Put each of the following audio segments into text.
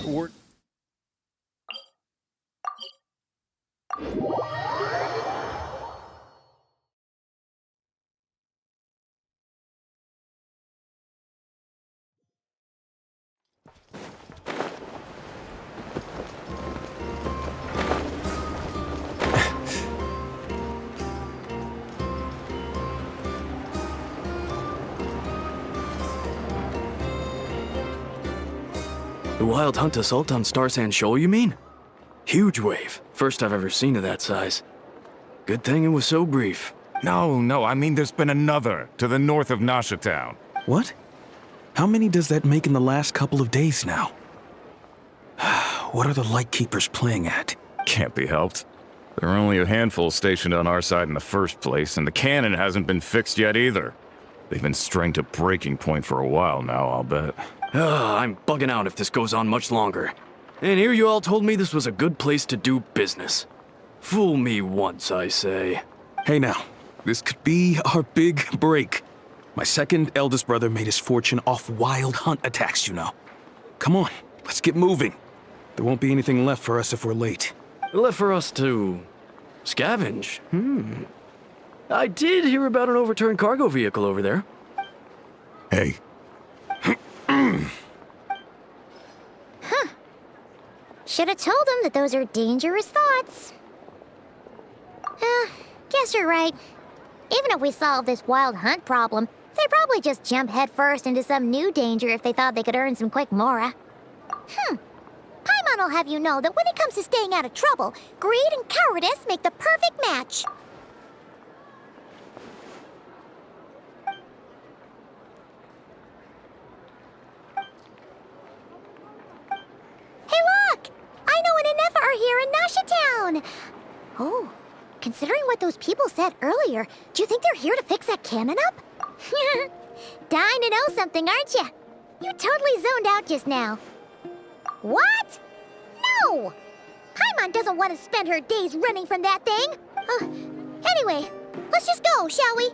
Or... The Wild Hunt assault on Star Sand Shoal, you mean? Huge wave. First I've ever seen of that size. Good thing it was so brief. No, I mean there's been another, to the north of Nasha Town. What? How many does that make in the last couple of days now? What are the Lightkeepers playing at? Can't be helped. There are only a handful stationed on our side in the first place, and the cannon hasn't been fixed yet either. They've been strained to breaking point for a while now, I'll bet. I'm bugging out if this goes on much longer. And here you all told me this was a good place to do business. Fool me once, I say. Hey now, this could be our big break. My second eldest brother made his fortune off wild hunt attacks, you know. Come on, let's get moving. There won't be anything left for us if we're late. Left for us to... scavenge? I did hear about an overturned cargo vehicle over there. Hey. Should have told him that those are dangerous thoughts. Guess you're right. Even if we solve this wild hunt problem, they'd probably just jump headfirst into some new danger if they thought they could earn some quick mora. Paimon will have you know that when it comes to staying out of trouble, greed and cowardice make the perfect match. Hey look! I know an Inefa are here in Nasha Town! Oh, considering what those people said earlier, do you think they're here to fix that cannon up? Dying to know something, aren't you? You totally zoned out just now. What? No! Paimon doesn't want to spend her days running from that thing. Anyway, let's just go, shall we?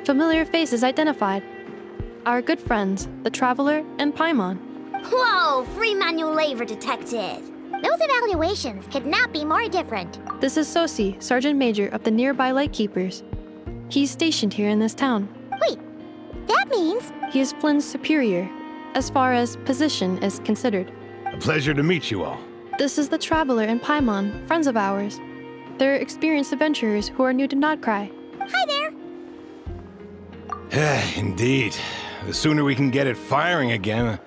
Familiar faces identified. Our good friends, the Traveler and Paimon. Whoa, free manual labor detected. Those evaluations could not be more different. This is Sosi, Sergeant Major of the nearby Lightkeepers. He's stationed here in this town. Wait, that means... He is Flynn's superior, as far as position is considered. A pleasure to meet you all. This is the Traveler and Paimon, friends of ours. They're experienced adventurers who are new to Nodcry. Hi there. Indeed. The sooner we can get it firing again,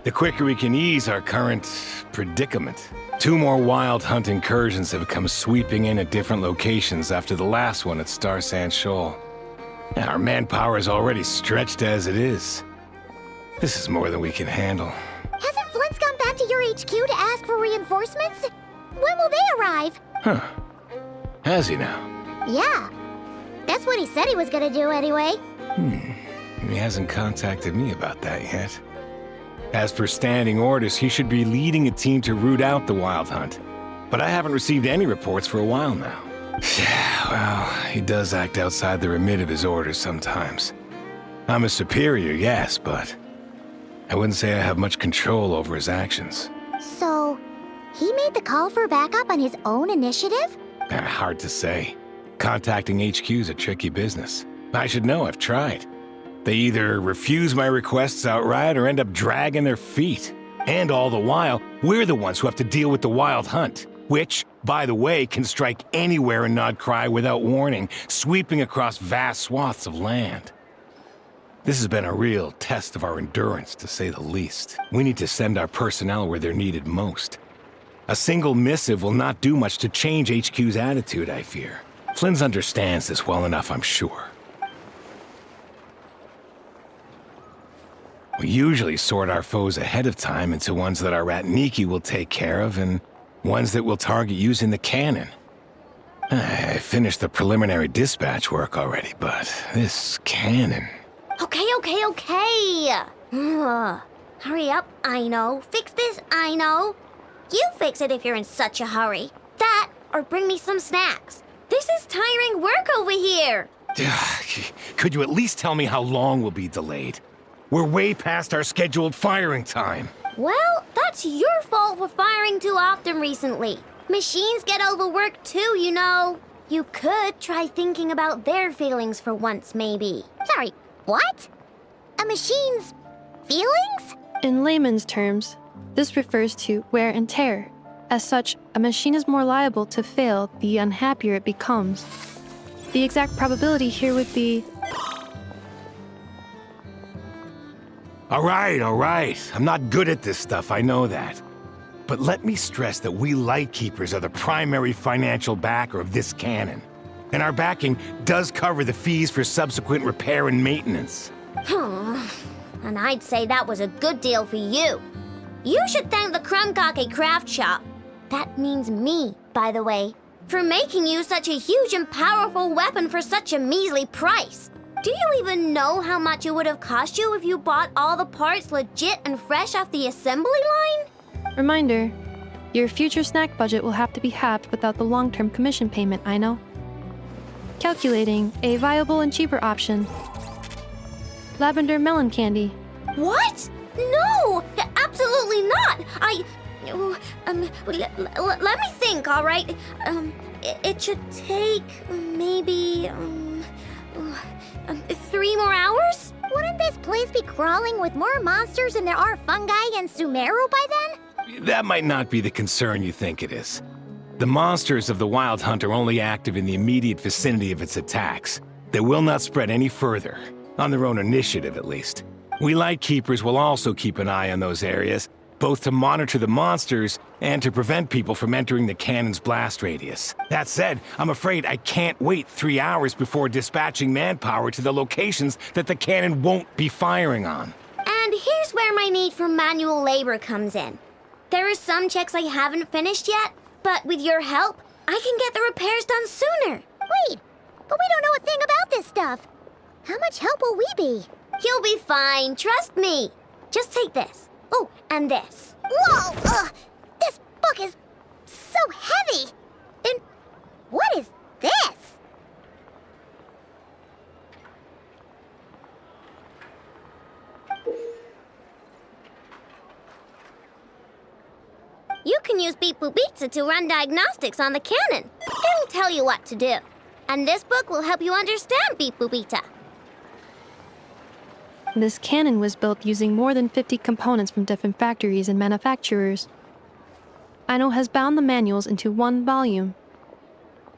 the quicker we can ease our current predicament. 2 more wild hunt incursions have come sweeping in at different locations after the last one at Star Sand Shoal. And our manpower is already stretched as it is. This is more than we can handle. Hasn't Flint's gone back to your HQ to ask for reinforcements? When will they arrive? Huh. Has he now? Yeah. That's what he said he was gonna do anyway. He hasn't contacted me about that yet. As per standing orders, he should be leading a team to root out the wild hunt. But I haven't received any reports for a while now. Well, he does act outside the remit of his orders sometimes. I'm a superior, yes, but I wouldn't say I have much control over his actions. So, he made the call for backup on his own initiative? Hard to say. Contacting HQ's a tricky business. I should know, I've tried. They either refuse my requests outright or end up dragging their feet. And all the while, we're the ones who have to deal with the wild hunt, which, by the way, can strike anywhere in Nodcry without warning, sweeping across vast swaths of land. This has been a real test of our endurance, to say the least. We need to send our personnel where they're needed most. A single missive will not do much to change HQ's attitude, I fear. Flynn's understands this well enough, I'm sure. We usually sort our foes ahead of time into ones that our Ratniki will take care of and ones that we'll target using the cannon. I finished the preliminary dispatch work already, but this cannon... Okay. Hurry up, I know. Fix this, I know. You fix it if you're in such a hurry. That, or bring me some snacks. This is tiring work over here. Could you at least tell me how long we'll be delayed? We're way past our scheduled firing time. Well, that's your fault for firing too often recently. Machines get overworked too, you know. You could try thinking about their feelings for once, maybe. Sorry, what? A machine's feelings? In layman's terms, this refers to wear and tear. As such, a machine is more liable to fail the unhappier it becomes. The exact probability here would be... All right. I'm not good at this stuff, I know that. But let me stress that we Lightkeepers are the primary financial backer of this cannon. And our backing does cover the fees for subsequent repair and maintenance. And I'd say that was a good deal for you. You should thank the Krumkake Craft Shop. That means me, by the way, for making you such a huge and powerful weapon for such a measly price. Do you even know how much it would have cost you if you bought all the parts legit and fresh off the assembly line? Reminder, your future snack budget will have to be halved without the long-term commission payment, I know. Calculating a viable and cheaper option. Lavender melon candy. What? No! Absolutely not! Let me think, all right? It should take maybe, 3 more hours? Wouldn't this place be crawling with more monsters than there are fungi and Sumeru by then? That might not be the concern you think it is. The monsters of the Wild Hunt are only active in the immediate vicinity of its attacks. They will not spread any further, on their own initiative at least. We Lightkeepers will also keep an eye on those areas, both to monitor the monsters and to prevent people from entering the cannon's blast radius. That said, I'm afraid I can't wait 3 hours before dispatching manpower to the locations that the cannon won't be firing on. And here's where my need for manual labor comes in. There are some checks I haven't finished yet, but with your help, I can get the repairs done sooner. Wait, but we don't know a thing about this stuff. How much help will we be? You'll be fine, trust me. Just take this. Oh, and this. Whoa! This book is so heavy! And what is this? You can use Beep Boop Pizza to run diagnostics on the cannon. It'll tell you what to do. And this book will help you understand Beep Boop Pizza. This cannon was built using more than 50 components from different factories and manufacturers. Aino has bound the manuals into one volume.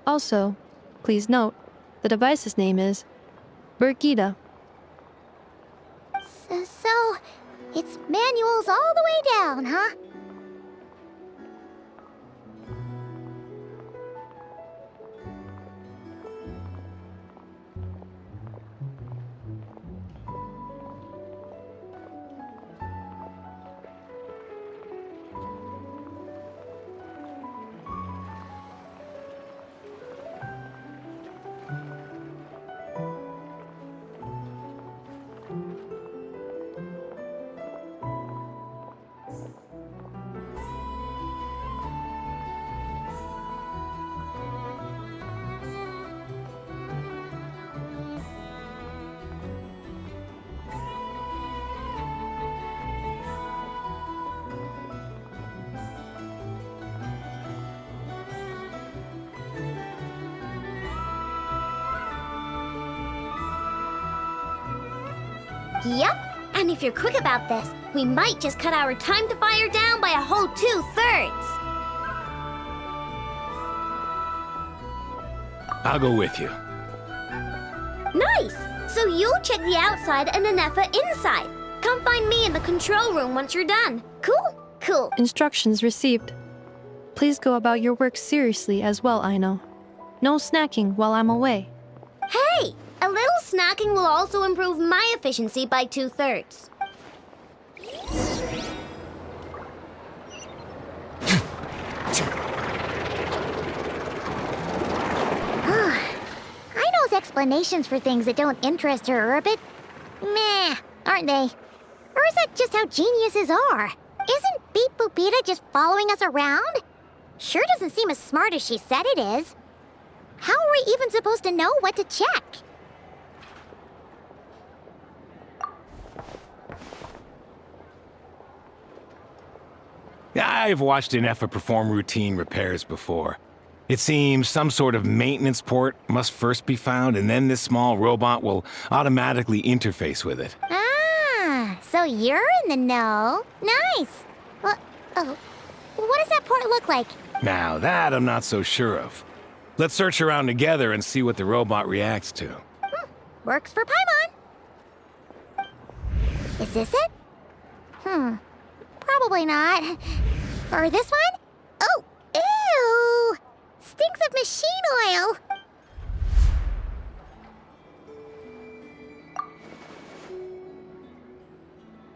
Also, please note, the device's name is Birgitta. So, it's manuals all the way down, huh? Yep, and if you're quick about this, we might just cut our time to fire down by a whole 2/3. I'll go with you. Nice! So you'll check the outside and Anefa inside. Come find me in the control room once you're done. Cool? Cool. Instructions received. Please go about your work seriously as well, Aino. No snacking while I'm away. Hey! A little snacking will also improve my efficiency by 2/3. Aino's explanations for things that don't interest her are a bit meh, aren't they? Or is that just how geniuses are? Isn't Beep Boopita just following us around? Sure doesn't seem as smart as she said it is. How are we even supposed to know what to check? I've watched Inefa perform routine repairs before. It seems some sort of maintenance port must first be found, and then this small robot will automatically interface with it. Ah, so you're in the know. Nice. Well, oh, what does that port look like? Now, that I'm not so sure of. Let's search around together and see what the robot reacts to. Works for Paimon. Is this it? Probably not. Or this one? Oh, ew! Stinks of machine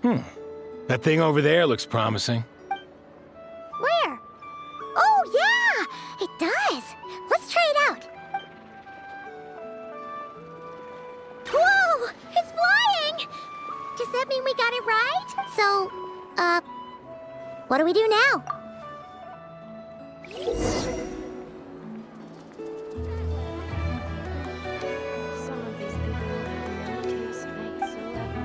oil. That thing over there looks promising. Where? Oh, yeah! It does. Let's try it out. Whoa! It's flying! Does that mean we got it right? So, what do we do now? Some of these people have no taste whatsoever.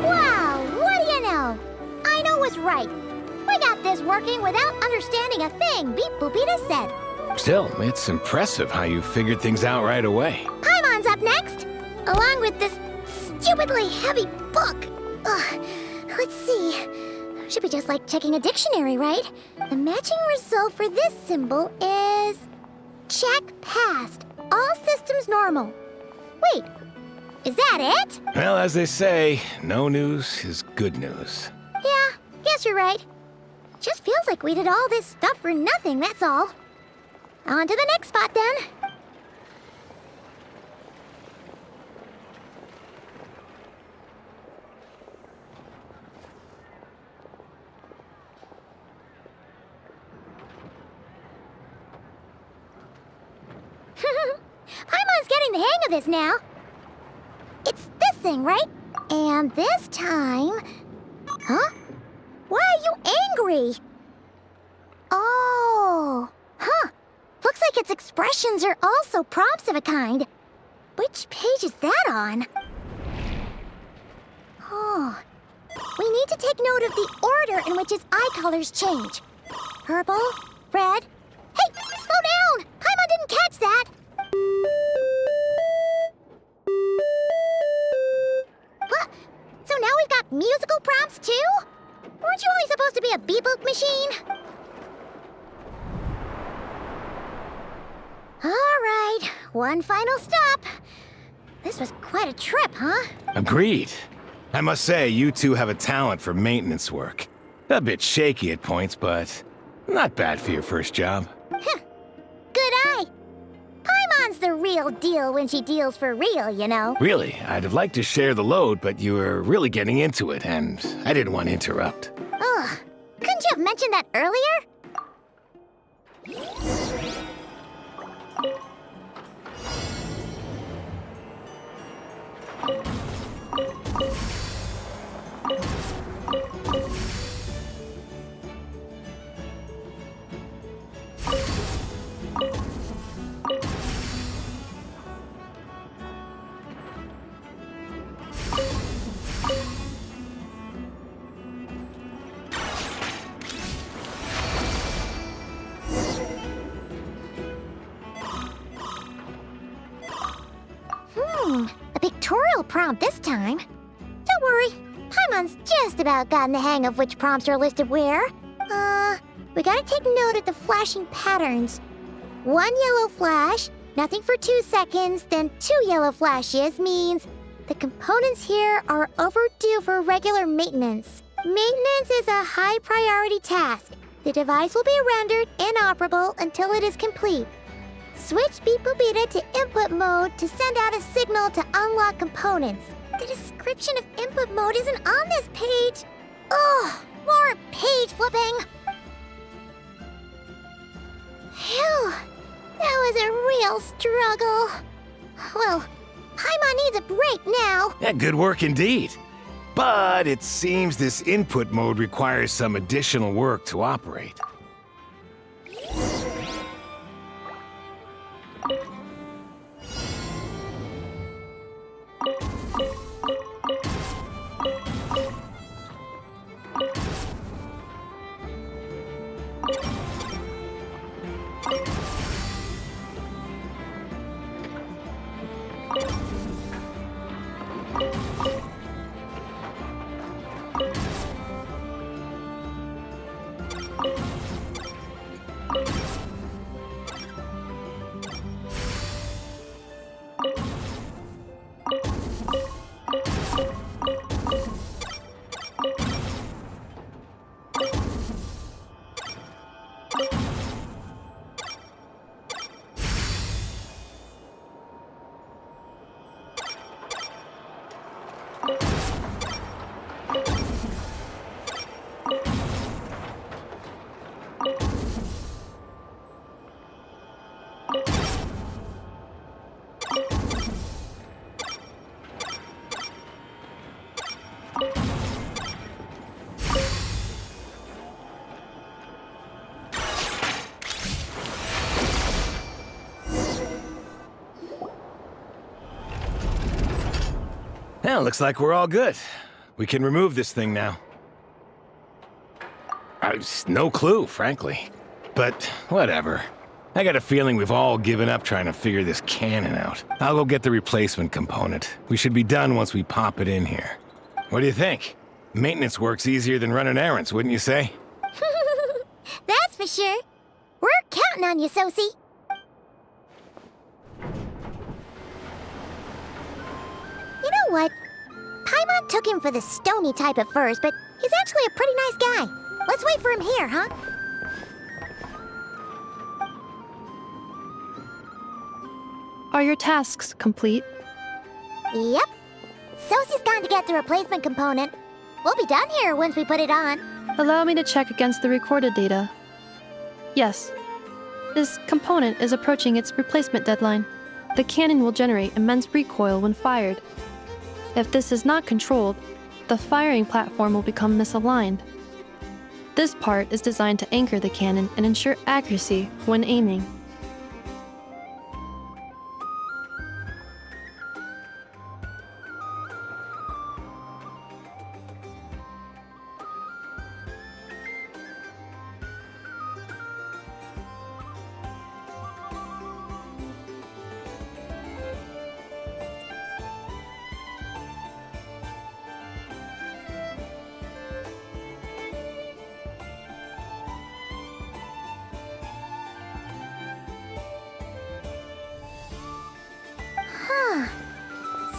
Wow, what do you know? I know what's right. We got this working without understanding a thing Beep Boopita said. Still, it's impressive how you figured things out right away. Paimon's up next, along with this stupidly heavy book. Ugh, let's see. Should be just like checking a dictionary, right? The matching result for this symbol is... check passed. All systems normal. Wait, is that it? Well, as they say, no news is good news. Yeah, guess you're right. Just feels like we did all this stuff for nothing, that's all. On to the next spot, then. Paimon's getting the hang of this now. It's this thing, right? And this time... Huh? Why are you angry? Oh, huh. Looks like its expressions are also prompts of a kind. Which page is that on? Oh. We need to take note of the order in which its eye colors change. Purple, red... Hey, slow down! Paimon didn't catch that! What? So now we've got musical prompts too? Weren't you only supposed to be a beep-boop machine? All right, one final stop. This was quite a trip, huh? Agreed. I must say, you two have a talent for maintenance work. A bit shaky at points, but not bad for your first job. Good eye. Paimon's the real deal when she deals for real, you know. Really, I'd have liked to share the load, but you were really getting into it, and I didn't want to interrupt. Ugh, couldn't you have mentioned that earlier? A pictorial prompt this time. Don't worry, Paimon's just about gotten the hang of which prompts are listed where. We gotta take note of the flashing patterns. One yellow flash, Nothing for 2 seconds, then 2 yellow flashes means the components here are overdue for regular maintenance. Maintenance is a high priority task. The device will be rendered inoperable until it is complete. Switch Beep Boop Beta to input mode to send out a signal to unlock components. The description of input mode isn't on this page. Ugh, more page flipping. Phew, that was a real struggle. Well, Paimon needs a break now. Yeah, good work indeed. But it seems this input mode requires some additional work to operate. Well, looks like we're all good. We can remove this thing now. No clue, frankly. But whatever. I got a feeling we've all given up trying to figure this cannon out. I'll go get the replacement component. We should be done once we pop it in here. What do you think? Maintenance work's easier than running errands, wouldn't you say? That's for sure. We're counting on you, Sosie. You know what? Paimon took him for the stony type at first, but he's actually a pretty nice guy. Let's wait for him here, huh? Are your tasks complete? Yep. Sosie's gone to get the replacement component. We'll be done here once we put it on. Allow me to check against the recorded data. Yes. This component is approaching its replacement deadline. The cannon will generate immense recoil when fired. If this is not controlled, the firing platform will become misaligned. This part is designed to anchor the cannon and ensure accuracy when aiming.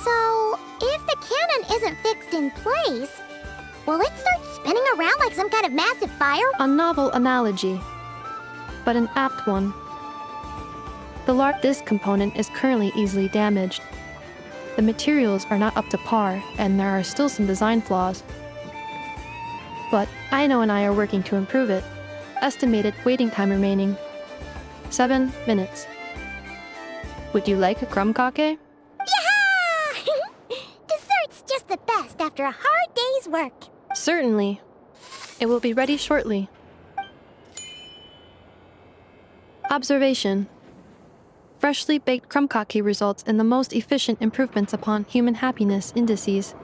So, if the cannon isn't fixed in place, will it start spinning around like some kind of massive fire? A novel analogy, but an apt one. This component is currently easily damaged. The materials are not up to par, and there are still some design flaws. But Aino and I are working to improve it. Estimated waiting time remaining: 7 minutes. Would you like a crumb cake? Dessert's just the best after a hard day's work. Certainly. It will be ready shortly. Observation. Freshly baked crumb cake results in the most efficient improvements upon human happiness indices.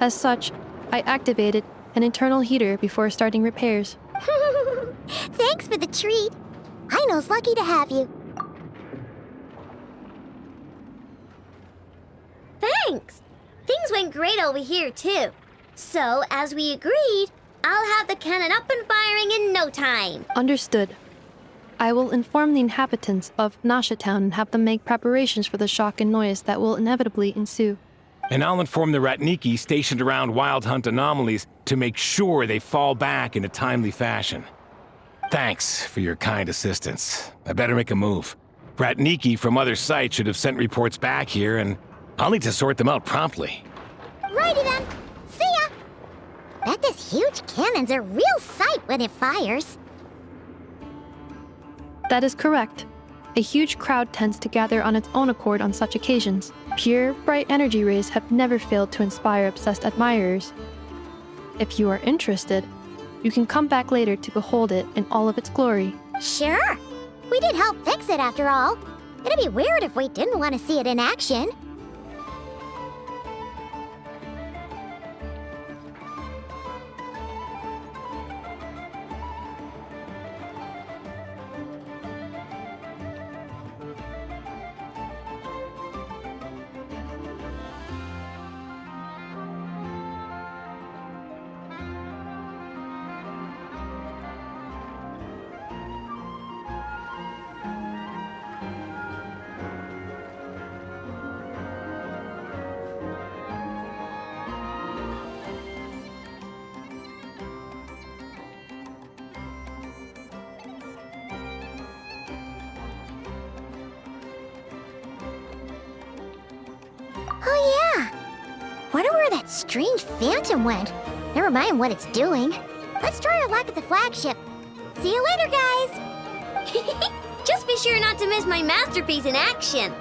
As such, I activated an internal heater before starting repairs. Thanks for the treat. Aino's lucky to have you. Thanks! Things went great over here, too. So, as we agreed, I'll have the cannon up and firing in no time. Understood. I will inform the inhabitants of Nasha Town and have them make preparations for the shock and noise that will inevitably ensue. And I'll inform the Ratniki stationed around Wild Hunt anomalies to make sure they fall back in a timely fashion. Thanks for your kind assistance. I better make a move. Ratniki from other sites should have sent reports back here, and I'll need to sort them out promptly. Righty then. See ya! Bet this huge cannon's a real sight when it fires. That is correct. A huge crowd tends to gather on its own accord on such occasions. Pure, bright energy rays have never failed to inspire obsessed admirers. If you are interested, you can come back later to behold it in all of its glory. Sure. We did help fix it after all. It'd be weird if we didn't want to see it in action. Oh yeah. Wonder where that strange phantom went. Never mind what it's doing. Let's try our luck at the flagship. See you later, guys. Just be sure not to miss my masterpiece in action.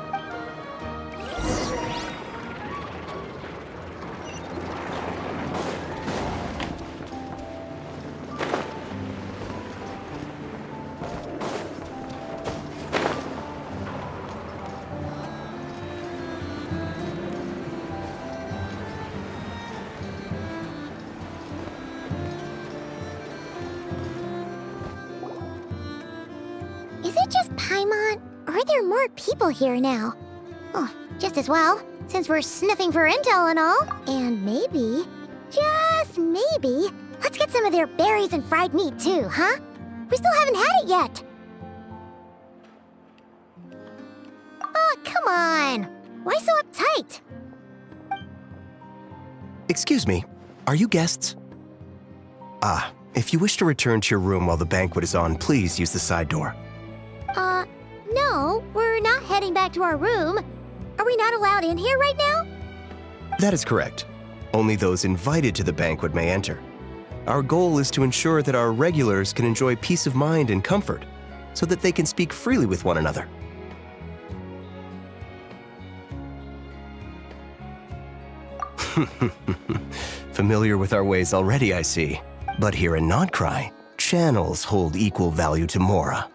Is it just Paimon, or are there more people here now? Oh, just as well, since we're sniffing for intel and all. And maybe, just maybe, let's get some of their berries and fried meat too, huh? We still haven't had it yet. Oh, come on. Why so uptight? Excuse me, are you guests? If you wish to return to your room while the banquet is on, please use the side door. No, we're not heading back to our room. Are we not allowed in here right now? That is correct. Only those invited to the banquet may enter. Our goal is to ensure that our regulars can enjoy peace of mind and comfort, so that they can speak freely with one another. Familiar with our ways already, I see. But here in Notcry, channels hold equal value to Mora.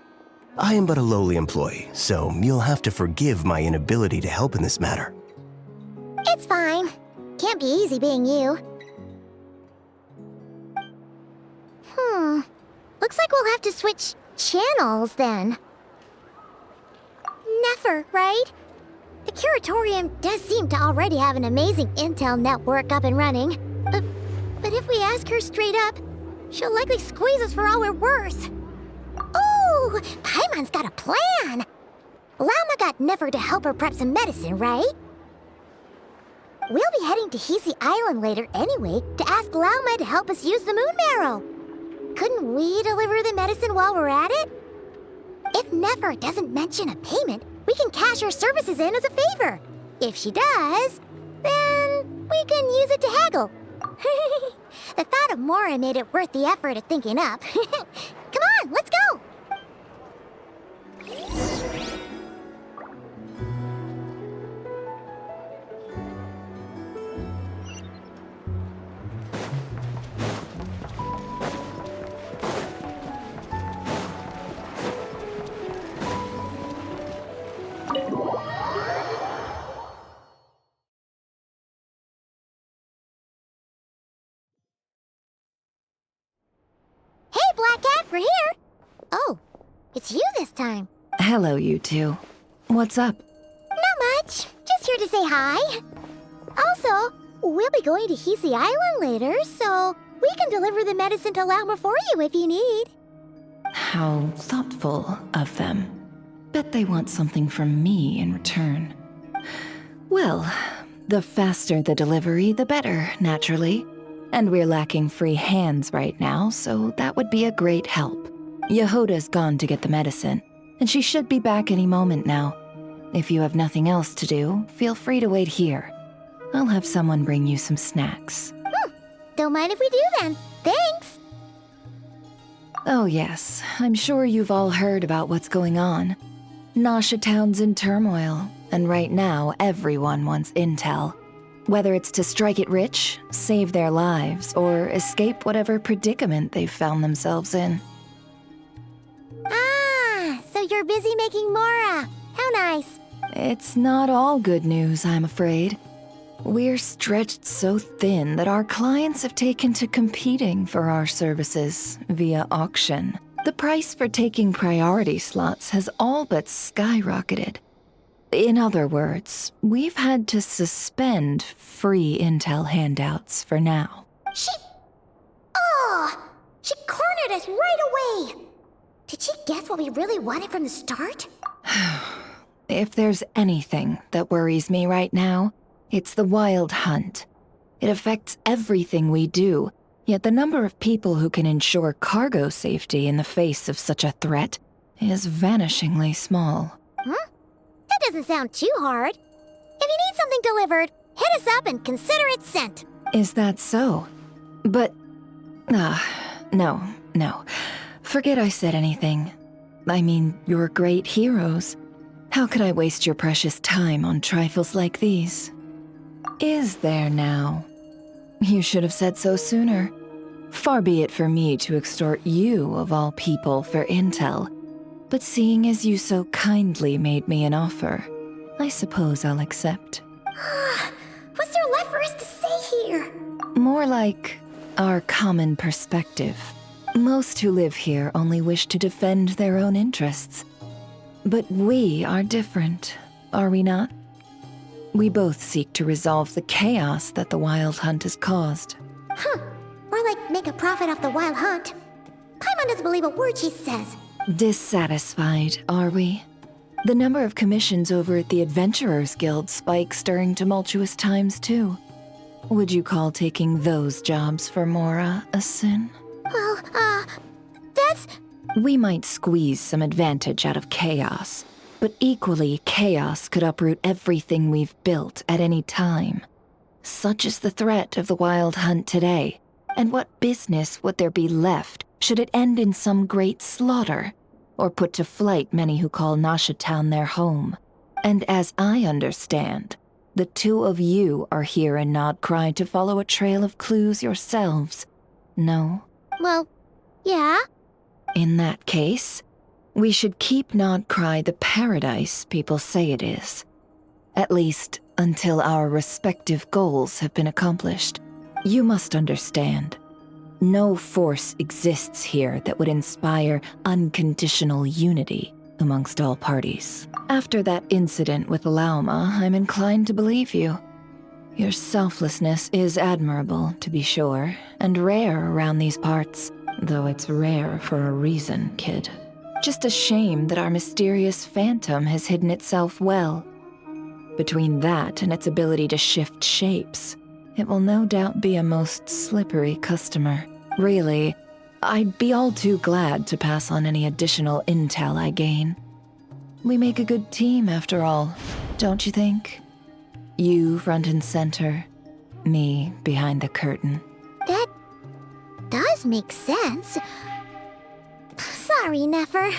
I am but a lowly employee, so you'll have to forgive my inability to help in this matter. It's fine. Can't be easy being you. Looks like we'll have to switch channels then. Never, right? The Curatorium does seem to already have an amazing intel network up and running. But if we ask her straight up, she'll likely squeeze us for all we're worth. Ooh, Paimon's got a plan! Lauma got Nefer to help her prep some medicine, right? We'll be heading to Hisi Island later anyway to ask Lauma to help us use the moon marrow. Couldn't we deliver the medicine while we're at it? If Nefer doesn't mention a payment, we can cash her services in as a favor. If she does, then we can use it to haggle. The thought of Mora made it worth the effort of thinking up. Come on, let's go! We're here! Oh, it's you this time. Hello, you two. What's up? Not much. Just here to say hi. Also, we'll be going to Hisi Island later, so we can deliver the medicine to Lauma for you if you need. How thoughtful of them. Bet they want something from me in return. Well, the faster the delivery, the better, naturally. And we're lacking free hands right now, so that would be a great help. Yehoda's gone to get the medicine, and she should be back any moment now. If you have nothing else to do, feel free to wait here. I'll have someone bring you some snacks. Don't mind if we do then. Thanks! Oh yes, I'm sure you've all heard about what's going on. Nasha Town's in turmoil, and right now everyone wants intel. Whether it's to strike it rich, save their lives, or escape whatever predicament they've found themselves in. Ah, so you're busy making Mora. How nice. It's not all good news, I'm afraid. We're stretched so thin that our clients have taken to competing for our services via auction. The price for taking priority slots has all but skyrocketed. In other words, we've had to suspend free intel handouts for now. She cornered us right away! Did she guess what we really wanted from the start? If there's anything that worries me right now, it's the wild hunt. It affects everything we do, yet the number of people who can ensure cargo safety in the face of such a threat is vanishingly small. Huh? That doesn't sound too hard. If you need something delivered, hit us up and consider it sent. Is that so? But... no. Forget I said anything. I mean, you're great heroes. How could I waste your precious time on trifles like these? Is there now? You should have said so sooner. Far be it for me to extort you, of all people, for intel. But seeing as you so kindly made me an offer, I suppose I'll accept. What's there left for us to say here? More like our common perspective. Most who live here only wish to defend their own interests. But we are different, are we not? We both seek to resolve the chaos that the Wild Hunt has caused. More like make a profit off the Wild Hunt. Paimon doesn't believe a word she says. Dissatisfied, are we? The number of commissions over at the Adventurers Guild spikes during tumultuous times, too. Would you call taking those jobs for Mora a sin? Well, that's... We might squeeze some advantage out of chaos, but equally, chaos could uproot everything we've built at any time. Such is the threat of the Wild Hunt today, and what business would there be left should it end in some great slaughter, or put to flight many who call Nasha Town their home? And as I understand, the two of you are here in Nodcry to follow a trail of clues yourselves, no? Well, yeah. In that case, we should keep Nodcry the paradise people say it is. At least, until our respective goals have been accomplished. You must understand, no force exists here that would inspire unconditional unity amongst all parties. After that incident with Lauma, I'm inclined to believe you. Your selflessness is admirable, to be sure, and rare around these parts. Though it's rare for a reason, kid. Just a shame that our mysterious phantom has hidden itself well. Between that and its ability to shift shapes, it will no doubt be a most slippery customer. Really, I'd be all too glad to pass on any additional intel I gain. We make a good team, after all, don't you think? You front and center, me behind the curtain. That does make sense. Sorry, Nefer.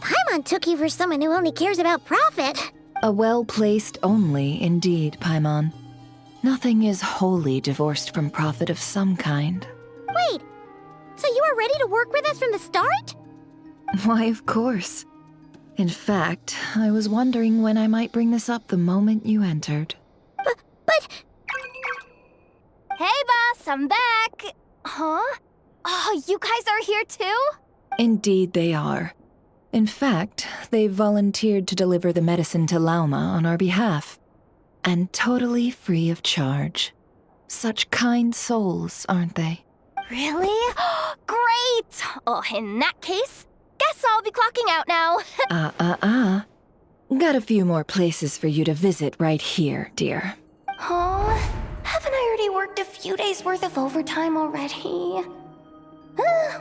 Paimon took you for someone who only cares about profit. A well-placed only, indeed, Paimon. Nothing is wholly divorced from profit of some kind. Wait, so you were ready to work with us from the start? Why, of course. In fact, I was wondering when I might bring this up the moment you entered. But... Hey, boss, I'm back. Huh? Oh, you guys are here too? Indeed they are. In fact, they've volunteered to deliver the medicine to Lauma on our behalf. And totally free of charge. Such kind souls, aren't they? Really? Great! Oh, in that case, guess guess I'll be clocking out now. Got a few more places for you to visit right here, dear. Huh? Haven't I already worked a few days worth of overtime already?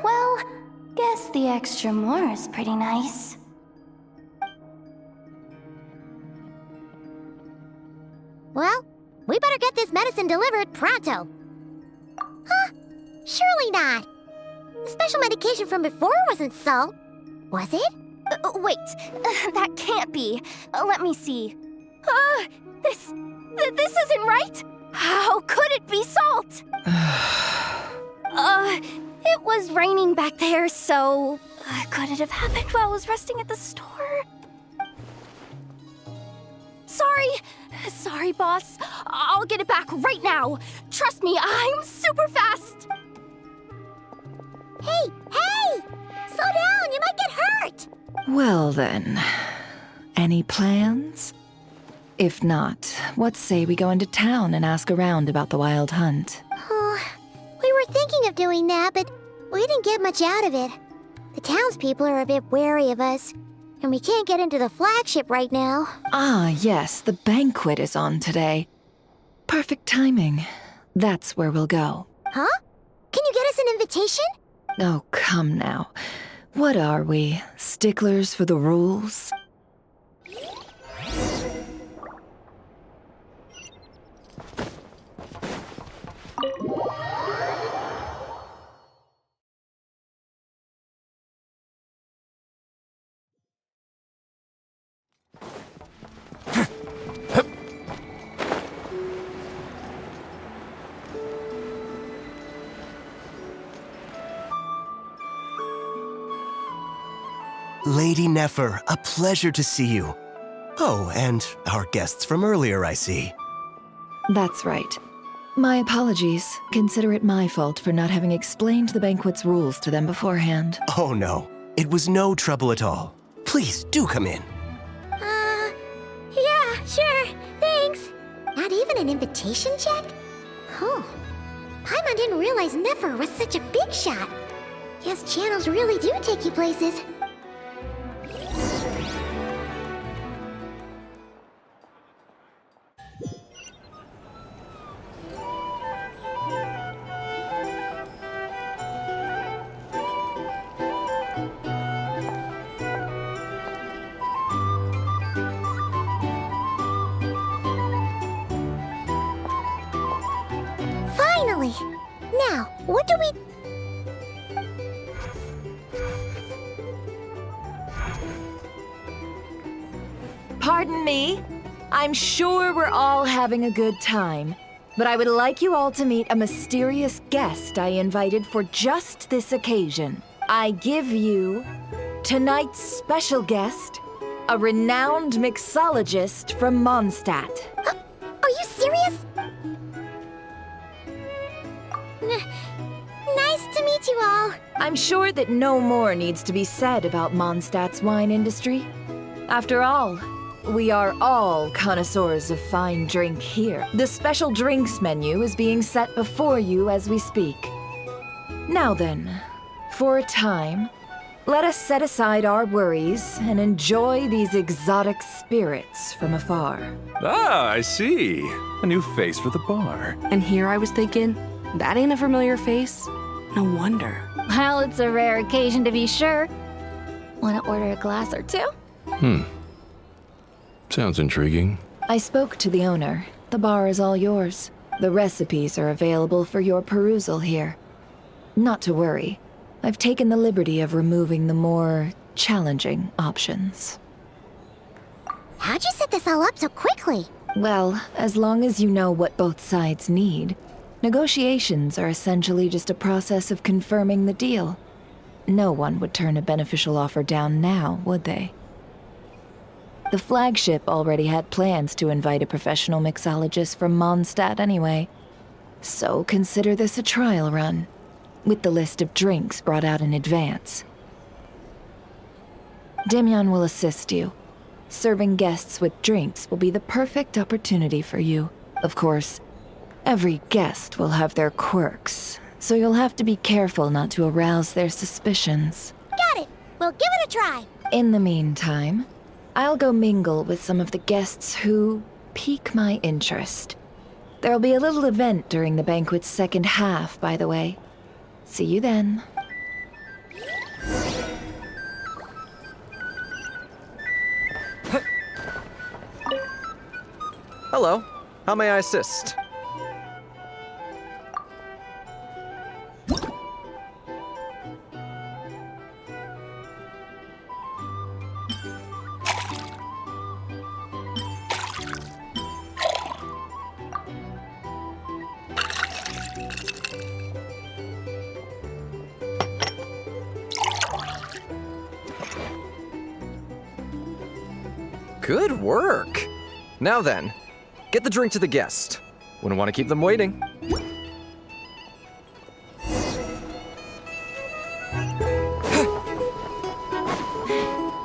Well, guess the extra more is pretty nice. Well, we better get this medicine delivered pronto. Huh? Surely not. The special medication from before wasn't salt, was it? Wait, that can't be. Let me see. This isn't right. How could it be salt? It was raining back there, so could it have happened while I was resting at the store? Sorry, boss. I'll get it back right now. Trust me, I'm super fast. Hey! Slow down, you might get hurt! Well then, any plans? If not, what say we go into town and ask around about the wild hunt? We were thinking of doing that, but we didn't get much out of it. The townspeople are a bit wary of us, and we can't get into the flagship right now. Ah, yes, the banquet is on today. Perfect timing. That's where we'll go. Huh? Can you get us an invitation? Oh, come now. What are we, sticklers for the rules? Lady Nefer, a pleasure to see you. Oh, and our guests from earlier, I see. That's right. My apologies. Consider it my fault for not having explained the banquet's rules to them beforehand. Oh no, it was no trouble at all. Please, do come in. Yeah, sure, thanks. Not even an invitation check? Oh, Paimon didn't realize Nefer was such a big shot. Yes, channels really do take you places. Finally! Now, what do we... Pardon me. I'm sure we're all having a good time, but I would like you all to meet a mysterious guest I invited for just this occasion. I give you tonight's special guest, a renowned mixologist from Mondstadt. Are you serious? Nice to meet you all. I'm sure that no more needs to be said about Mondstadt's wine industry. After all, we are all connoisseurs of fine drink here. The special drinks menu is being set before you as we speak. Now then, for a time, let us set aside our worries and enjoy these exotic spirits from afar. Ah, I see. A new face for the bar. And here I was thinking, that ain't a familiar face. No wonder. Well, it's a rare occasion to be sure. Want to order a glass or two? Sounds intriguing. I spoke to the owner. The bar is all yours. The recipes are available for your perusal here. Not to worry. I've taken the liberty of removing the more challenging options. How'd you set this all up so quickly? Well, as long as you know what both sides need, negotiations are essentially just a process of confirming the deal. No one would turn a beneficial offer down now, would they? The flagship already had plans to invite a professional mixologist from Mondstadt anyway. So consider this a trial run, with the list of drinks brought out in advance. Demyon will assist you. Serving guests with drinks will be the perfect opportunity for you. Of course, every guest will have their quirks, so you'll have to be careful not to arouse their suspicions. Got it. We'll so give it a try. In the meantime, I'll go mingle with some of the guests who pique my interest. There'll be a little event during the banquet's second half, by the way. See you then. Hello. How may I assist? Good work! Now then, get the drink to the guest. Wouldn't want to keep them waiting.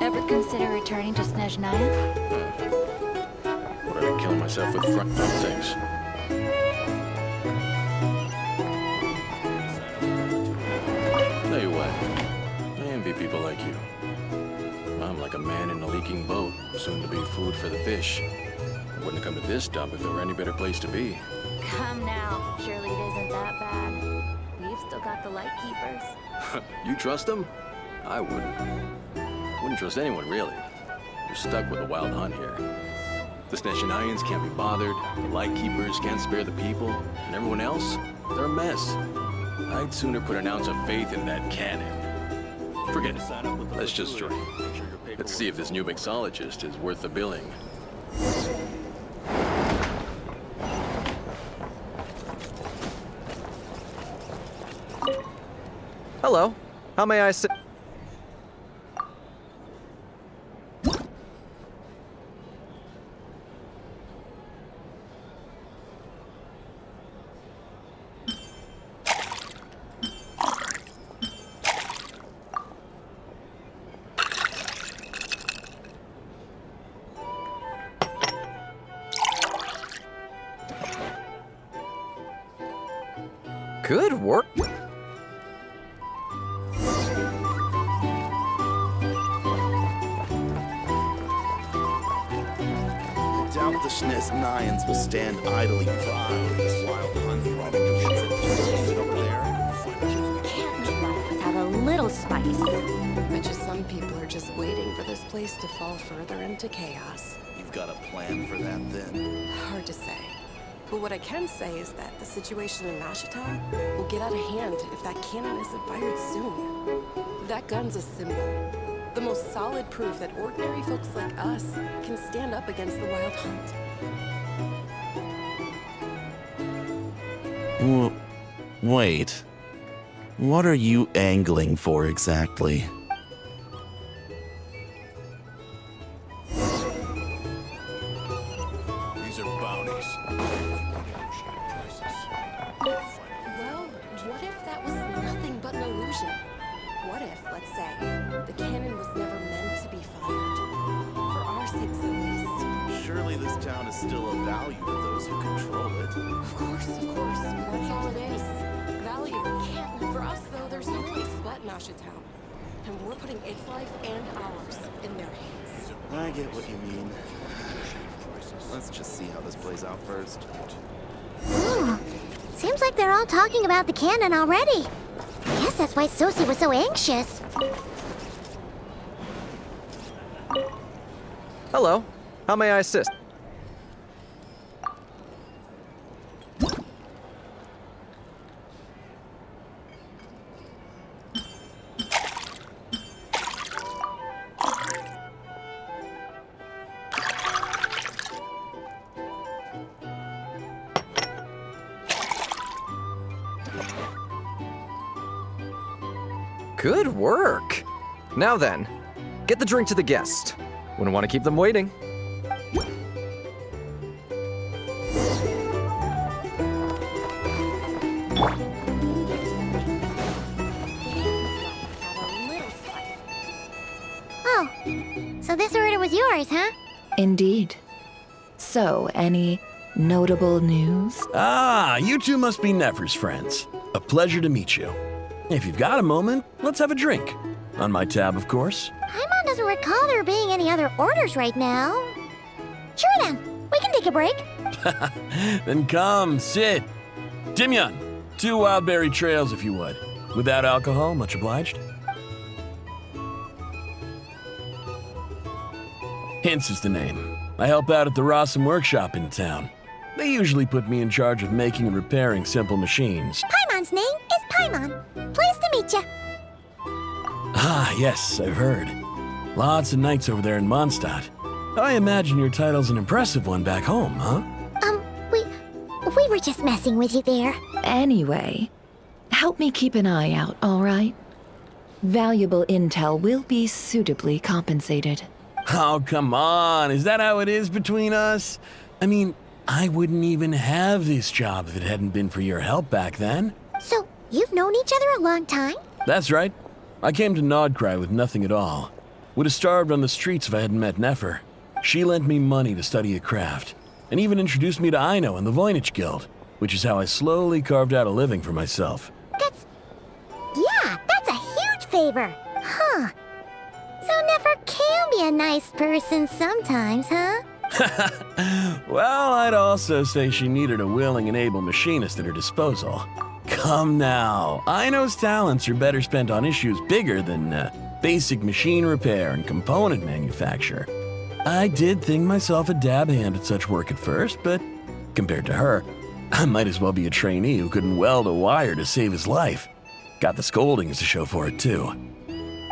Ever consider returning to Snezhnaya? Would I be killing myself with front dumb things? Tell you what, I envy people like you. I'm like a man in a leaking boat, soon to be food for the fish. I wouldn't come to this dump if there were any better place to be. Come now, surely it isn't that bad. We've still got the light keepers. You trust them? I wouldn't. Wouldn't trust anyone, really. You're stuck with a wild hunt here. The Snezhnayans can't be bothered, the light keepers can't spare the people, and everyone else, they're a mess. I'd sooner put an ounce of faith in that cannon. Forget it. Let's just drink. Let's see if this new mixologist is worth the billing. Hello. How may I assist? Good work. I doubt the Snezhnayans will stand idly by this wild hunt running over there. Can't make life without a little spice. Bet you some people are just waiting for this place to fall further into chaos. You've got a plan for that, then? Hard to say. But what I can say is that the situation in Nashitown will get out of hand if that cannon isn't fired soon. That gun's a symbol. The most solid proof that ordinary folks like us can stand up against the Wild Hunt. Wait. What are you angling for exactly? These are bounties. Well, what if that was nothing but an illusion? What if, let's say, the cannon was never meant to be fired? For our sakes, at least. Surely this town is still of value to those who control it. Of course, but that's all it is. Value. For us, though, there's no place but Nashitown. And we're putting its life and ours in their hands. I get what you mean. Let's just see how this plays out first. Ooh, seems like they're all talking about the cannon already. I guess that's why Sosie was so anxious. Hello. How may I assist? Good work! Now then, get the drink to the guest. Wouldn't want to keep them waiting. Oh, so this order was yours, huh? Indeed. So, any notable news? Ah, you two must be Nefer's friends. A pleasure to meet you. If you've got a moment, let's have a drink. On my tab, of course. Paimon doesn't recall there being any other orders right now. Sure then, we can take a break. Then come, sit. Timyon, 2 wildberry trails if you would. Without alcohol, much obliged. Hints is the name. I help out at the Rossum workshop in town. They usually put me in charge of making and repairing simple machines. Paimon's name is Paimon. Pleased to meet you. Ah, yes, I've heard. Lots of nights over there in Mondstadt. I imagine your title's an impressive one back home, huh? We were just messing with you there. Anyway, help me keep an eye out, all right? Valuable intel will be suitably compensated. Oh, come on. Is that how it is between us? I mean, I wouldn't even have this job if it hadn't been for your help back then. So, you've known each other a long time? That's right. I came to Nodcry with nothing at all. Would have starved on the streets if I hadn't met Nefer. She lent me money to study a craft, and even introduced me to Aino and the Voynich Guild, which is how I slowly carved out a living for myself. That's a huge favor. Huh. So Nefer can be a nice person sometimes, huh? Well, I'd also say she needed a willing and able machinist at her disposal. Come now, Aino's talents are better spent on issues bigger than basic machine repair and component manufacture. I did think myself a dab hand at such work at first, but compared to her, I might as well be a trainee who couldn't weld a wire to save his life. Got the scoldings to show for it, too.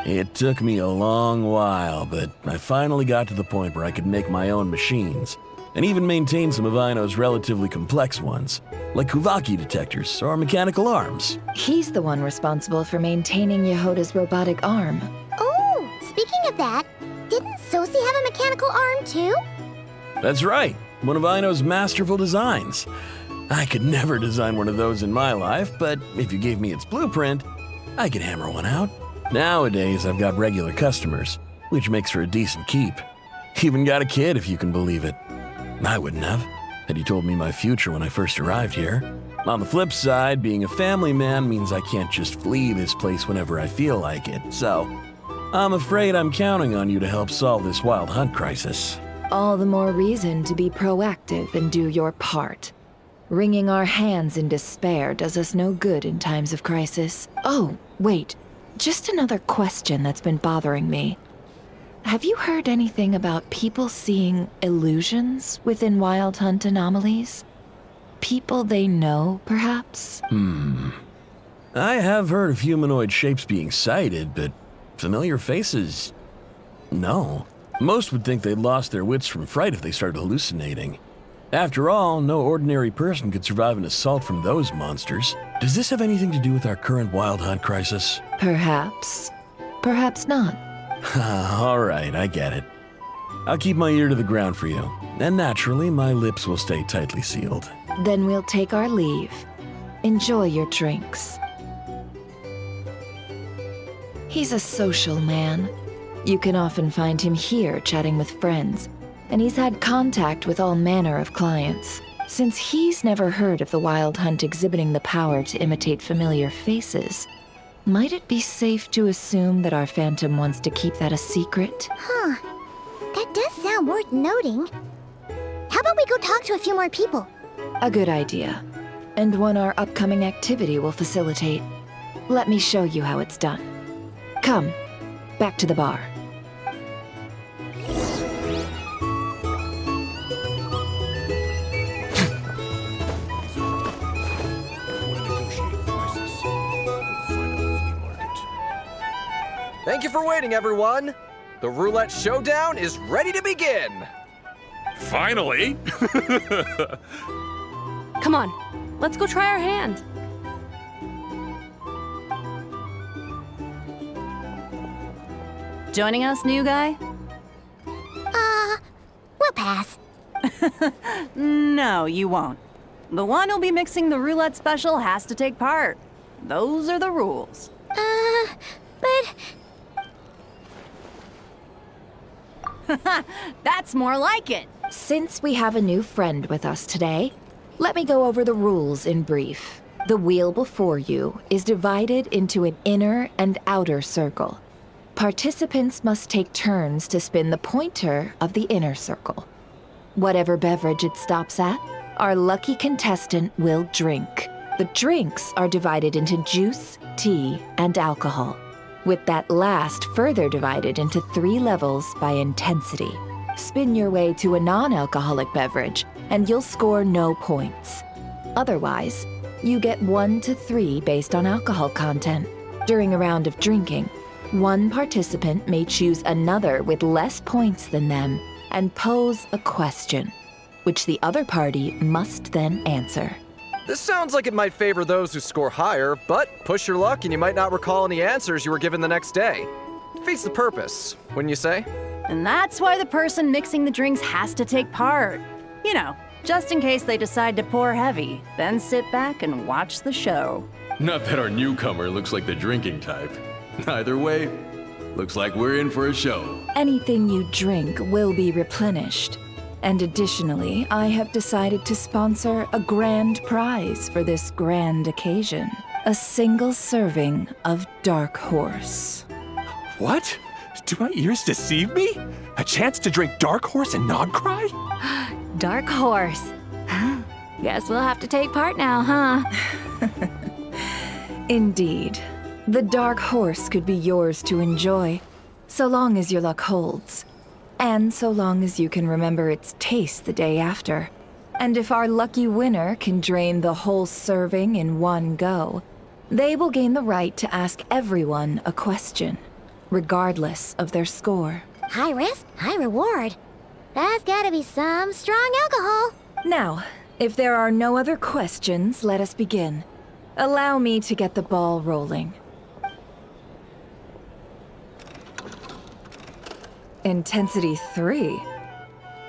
It took me a long while, but I finally got to the point where I could make my own machines, and even maintain some of Aino's relatively complex ones, like Kuvaki detectors or mechanical arms. He's the one responsible for maintaining Yehoda's robotic arm. Oh, speaking of that, didn't Sosi have a mechanical arm too? That's right, one of Aino's masterful designs. I could never design one of those in my life, but if you gave me its blueprint, I could hammer one out. Nowadays, I've got regular customers, which makes for a decent keep. Even got a kid, if you can believe it. I wouldn't have, had you told me my future when I first arrived here. On the flip side, being a family man means I can't just flee this place whenever I feel like it, so I'm afraid I'm counting on you to help solve this wild hunt crisis. All the more reason to be proactive and do your part. Wringing our hands in despair does us no good in times of crisis. Oh, wait. Just another question that's been bothering me. Have you heard anything about people seeing illusions within Wild Hunt anomalies? People they know, perhaps? I have heard of humanoid shapes being sighted, but familiar faces? No. Most would think they'd lost their wits from fright if they started hallucinating. After all, no ordinary person could survive an assault from those monsters. Does this have anything to do with our current Wild Hunt crisis? Perhaps. Perhaps not. All right, I get it. I'll keep my ear to the ground for you, and naturally, my lips will stay tightly sealed. Then we'll take our leave. Enjoy your drinks. He's a social man. You can often find him here chatting with friends, and he's had contact with all manner of clients. Since he's never heard of the Wild Hunt exhibiting the power to imitate familiar faces, might it be safe to assume that our Phantom wants to keep that a secret? Huh. That does sound worth noting. How about we go talk to a few more people? A good idea. And one our upcoming activity will facilitate. Let me show you how it's done. Come, back to the bar. Thank you for waiting, everyone. The roulette showdown is ready to begin. Finally! Come on, let's go try our hand. Joining us, new guy? We'll pass. No, you won't. The one who'll be mixing the roulette special has to take part. Those are the rules. But... That's more like it. Since we have a new friend with us today, let me go over the rules in brief. The wheel before you is divided into an inner and outer circle. Participants must take turns to spin the pointer of the inner circle. Whatever beverage it stops at, our lucky contestant will drink. The drinks are divided into juice, tea, and alcohol, with that last further divided into 3 levels by intensity. Spin your way to a non-alcoholic beverage, and you'll score no points. Otherwise, you get 1 to 3 based on alcohol content. During a round of drinking, one participant may choose another with less points than them and pose a question, which the other party must then answer. This sounds like it might favor those who score higher, but push your luck and you might not recall any answers you were given the next day. Defeats the purpose, wouldn't you say? And that's why the person mixing the drinks has to take part. You know, just in case they decide to pour heavy, then sit back and watch the show. Not that our newcomer looks like the drinking type. Either way, looks like we're in for a show. Anything you drink will be replenished. And additionally, I have decided to sponsor a grand prize for this grand occasion. A single serving of Dark Horse. What? Do my ears deceive me? A chance to drink Dark Horse and not cry? Dark Horse. Guess we'll have to take part now, huh? Indeed. The Dark Horse could be yours to enjoy, so long as your luck holds. And so long as you can remember its taste the day after. And if our lucky winner can drain the whole serving in one go, they will gain the right to ask everyone a question, regardless of their score. High risk, high reward. That's gotta be some strong alcohol. Now, if there are no other questions, let us begin. Allow me to get the ball rolling. Intensity 3.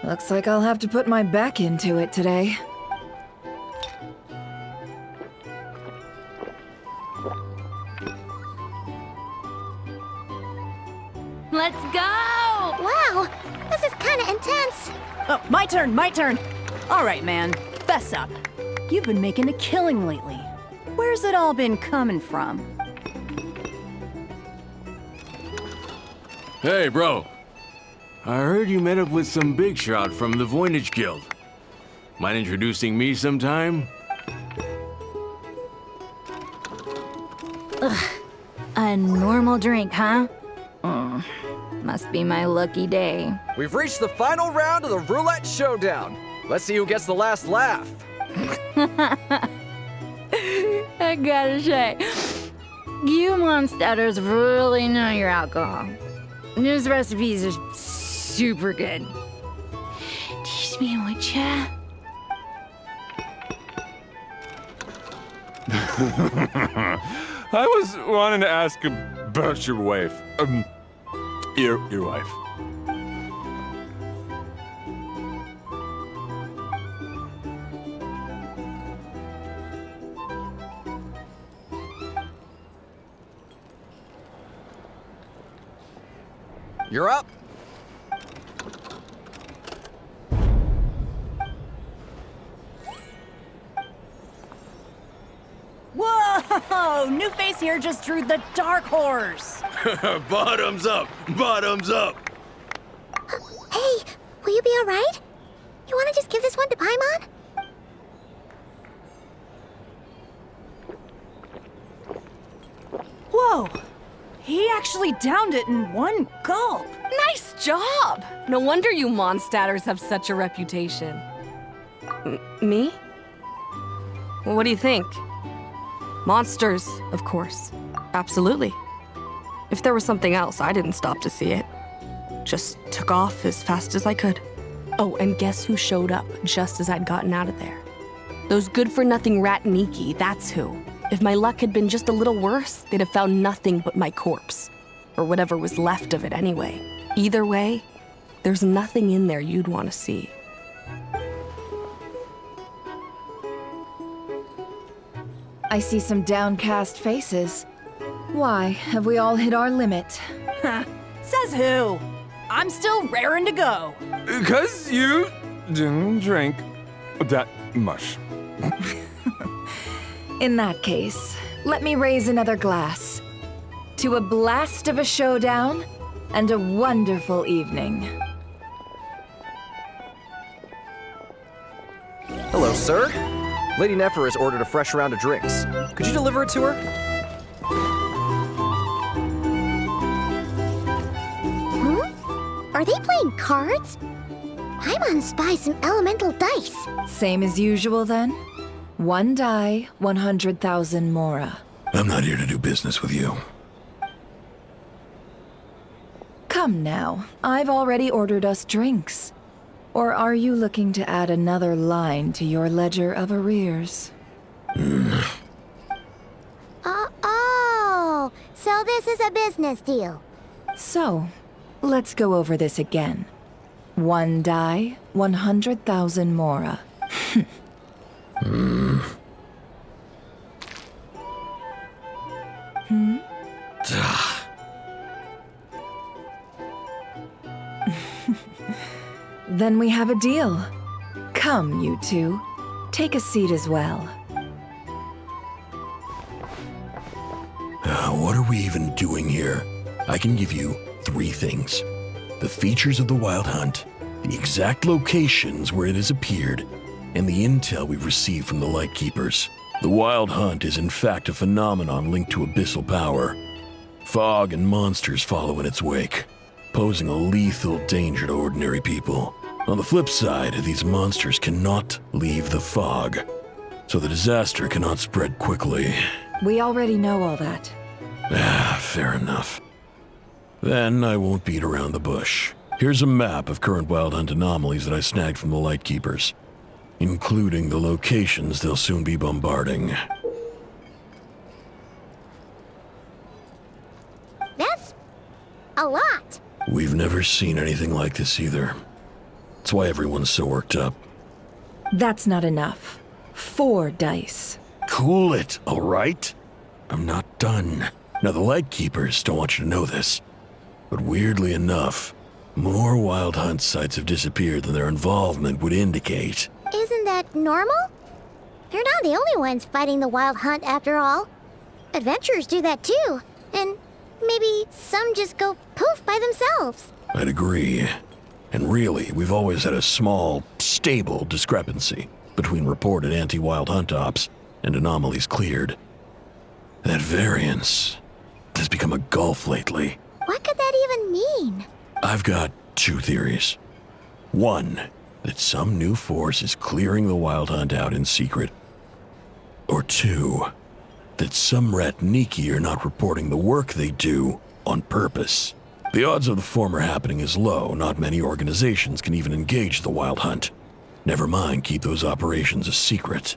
Looks like I'll have to put my back into it today. Let's go! Wow, this is kinda intense. Oh, my turn, my turn. All right, man, fess up. You've been making a killing lately. Where's it all been coming from? Hey, bro. I heard you met up with some big shot from the Voynich Guild. Mind introducing me sometime? Ugh. A normal drink, huh? Must be my lucky day. We've reached the final round of the Roulette Showdown. Let's see who gets the last laugh. I gotta say, you monsters really know your alcohol. These recipes are super good. Teach me, would ya? I was wanting to ask about your wife. Your wife. You're up. Whoa! New face here just drew the Dark Horse. Bottoms up! Bottoms up! Hey, will you be alright? You wanna just give this one to Paimon? Whoa! He actually downed it in one gulp. Nice job! No wonder you Mondstadters have such a reputation. Me? What do you think? Monsters, of course. Absolutely. If there was something else, I didn't stop to see it. Just took off as fast as I could. Oh, and guess who showed up just as I'd gotten out of there? Those good-for-nothing rat Niki, that's who. If my luck had been just a little worse, they'd have found nothing but my corpse. Or whatever was left of it anyway. Either way, there's nothing in there you'd want to see. I see some downcast faces. Why, have we all hit our limit? Says who? I'm still raring to go. 'Cause you didn't drink that much. In that case, let me raise another glass. to a blast of a showdown and a wonderful evening. Hello, sir. Lady Nefer has ordered a fresh round of drinks. Could you deliver it to her? Are they playing cards? I'm on spy some elemental dice. Same as usual then? 1 die, 100,000 mora. I'm not here to do business with you. Come now, I've already ordered us drinks. Or are you looking to add another line to your ledger of arrears? Oh, so this is a business deal. So, let's go over this again. 1 die, 100,000 mora. Then we have a deal. Come, you two. Take a seat as well. What are we even doing here? I can give you 3 things. The features of the Wild Hunt, the exact locations where it has appeared, and the intel we've received from the Lightkeepers. The Wild Hunt is in fact a phenomenon linked to abyssal power. Fog and monsters follow in its wake, posing a lethal danger to ordinary people. On the flip side, these monsters cannot leave the fog, so the disaster cannot spread quickly. We already know all that. Fair enough. Then I won't beat around the bush. Here's a map of current Wild Hunt anomalies that I snagged from the Lightkeepers, including the locations they'll soon be bombarding. That's a lot. We've never seen anything like this either. That's why everyone's so worked up. That's not enough. 4 dice. Cool it, all right? I'm not done. Now, the Lightkeepers don't want you to know this, but weirdly enough, more Wild Hunt sites have disappeared than their involvement would indicate. Isn't that normal? They're not the only ones fighting the Wild Hunt after all. Adventurers do that too, and maybe some just go poof by themselves. I'd agree. And really, we've always had a small, stable discrepancy between reported anti-Wild Hunt ops and anomalies cleared. That variance has become a gulf lately. What could that even mean? I've got 2 theories. 1, that some new force is clearing the Wild Hunt out in secret. Or 2, that some Ratniki are not reporting the work they do on purpose. The odds of the former happening is low. Not many organizations can even engage the Wild Hunt. Never mind keep those operations a secret.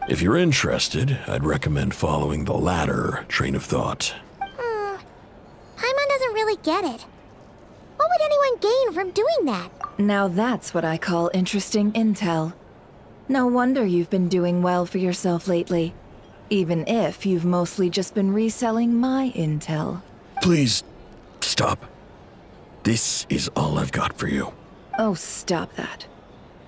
If you're interested, I'd recommend following the latter train of thought. Paimon doesn't really get it. What would anyone gain from doing that? Now that's what I call interesting intel. No wonder you've been doing well for yourself lately. Even if you've mostly just been reselling my intel. Please, stop. This is all I've got for you. Oh, stop that.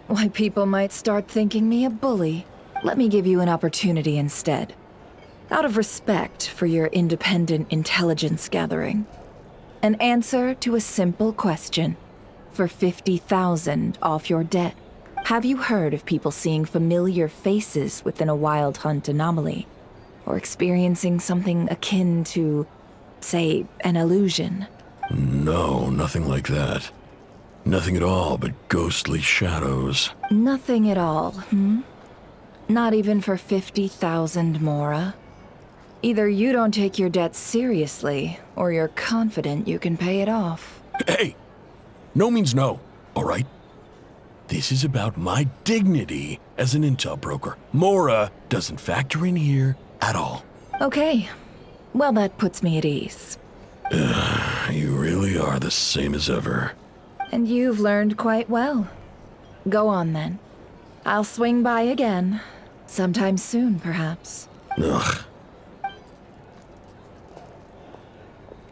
Why, people might start thinking me a bully. Let me give you an opportunity instead. Out of respect for your independent intelligence gathering. An answer to a simple question. For 50,000 off your debt. Have you heard of people seeing familiar faces within a Wild Hunt anomaly? Or experiencing something akin to, say, an illusion? No, nothing like that. Nothing at all but ghostly shadows. Nothing at all, Not even for 50,000 mora? Either you don't take your debt seriously, or you're confident you can pay it off. Hey! No means no, all right? This is about my dignity as an intel broker. Mora doesn't factor in here at all. Okay. Well, that puts me at ease. You really are the same as ever. And you've learned quite well. Go on, then. I'll swing by again. Sometime soon, perhaps. Ugh.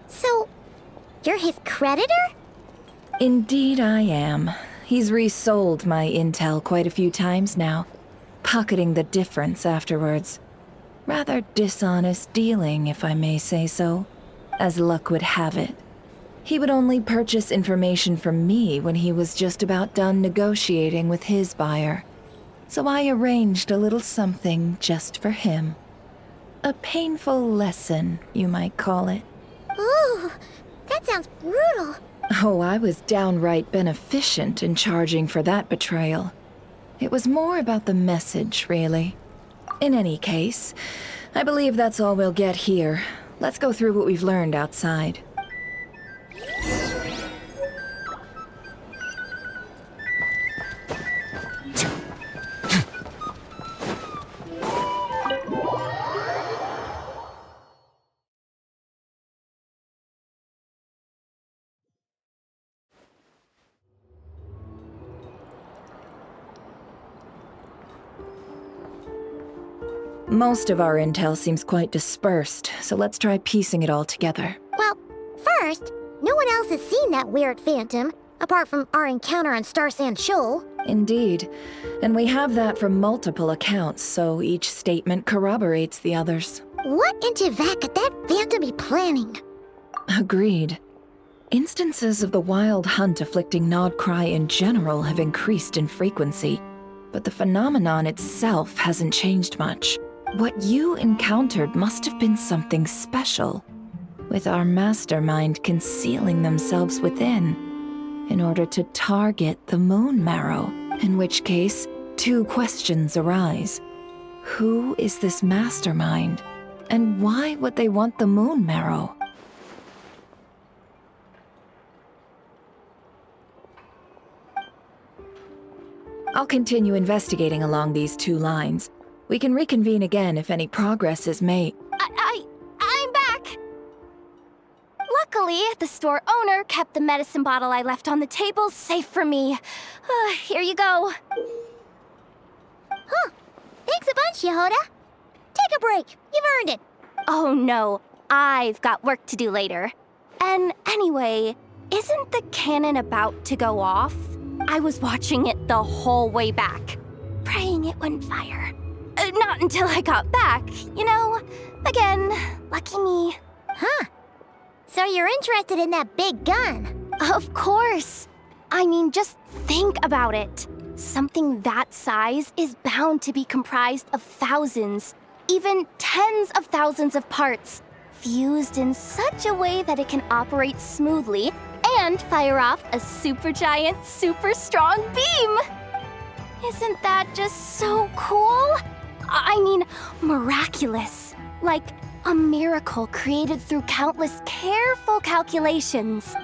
So, you're his creditor? Indeed I am. He's resold my intel quite a few times now, pocketing the difference afterwards. Rather dishonest dealing, if I may say so. As luck would have it, he would only purchase information from me when he was just about done negotiating with his buyer. So I arranged a little something just for him. A painful lesson, you might call it. Ooh, that sounds brutal. Oh, I was downright beneficent in charging for that betrayal. It was more about the message, really. In any case, I believe that's all we'll get here. Let's go through what we've learned outside. Most of our intel seems quite dispersed, so let's try piecing it all together. Well, first, no one else has seen that weird phantom, apart from our encounter on Star Sand Shoal. Indeed. And we have that from multiple accounts, so each statement corroborates the others. What in Teyvat could that phantom be planning? Agreed. Instances of the wild hunt afflicting Nodcry in general have increased in frequency, but the phenomenon itself hasn't changed much. What you encountered must have been something special, with our mastermind concealing themselves within, in order to target the Moon Marrow, in which case, two questions arise. Who is this mastermind, and why would they want the Moon Marrow? I'll continue investigating along these two lines. We can reconvene again if any progress is made. I'm back! Luckily, the store owner kept the medicine bottle I left on the table safe for me. Here you go. Huh. Thanks a bunch, Yehoda. Take a break. You've earned it. Oh no, I've got work to do later. And anyway, isn't the cannon about to go off? I was watching it the whole way back, praying it wouldn't fire. Not until I got back, you know? Again, lucky me. Huh. So you're interested in that big gun? Of course. I mean, just think about it. Something that size is bound to be comprised of thousands, even tens of thousands of parts, fused in such a way that it can operate smoothly and fire off a supergiant, super strong beam! Isn't that just so cool? I mean, miraculous. Like a miracle created through countless careful calculations.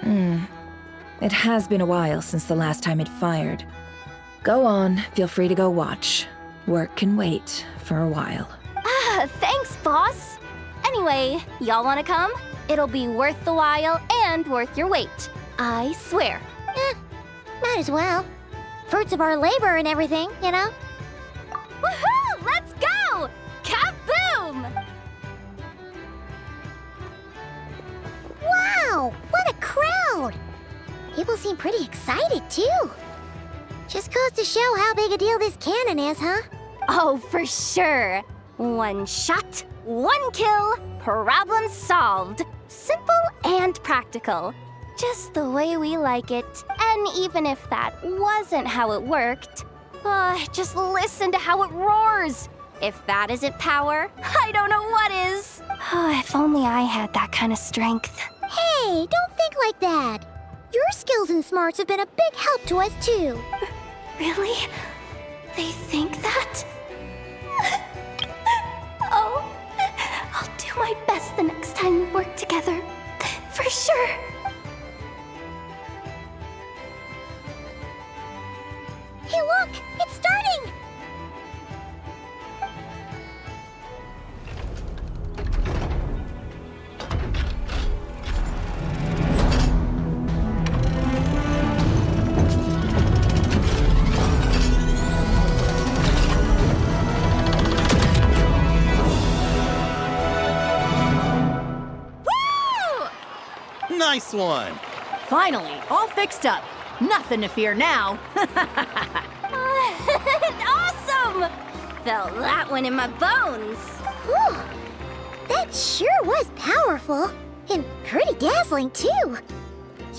It has been a while since the last time it fired. Go on, feel free to go watch. Work can wait for a while. Thanks, boss. Anyway, y'all wanna come? It'll be worth the while and worth your wait. I swear. Might as well. Fruits of our labor and everything, you know? Woohoo! Let's go! Kaboom! Wow! What a crowd! People seem pretty excited, too. Just goes to show how big a deal this cannon is, huh? Oh, for sure. One shot, one kill, problem solved. Simple and practical. Just the way we like it. And even if that wasn't how it worked, just listen to how it roars. If that isn't power, I don't know what is. If only I had that kind of strength. Hey, don't think like that. Your skills and smarts have been a big help to us, too. Really? They think that? Oh, I'll do my best the next time we work together. For sure. Hey, look! It's starting! Nice one! Finally, all fixed up. Nothing to fear now. Awesome! Felt that one in my bones. Whew. That sure was powerful. And pretty dazzling, too.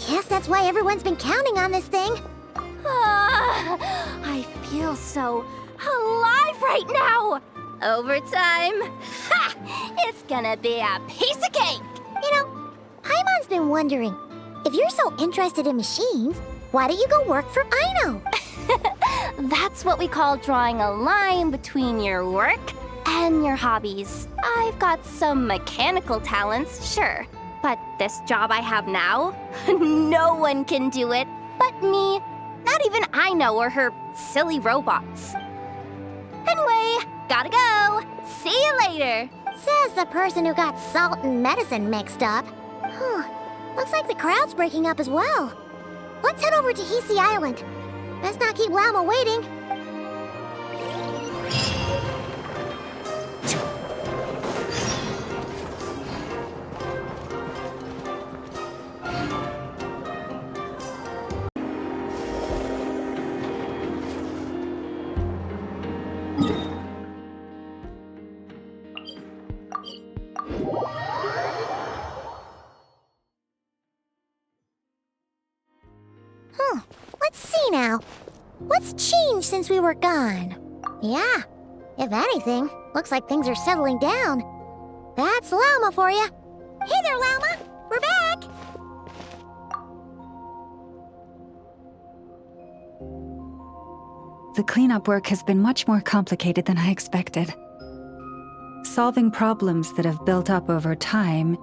Guess that's why everyone's been counting on this thing. I feel so alive right now! Overtime? Ha! It's gonna be a piece of cake! You know, Paimon's been wondering, if you're so interested in machines, why don't you go work for Aino? That's what we call drawing a line between your work and your hobbies. I've got some mechanical talents, sure. But this job I have now, no one can do it but me. Not even Aino or her silly robots. Anyway, gotta go. See you later. Says the person who got salt and medicine mixed up. Looks like the crowd's breaking up as well. Let's head over to Hisi Island. Let's not keep Llama waiting. Let's see now. What's changed since we were gone? Yeah, if anything, looks like things are settling down. That's Llama for you. Hey there, Llama. We're back. The cleanup work has been much more complicated than I expected. Solving problems that have built up over time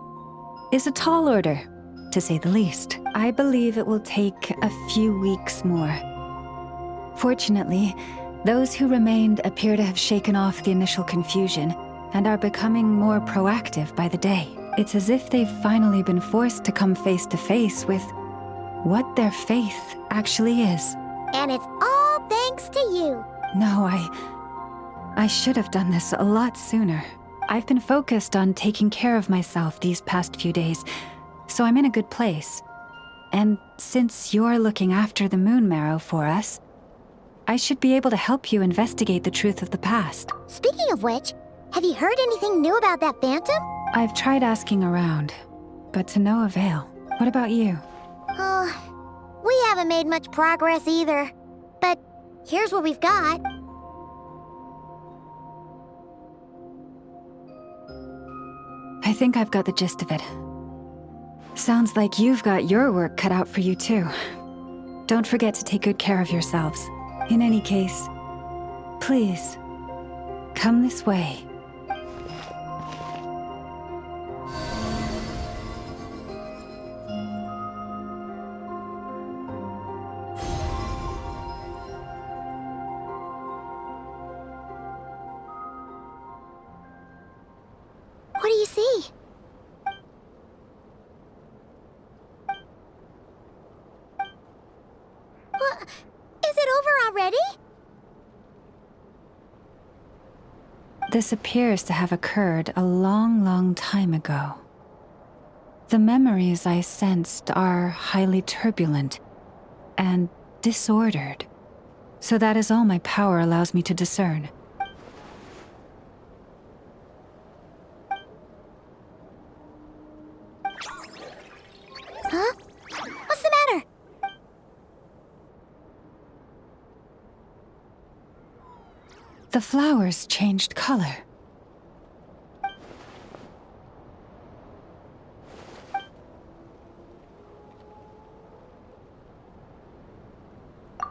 is a tall order, to say the least. I believe it will take a few weeks more. Fortunately, those who remained appear to have shaken off the initial confusion and are becoming more proactive by the day. It's as if they've finally been forced to come face to face with what their faith actually is. And it's all thanks to you. No, I should have done this a lot sooner. I've been focused on taking care of myself these past few days, so I'm in a good place. And since you're looking after the Moon Marrow for us, I should be able to help you investigate the truth of the past. Speaking of which, have you heard anything new about that phantom? I've tried asking around, but to no avail. What about you? We haven't made much progress either. But here's what we've got. I think I've got the gist of it. Sounds like you've got your work cut out for you too. Don't forget to take good care of yourselves. In any case, please, come this way. What do you see? What? Is it over already? This appears to have occurred a long, long time ago. The memories I sensed are highly turbulent and disordered, so that is all my power allows me to discern. Huh? What's the matter? The flowers changed color.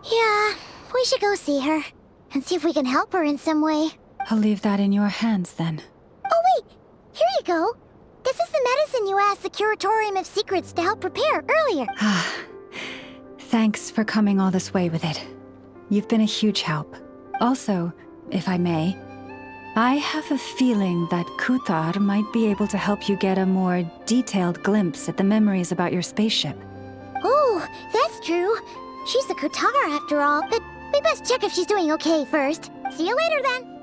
Yeah, we should go see her and see if we can help her in some way. I'll leave that in your hands then. Oh wait, here you go. This is the medicine you asked the Curatorium of Secrets to help prepare earlier. Thanks for coming all this way with it. You've been a huge help. Also, if I may, I have a feeling that Kuthar might be able to help you get a more detailed glimpse at the memories about your spaceship. Oh, that's true. She's the Kutara after all, but we best check if she's doing okay first. See you later then.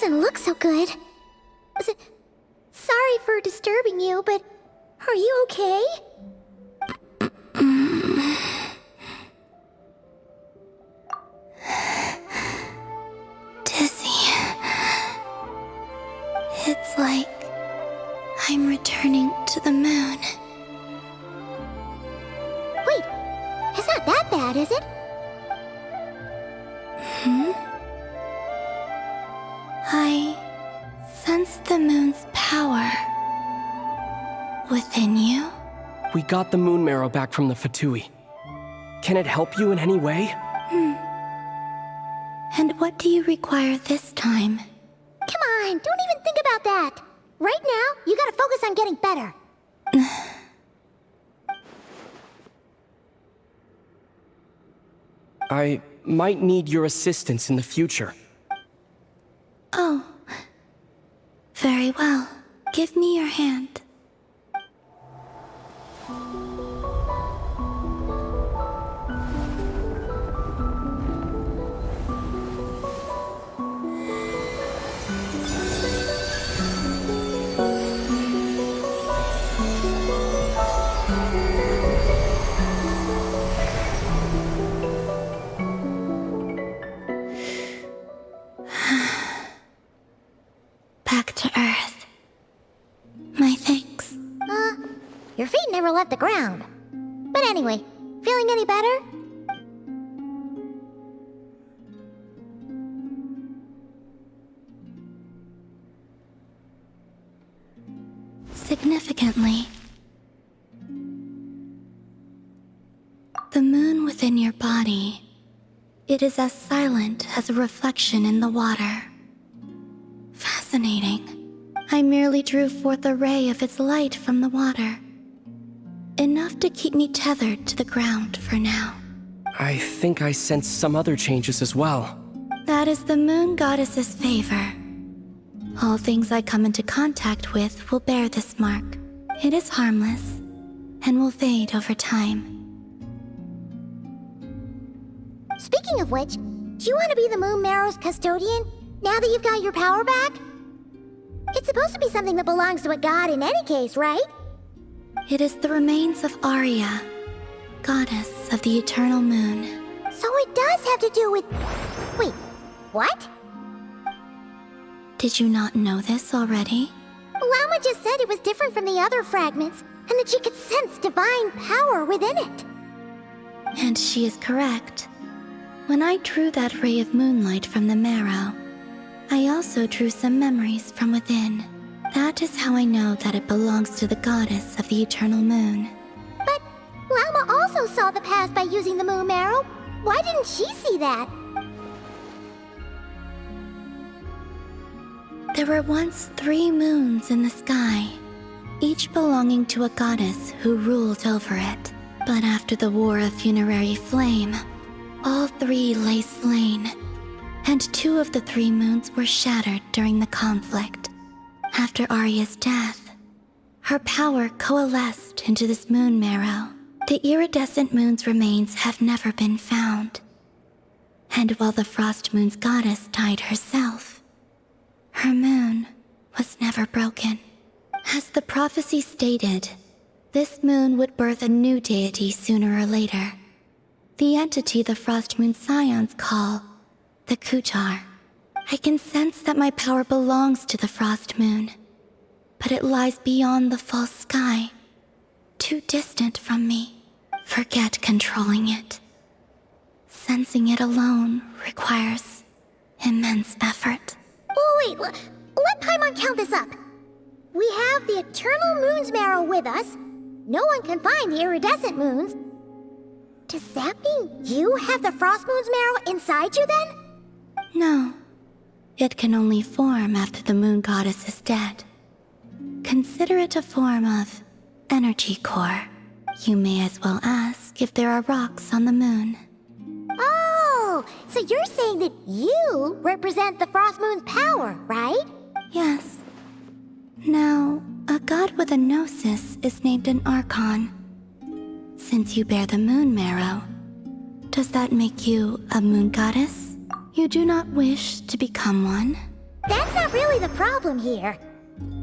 doesn't look so good. Sorry for disturbing you, but are you okay? Dizzy. It's like I'm returning to the moon. Wait, it's not that bad, is it? I sense the moon's power within you. We got the moon marrow back from the Fatui. Can it help you in any way? And what do you require this time? Come on, don't even think about that. Right now, you gotta focus on getting better. I might need your assistance in the future. Oh. Very well. Give me your hand. Back to Earth. My thanks. Your feet never left the ground. But anyway, feeling any better? Significantly, the moon within your body, it is as silent as a reflection in the water. Fascinating. I merely drew forth a ray of its light from the water. Enough to keep me tethered to the ground for now. I think I sense some other changes as well. That is the moon goddess's favor. All things I come into contact with will bear this mark. It is harmless and will fade over time. Speaking of which, do you want to be the moon marrow's custodian now that you've got your power back? It's supposed to be something that belongs to a god in any case, right? It is the remains of Arya, goddess of the eternal moon. So it does have to do with... Wait, what? Did you not know this already? Llama just said it was different from the other fragments, and that she could sense divine power within it. And she is correct. When I drew that ray of moonlight from the marrow, I also drew some memories from within. That is how I know that it belongs to the goddess of the eternal moon. But Llama also saw the past by using the moon marrow. Why didn't she see that? There were once 3 moons in the sky, each belonging to a goddess who ruled over it. But after the War of Funerary Flame, all 3 lay slain, and 2 of the 3 moons were shattered during the conflict. After Arya's death, her power coalesced into this moon marrow. The iridescent moon's remains have never been found. And while the Frost Moon's goddess died herself, her moon was never broken. As the prophecy stated, this moon would birth a new deity sooner or later. The entity the Frost Moon Scions call the Kutar. I can sense that my power belongs to the Frost Moon, but it lies beyond the false sky, too distant from me. Forget controlling it. Sensing it alone requires immense effort. Oh wait, let Paimon count this up. We have the Eternal Moon's marrow with us. No one can find the iridescent moons. Does that mean you have the Frost Moon's marrow inside you then? No. It can only form after the moon goddess is dead. Consider it a form of energy core. You may as well ask if there are rocks on the moon. Oh, so you're saying that you represent the Frost Moon's power, right? Yes. Now, a god with a gnosis is named an Archon. Since you bear the moon marrow, does that make you a moon goddess? You do not wish to become one? That's not not really the problem here.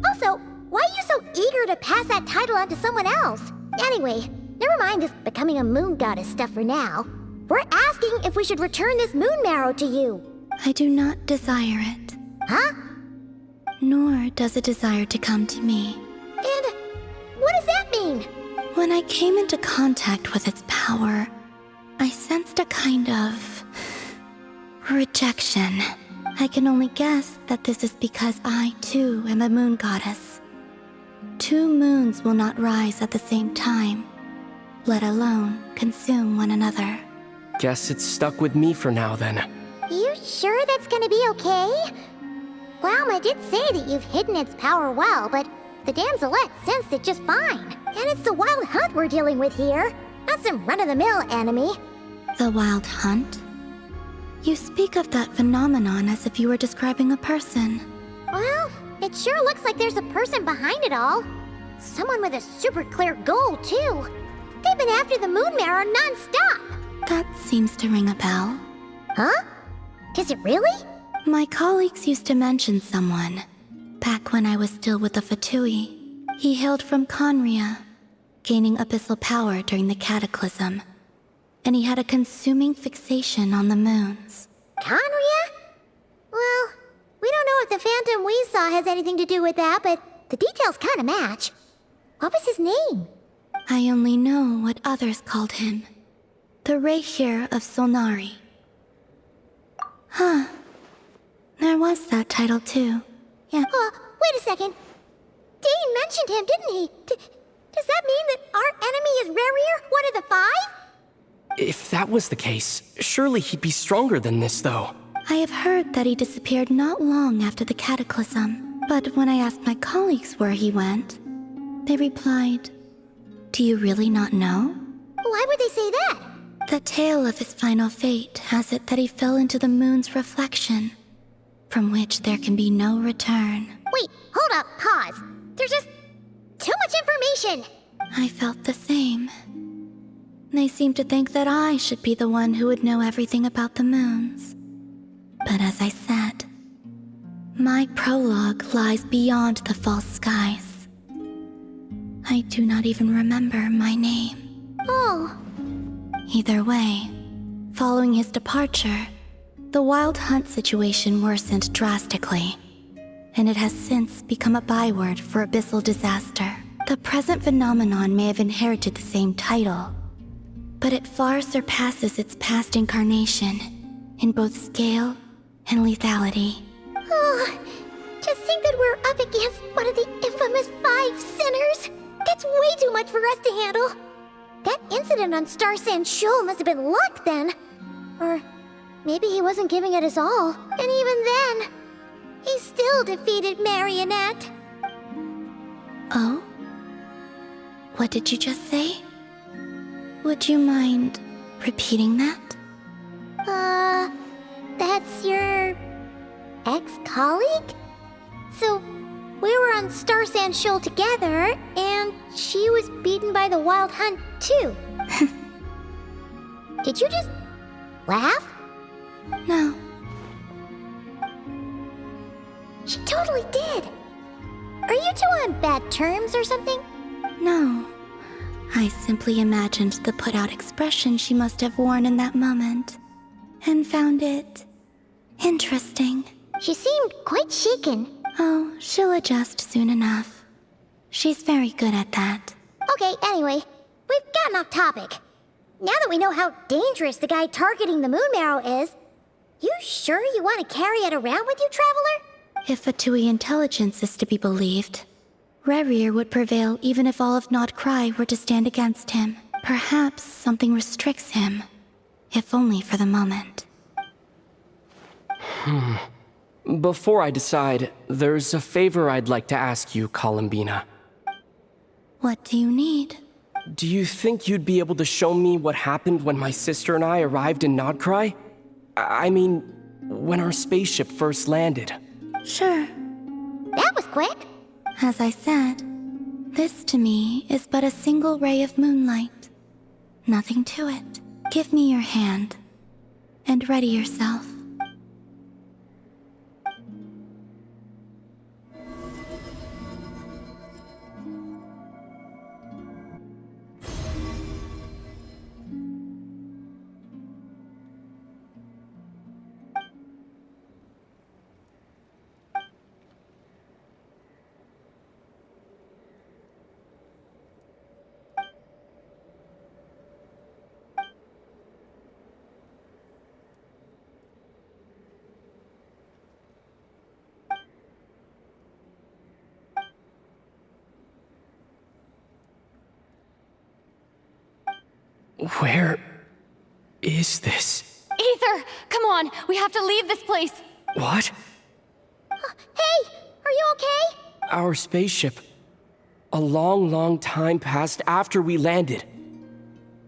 Also, why are you so eager to pass that title on to someone else? Anyway, never mind this becoming a moon goddess stuff for now. We're asking if we should return this moon marrow to you. I do not desire it. Huh? Nor does it desire to come to me. And what does that mean? When I came into contact with its power, I sensed a kind of rejection. I can only guess that this is because I, too, am a moon goddess. 2 moons will not rise at the same time, let alone consume one another. Guess it's stuck with me for now, then. You sure that's gonna be okay? Walma did say that you've hidden its power well, but the damselette sensed it just fine. And it's the wild hunt we're dealing with here, not some run-of-the-mill enemy. The wild hunt? You speak of that phenomenon as if you were describing a person. Well, it sure looks like there's a person behind it all. Someone with a super clear goal, too. They've been after the moon marrow non-stop. That seems to ring a bell. Huh? Does it really? My colleagues used to mention someone, back when I was still with the Fatui. He hailed from Conria, gaining abyssal power during the Cataclysm. And he had a consuming fixation on the moons. Conria? Well, we don't know if the phantom we saw has anything to do with that, but the details kinda match. What was his name? I only know what others called him. The Reihir of Solnari. Huh. There was that title too. Yeah. Wait a second. Dane mentioned him, didn't he? Does that mean that our enemy is Rerir, one of the 5? If that was the case, surely he'd be stronger than this, though. I have heard that he disappeared not long after the Cataclysm. But when I asked my colleagues where he went, they replied, "Do you really not know?" Why would they say that? The tale of his final fate has it that he fell into the moon's reflection, from which there can be no return. Wait, hold up, pause. There's just too much information. I felt the same. They seemed to think that I should be the one who would know everything about the moons. But as I said, my prologue lies beyond the false skies. I do not even remember my name. Oh. Either way, following his departure, the wild hunt situation worsened drastically, and it has since become a byword for abyssal disaster. The present phenomenon may have inherited the same title, but it far surpasses its past incarnation in both scale and lethality. Oh, just think that we're up against one of the infamous 5 sinners. That's way too much for us to handle. That incident on Star Sand Shoal must have been luck then. Or maybe he wasn't giving it his all. And even then, he still defeated Marionette. Oh? What did you just say? Would you mind repeating that? That's your ex-colleague? So, we were on Star Sand Shoal together, and she was beaten by the Wild Hunt, too. Did you just laugh? No. She totally did. Are you two on bad terms or something? No. I simply imagined the put-out expression she must have worn in that moment, and found it interesting. She seemed quite shaken. Oh, she'll adjust soon enough. She's very good at that. Okay, anyway, we've gotten off topic. Now that we know how dangerous the guy targeting the moon marrow is, you sure you want to carry it around with you, Traveler? If Fatui intelligence is to be believed, Rerir would prevail even if all of Nod Cry were to stand against him. Perhaps something restricts him, if only for the moment. Before I decide, there's a favor I'd like to ask you, Columbina. What do you need? Do you think you'd be able to show me what happened when my sister and I arrived in Nodcry? I mean, when our spaceship first landed. Sure. That was quick. As I said, this to me is but a single ray of moonlight. Nothing to it. Give me your hand, and ready yourself. Where is this? Aether, come on, we have to leave this place. What? Hey, are you okay? Our spaceship. A long, long time passed after we landed.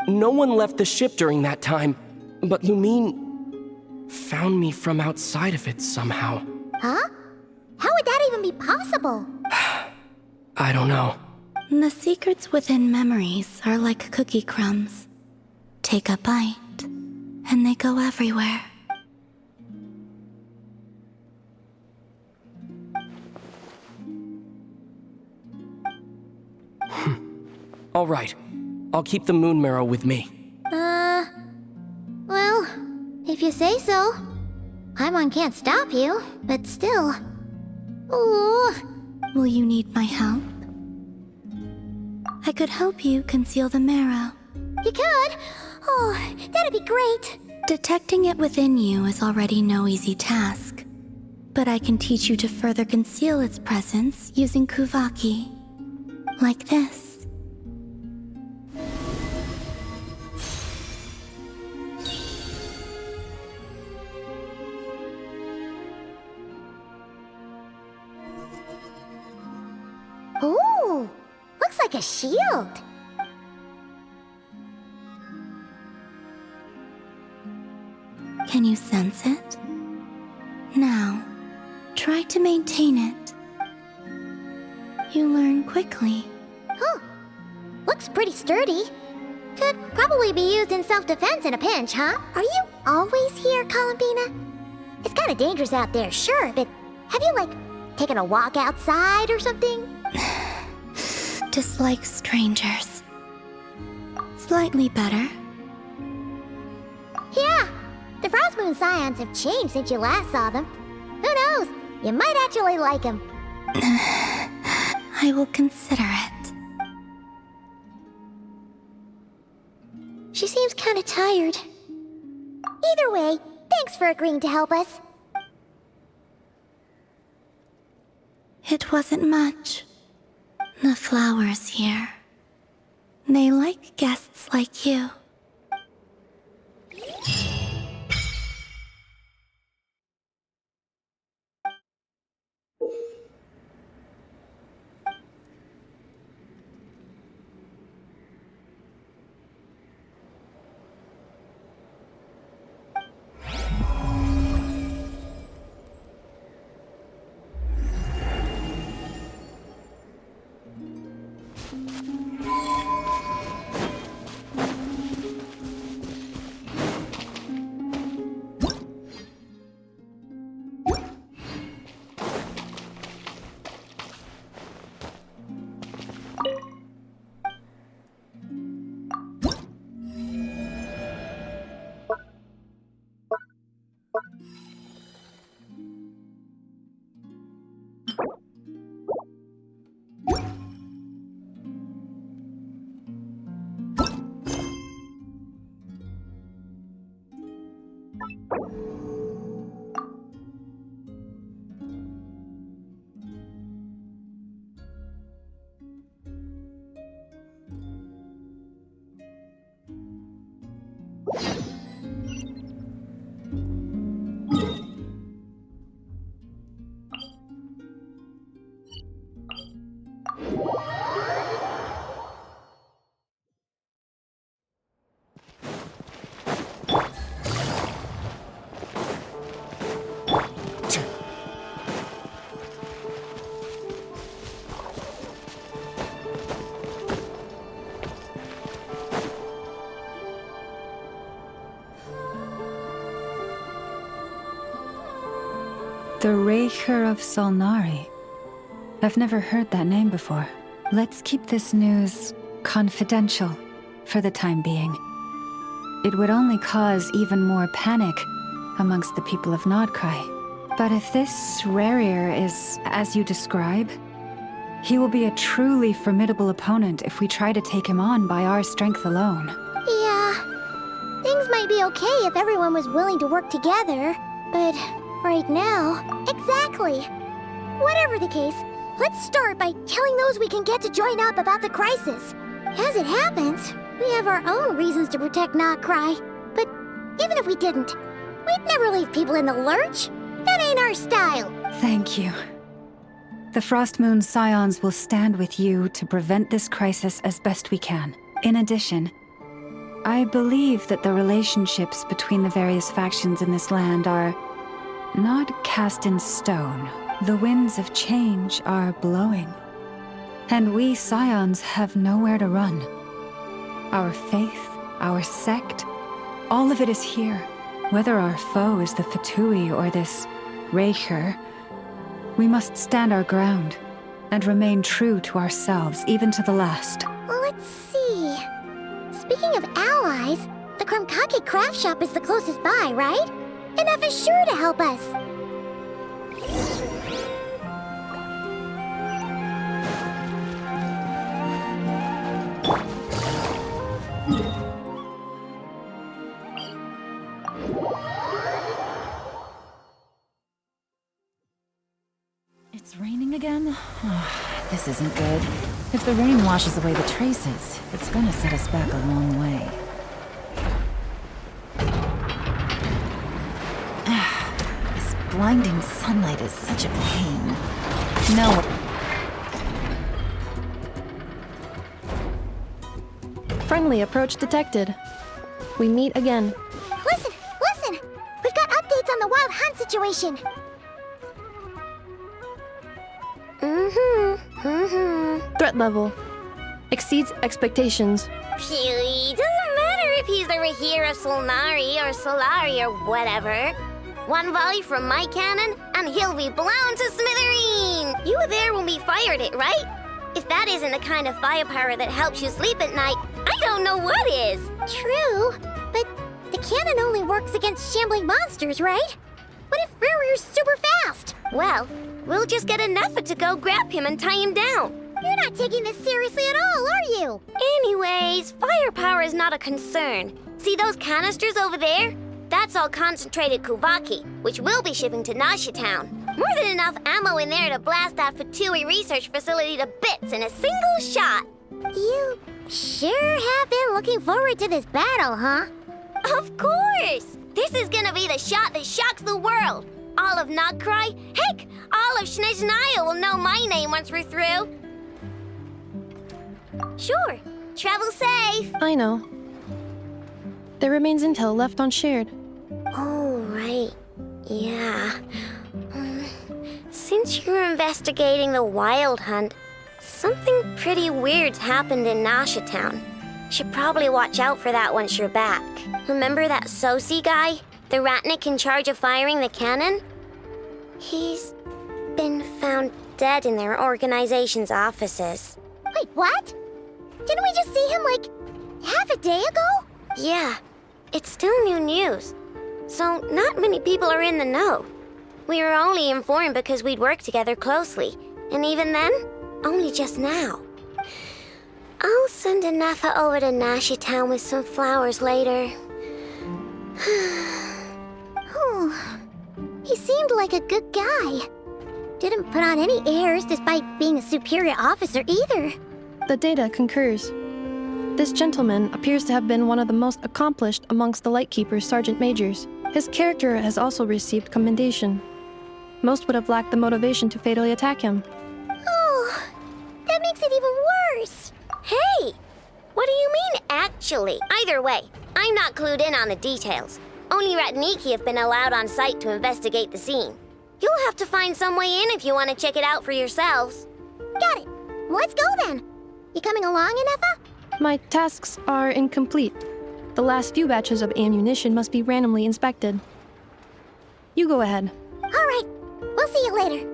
No one left the ship during that time, but Lumine found me from outside of it somehow. Huh? How would that even be possible? I don't know. The secrets within memories are like cookie crumbs. Take a bite, and they go everywhere. All right. I'll keep the moon marrow with me. Well, if you say so. Paimon can't stop you, but still. Ooh. Will you need my help? I could help you conceal the marrow. You could? Oh, that'd be great. Detecting it within you is already no easy task. But I can teach you to further conceal its presence using Kuvaki. Like this. Ooh, looks like a shield. Can you sense it? Now, try to maintain it. You learn quickly. Huh. Looks pretty sturdy. Could probably be used in self-defense in a pinch, huh? Are you always here, Columbina? It's kind of dangerous out there, sure, but have you, like, taken a walk outside or something? Dislike strangers. Slightly better. Yeah, the Frost Moon Scions have changed since you last saw them. Who knows? You might actually like them. I will consider it. She seems kind of tired. Either way, thanks for agreeing to help us. It wasn't much. The flowers here. They like guests like you. The Raker of Solnari. I've never heard that name before. Let's keep this news confidential for the time being. It would only cause even more panic amongst the people of Nodcry. But if this Rarier is as you describe, he will be a truly formidable opponent if we try to take him on by our strength alone. Yeah, things might be okay if everyone was willing to work together, but right now... Exactly! Whatever the case, let's start by telling those we can get to join up about the crisis. As it happens, We have our own reasons to protect Notcry, but even if we didn't, we'd never leave people in the lurch. That ain't our style. Thank you. The Frostmoon Scions will stand with you to prevent this crisis as best we can. In addition, I believe that the relationships between the various factions in this land are not cast in stone. The winds of change are blowing, and we Scions have nowhere to run. Our faith, our sect, all of it is here. Whether our foe is the Fatui or this Raker, we must stand our ground and remain true to ourselves, even to the last. Well, let's see. Speaking of allies, the Krumkake craft shop is the closest by, right? Enough is sure to help us. It's raining again? This isn't good. If the rain washes away the traces, it's gonna set us back a long way. This blinding sunlight is such a pain. No. Friendly approach detected. We meet again. Listen! We've got updates on the Wild Hunt situation. Threat level exceeds expectations. Phew, doesn't matter if he's the Rahira Solnari or Solari or whatever. One volley from my cannon, and he'll be blown to smithereen! You were there when we fired it, right? If that isn't the kind of firepower that helps you sleep at night, I don't know what is! True, but the cannon only works against shambling monsters, right? What if Rarir's super fast? Well, we'll just get Nefa to go grab him and tie him down. You're not taking this seriously at all, are you? Anyways, firepower is not a concern. See those canisters over there? That's all concentrated Kuvaki, which we'll be shipping to Nasha Town. More than enough ammo in there to blast that Fatui research facility to bits in a single shot. You sure have been looking forward to this battle, huh? Of course! This is gonna be the shot that shocks the world. All of Notcry, heck, all of Snezhnaya will know my name once we're through. Sure, travel safe. I know. There remains intel left unshared. Oh, right. Yeah. Since you're investigating the Wild Hunt, something pretty weird's happened in Nasha Town. Should probably watch out for that once you're back. Remember that Sosi guy? The Ratnik in charge of firing the cannon? He's been found dead in their organization's offices. Wait, what? Didn't we just see him, like, half a day ago? Yeah, it's still new news. So not many people are in the know. We were only informed because we'd worked together closely. And even then, only just now. I'll send Nefa over to Nasha Town with some flowers later. Oh, he seemed like a good guy. Didn't put on any airs despite being a superior officer either. The data concurs. This gentleman appears to have been one of the most accomplished amongst the Lightkeeper's sergeant majors. His character has also received commendation. Most would have lacked the motivation to fatally attack him. Oh, that makes it even worse. Hey, what do you mean, actually? Either way, I'm not clued in on the details. Only Ratniki have been allowed on site to investigate the scene. You'll have to find some way in if you want to check it out for yourselves. Got it. Let's go then. You coming along, Nefa? My tasks are incomplete. The last few batches of ammunition must be randomly inspected. You go ahead. All right. We'll see you later.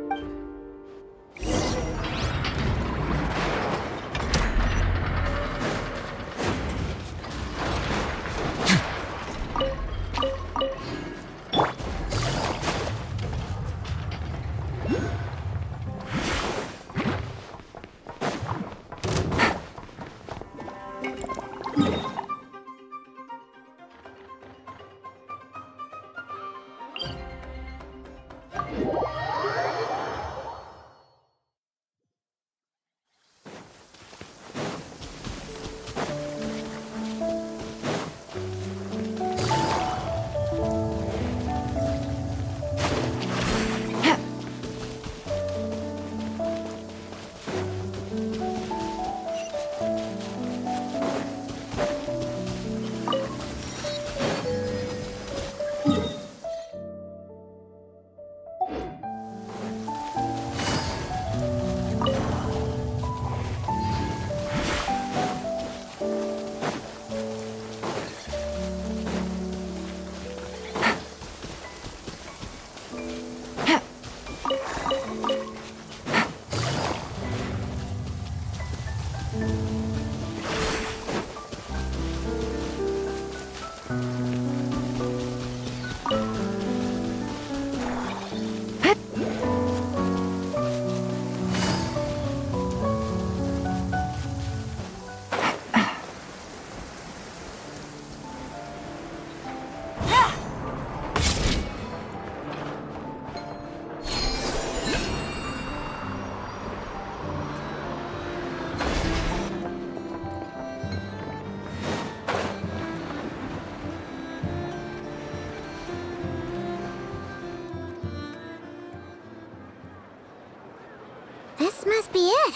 This must be it.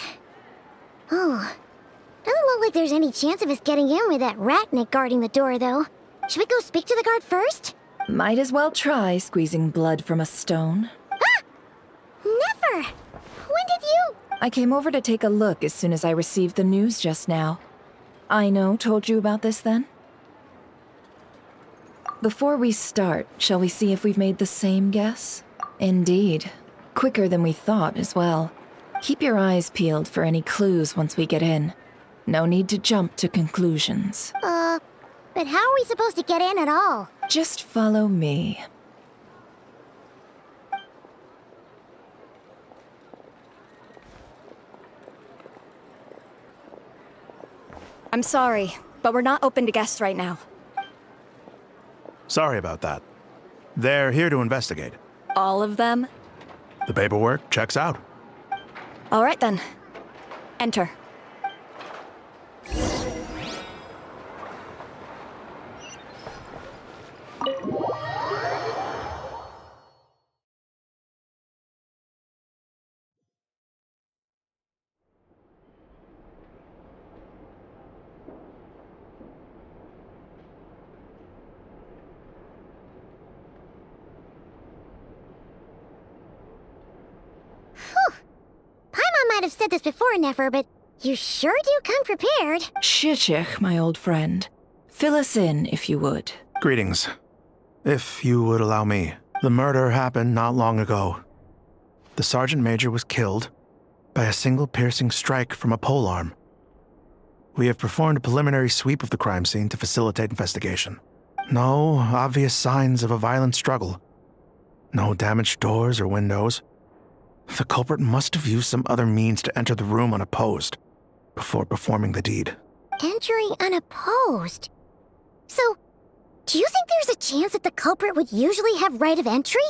Oh. Doesn't look like there's any chance of us getting in with that ratnik guarding the door, though. Should we go speak to the guard first? Might as well try squeezing blood from a stone. Ah! Never! When did you... I came over to take a look as soon as I received the news just now. Aino told you about this then? Before we start, shall we see if we've made the same guess? Indeed. Quicker than we thought as well. Keep your eyes peeled for any clues once we get in. No need to jump to conclusions. But how are we supposed to get in at all? Just follow me. I'm sorry, but we're not open to guests right now. Sorry about that. They're here to investigate. All of them? The paperwork checks out. All right then. Enter. Might have said this before, Nefer, but you sure do come prepared. Shishich, my old friend. Fill us in, if you would. Greetings. If you would allow me. The murder happened not long ago. The Sergeant Major was killed by a single piercing strike from a polearm. We have performed a preliminary sweep of the crime scene to facilitate investigation. No obvious signs of a violent struggle. No damaged doors or windows. The culprit must have used some other means to enter the room unopposed before performing the deed. Entering unopposed? So, do you think there's a chance that the culprit would usually have right of entry?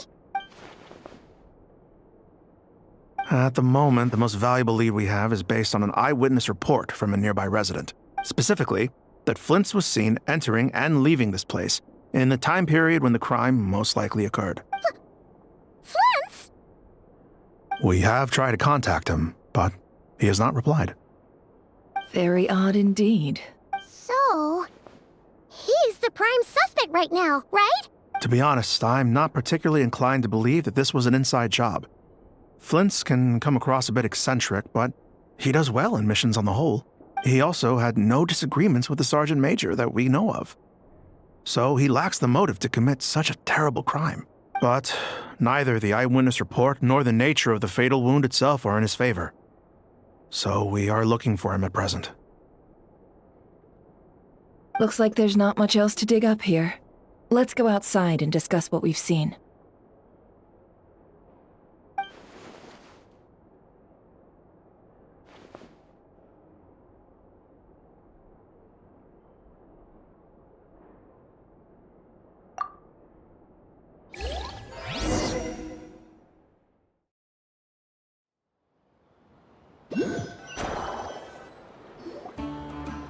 At the moment, the most valuable lead we have is based on an eyewitness report from a nearby resident. Specifically, that Flint's was seen entering and leaving this place in the time period when the crime most likely occurred. Flint's? We have tried to contact him, but he has not replied. Very odd indeed. So, he's the prime suspect right now, right? To be honest, I'm not particularly inclined to believe that this was an inside job. Flint's can come across a bit eccentric, but he does well in missions on the whole. He also had no disagreements with the Sergeant Major that we know of. So he lacks the motive to commit such a terrible crime. But neither the eyewitness report nor the nature of the fatal wound itself are in his favor. So we are looking for him at present. Looks like there's not much else to dig up here. Let's go outside and discuss what we've seen.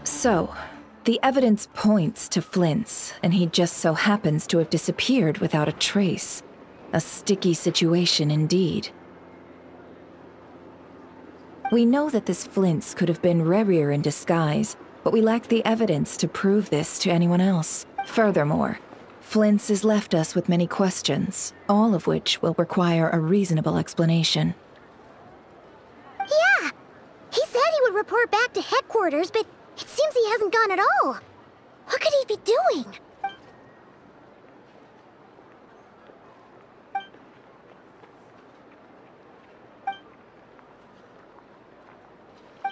So, the evidence points to Flint's, and he just so happens to have disappeared without a trace. A sticky situation indeed. We know that this Flint's could have been Rerir in disguise, but we lack the evidence to prove this to anyone else. Furthermore, Flint's has left us with many questions, all of which will require a reasonable explanation. Yeah! He said he would report back to headquarters, but it seems he hasn't gone at all. What could he be doing?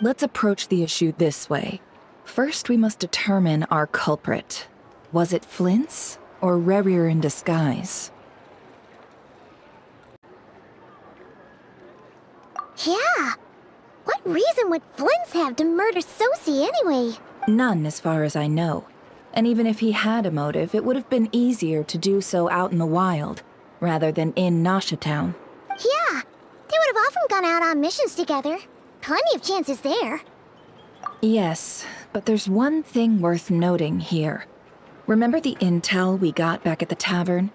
Let's approach the issue this way. First, we must determine our culprit. Was it Flint's or Rerir in disguise? Yeah. What reason would Flint's have to murder Sosie anyway? None, as far as I know. And even if he had a motive, it would have been easier to do so out in the wild, rather than in Nasha Town. Yeah. They would have often gone out on missions together. Plenty of chances there. Yes, but there's one thing worth noting here. Remember the intel we got back at the tavern?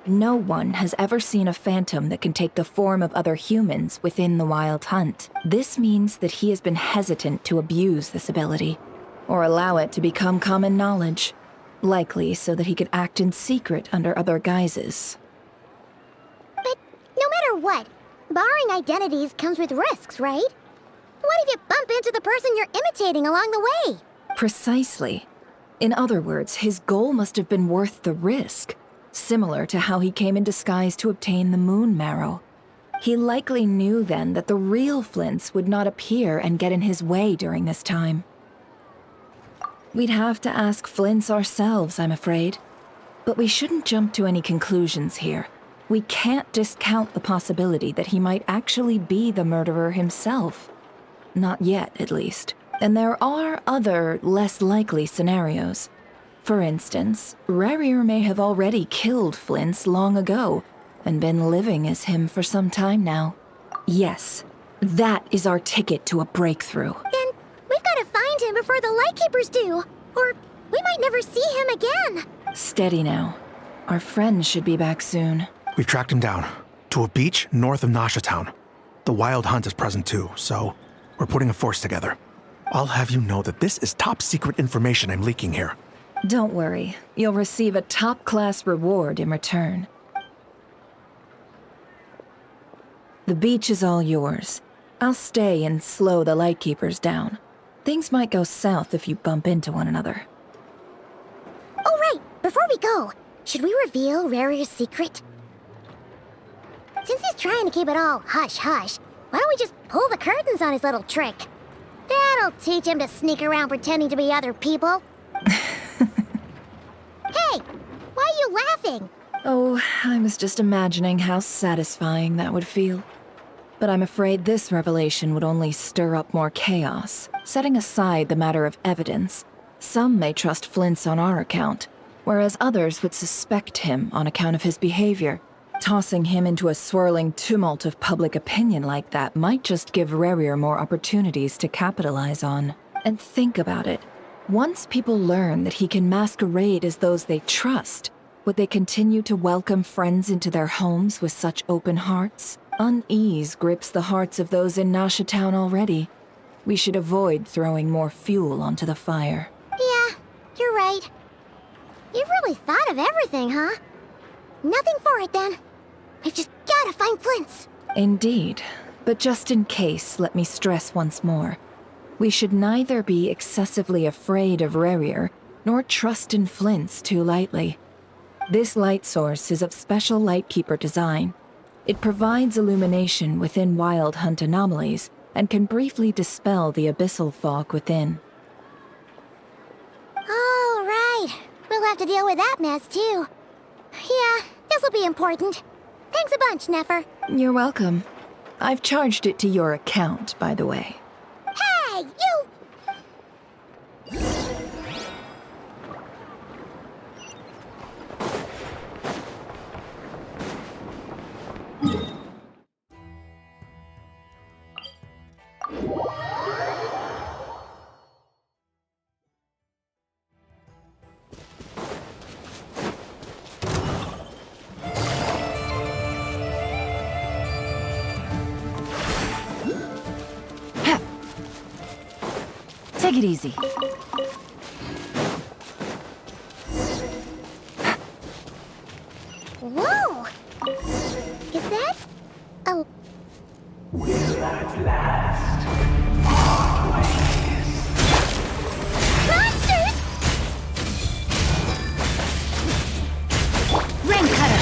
No one has ever seen a phantom that can take the form of other humans within the Wild Hunt. This means that he has been hesitant to abuse this ability, or allow it to become common knowledge, likely so that he could act in secret under other guises. But no matter what, borrowing identities comes with risks, right? What if you bump into the person you're imitating along the way? Precisely. In other words, his goal must have been worth the risk, similar to how he came in disguise to obtain the moon marrow. He likely knew then that the real Flints would not appear and get in his way during this time. We'd have to ask Flints ourselves, I'm afraid. But we shouldn't jump to any conclusions here. We can't discount the possibility that he might actually be the murderer himself. Not yet, at least. And there are other, less likely scenarios. For instance, Rerir may have already killed Flints long ago, and been living as him for some time now. Yes, that is our ticket to a breakthrough. Then we've got to find him before the Lightkeepers do, or we might never see him again. Steady now. Our friend should be back soon. We've tracked him down to a beach north of Nasha Town. The Wild Hunt is present too, so we're putting a force together. I'll have you know that this is top secret information I'm leaking here. Don't worry, you'll receive a top-class reward in return. The beach is all yours. I'll stay and slow the Lightkeepers down. Things might go south if you bump into one another. Oh right, before we go, should we reveal Rerir's secret? Since he's trying to keep it all hush-hush, why don't we just pull the curtains on his little trick? That'll teach him to sneak around pretending to be other people. Hey, why are you laughing? Oh, I was just imagining how satisfying that would feel. But I'm afraid this revelation would only stir up more chaos. Setting aside the matter of evidence, some may trust Flint's on our account, whereas others would suspect him on account of his behavior. Tossing him into a swirling tumult of public opinion like that might just give Rerir more opportunities to capitalize on. And think about it. Once people learn that he can masquerade as those they trust, would they continue to welcome friends into their homes with such open hearts? Unease grips the hearts of those in Nasha Town already. We should avoid throwing more fuel onto the fire. Yeah, you're right. You've really thought of everything, huh? Nothing for it then. We've just gotta find Flint's. Indeed. But just in case, let me stress once more. We should neither be excessively afraid of Rerir, nor trust in Flint's too lightly. This light source is of special Lightkeeper design. It provides illumination within Wild Hunt anomalies, and can briefly dispel the abyssal fog within. All right. We'll have to deal with that mess, too. Yeah, this'll be important. Thanks a bunch, Nefer. You're welcome. I've charged it to your account, by the way. Hey, you! Take it easy. Whoa! Is that a... Will at last monsters? Rain cutter!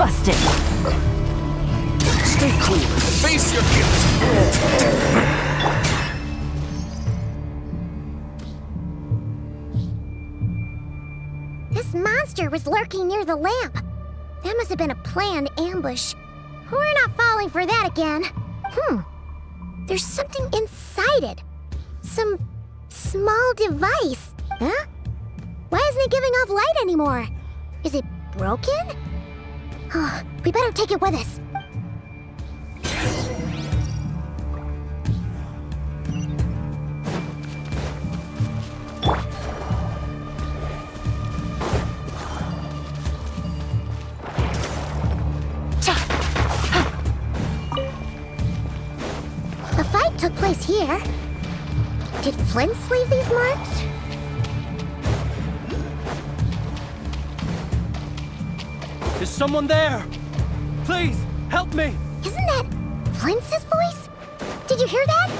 Busted. Stay clear. Face your guilt. This monster was lurking near the lamp. That must have been a planned ambush. We're not falling for that again. There's something inside it. Some small device. Huh? Why isn't it giving off light anymore? Is it broken? Oh, we better take it with us. The fight took place here. Did Flint's leave these marks? Is someone there? Please, help me! Isn't that Flint's voice? Did you hear that?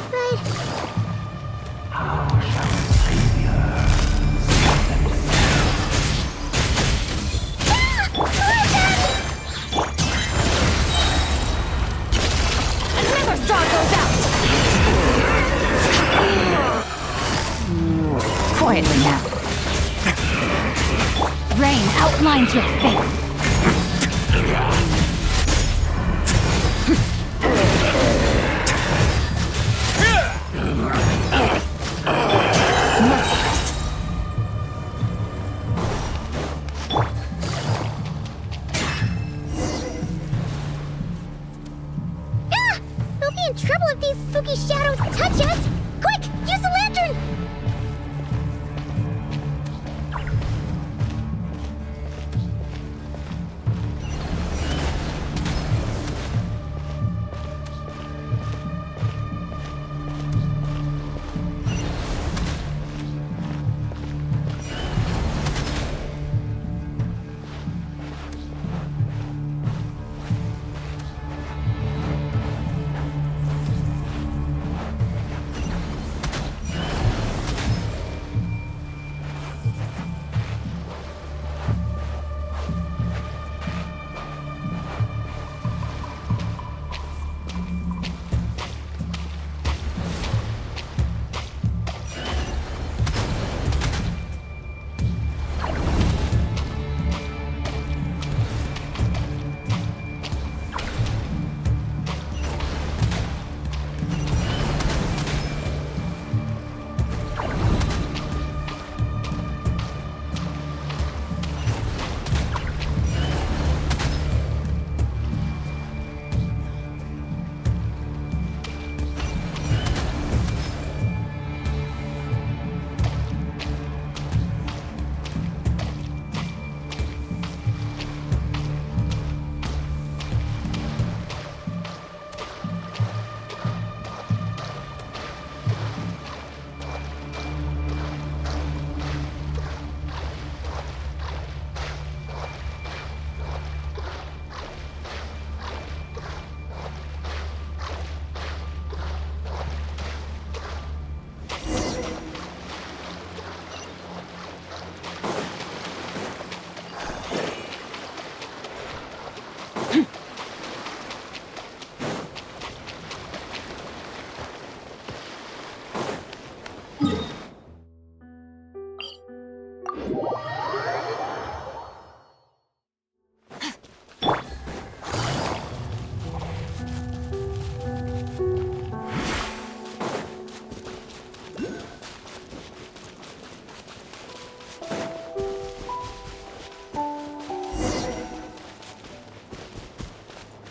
Another star goes out! Quietly now. Rain outlines your fate. We'll be in trouble if these spooky shadows touch us! Quick, use the lantern!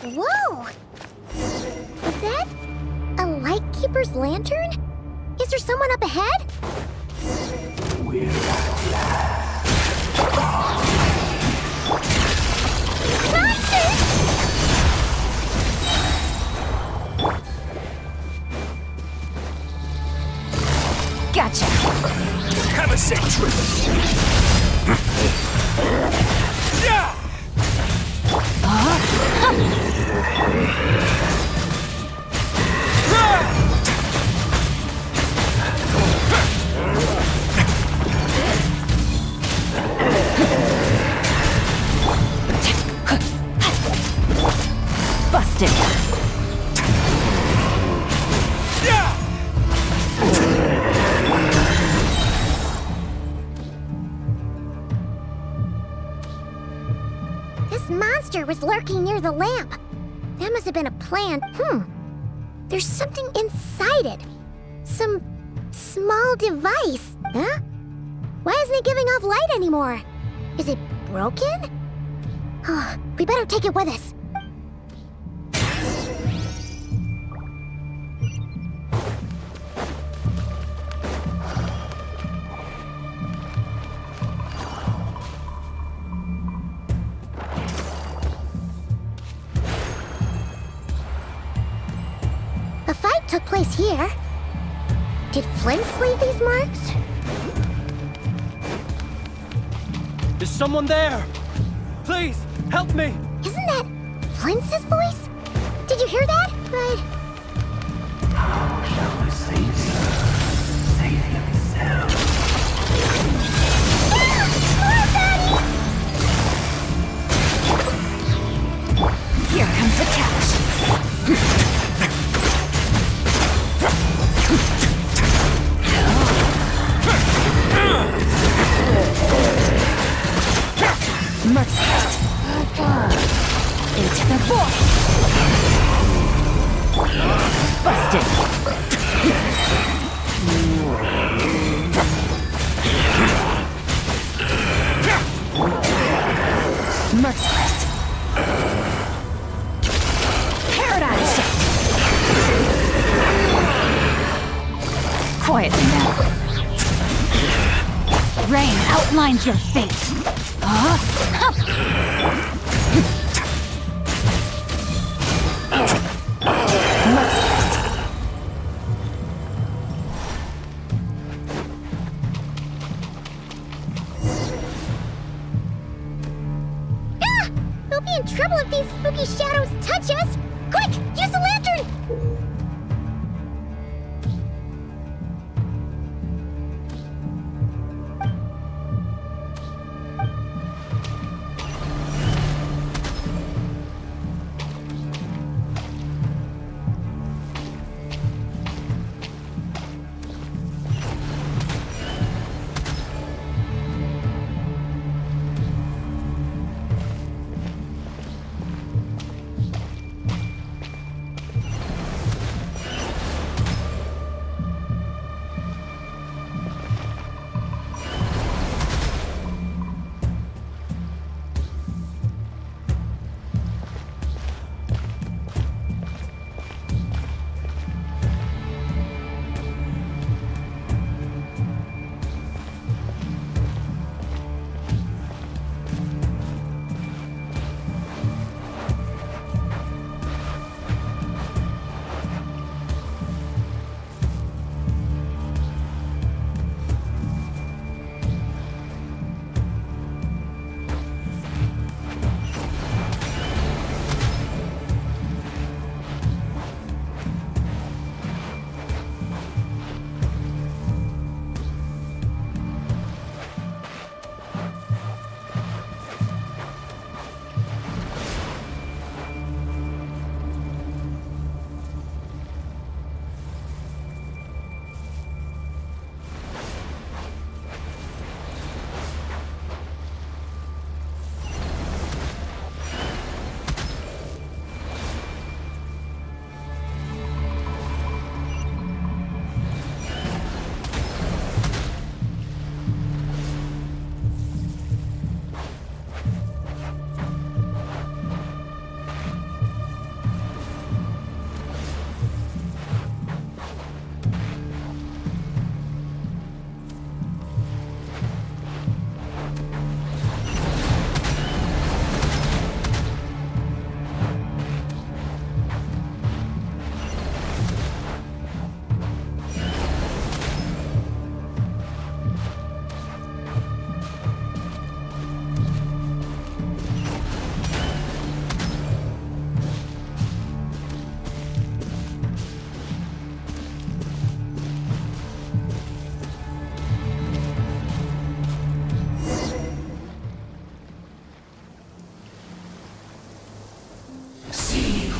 Whoa! Is that a Lightkeeper's lantern? Is there someone up ahead? We're at last. Monsters! Gotcha. Have a safe trip. Yeah! Busted. This monster was lurking near the lamp. That must have been a plan. There's something inside it. Some small device. Huh? Why isn't it giving off light anymore? Is it broken? Oh, we better take it with us. A fight took place here. Did Flint leave these marks? Is someone there? Please, help me! Isn't that Flint's voice? Did you hear that? How shall we save you? Save himself. Here comes the catch. Merciless. Into the void. Busted. Merciless. Paradigm shift. Quietly now. Rain outlines your fate. We'll be in trouble if these spooky shadows touch us! Quick, use the lantern!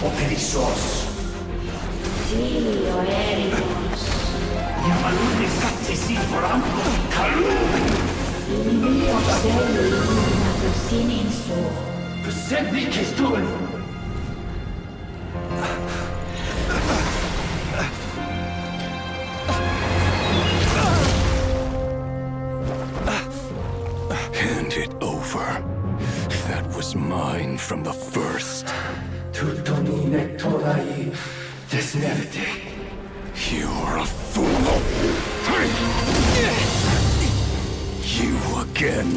Operissos. Filio Erigos. Yamalune Sattesis Vorampos Kalum. Indio Seli Siniso. Persebi Kestul. Hand it over. That was mine from the first. Tutoni Nectorai Desnevite. You're a fool. You again.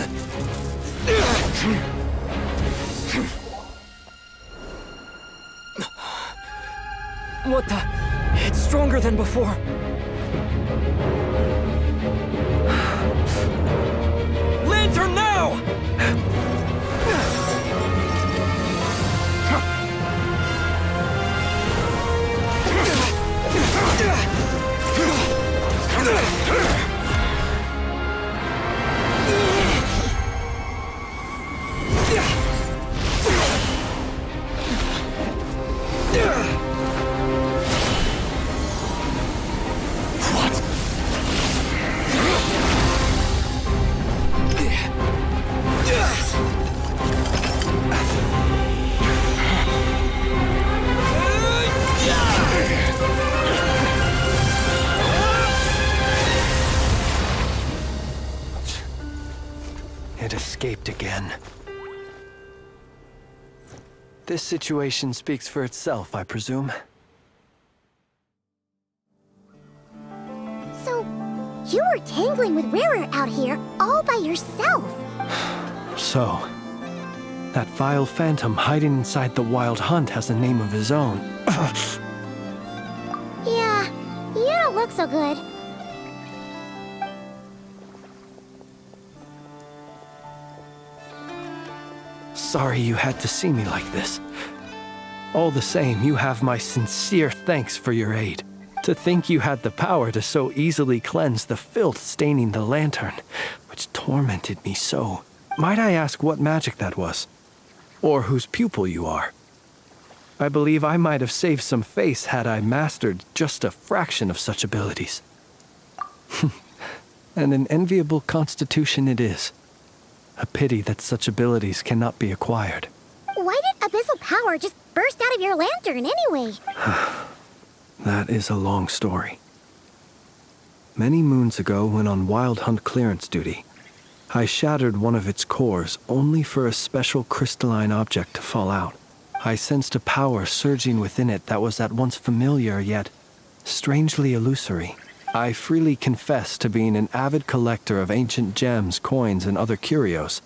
What the? It's stronger than before. Lantern now! It escaped again. This situation speaks for itself, I presume. So, you were tangling with Rarer out here all by yourself. So, that vile phantom hiding inside the Wild Hunt has a name of his own. Yeah, you don't look so good. Sorry you had to see me like this. All the same, you have my sincere thanks for your aid. To think you had the power to so easily cleanse the filth staining the lantern, which tormented me so. Might I ask what magic that was? Or whose pupil you are? I believe I might have saved some face had I mastered just a fraction of such abilities. And an enviable constitution it is. A pity that such abilities cannot be acquired. Why did abyssal power just burst out of your lantern anyway? That is a long story. Many moons ago, when on Wild Hunt clearance duty, I shattered one of its cores only for a special crystalline object to fall out. I sensed a power surging within it that was at once familiar yet strangely illusory. I freely confess to being an avid collector of ancient gems, coins, and other curios.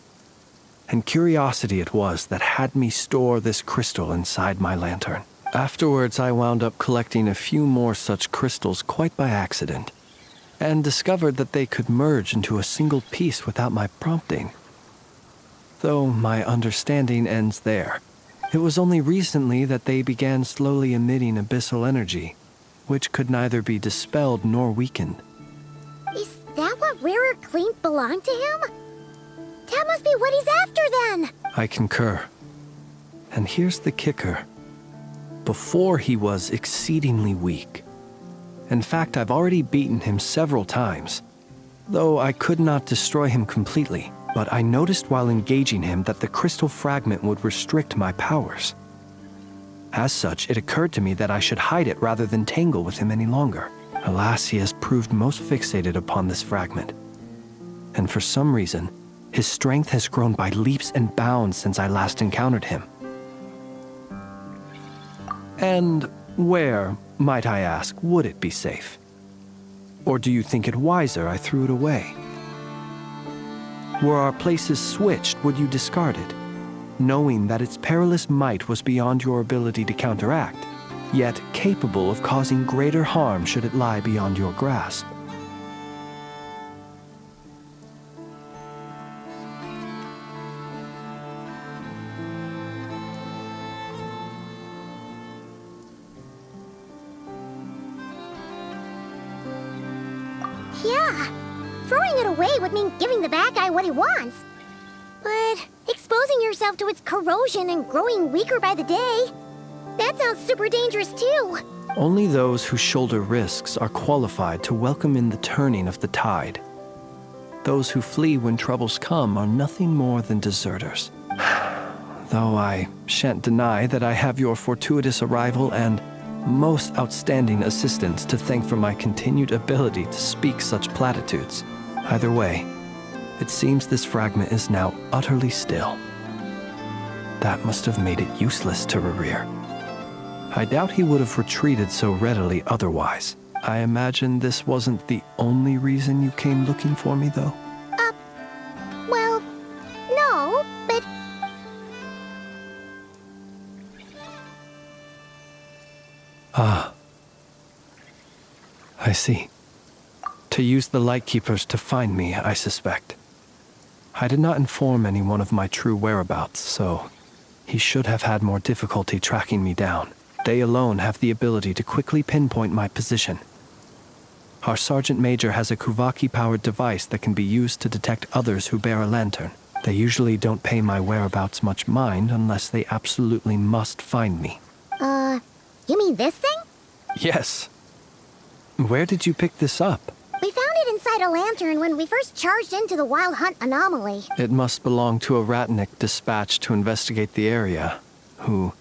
And curiosity it was that had me store this crystal inside my lantern. Afterwards, I wound up collecting a few more such crystals quite by accident, and discovered that they could merge into a single piece without my prompting. Though my understanding ends there. It was only recently that they began slowly emitting abyssal energy, which could neither be dispelled nor weakened. Is that what Rarer claimed belonged to him? That must be what he's after then! I concur. And here's the kicker. Before he was exceedingly weak. In fact, I've already beaten him several times, though I could not destroy him completely. But I noticed while engaging him that the crystal fragment would restrict my powers. As such, it occurred to me that I should hide it rather than tangle with him any longer. Alas, he has proved most fixated upon this fragment. And for some reason, his strength has grown by leaps and bounds since I last encountered him. And where, might I ask, would it be safe? Or do you think it wiser I threw it away? Were our places switched, would you discard it, knowing that its perilous might was beyond your ability to counteract, yet capable of causing greater harm should it lie beyond your grasp? Yeah, throwing it away would mean giving the bad guy what he wants. But exposing yourself to its corrosion and growing weaker by the day, That sounds super dangerous too. Only those who shoulder risks are qualified to welcome in the turning of the tide. Those who flee when troubles come are nothing more than deserters. Though I shan't deny that I have your fortuitous arrival and most outstanding assistance to thank for my continued ability to speak such platitudes. Either way, it seems this fragment is now utterly still. That must have made it useless to Rerir. I doubt he would have retreated so readily otherwise. I imagine this wasn't the only reason you came looking for me, though? Well, no, but... Ah. I see. To use the Lightkeepers to find me, I suspect. I did not inform anyone of my true whereabouts, so he should have had more difficulty tracking me down. They alone have the ability to quickly pinpoint my position. Our Sergeant Major has a Kuvaki-powered device that can be used to detect others who bear a lantern. They usually don't pay my whereabouts much mind unless they absolutely must find me. You mean this thing? Yes. Where did you pick this up? We found it inside a lantern when we first charged into the Wild Hunt anomaly. It must belong to a Ratnik dispatched to investigate the area, who,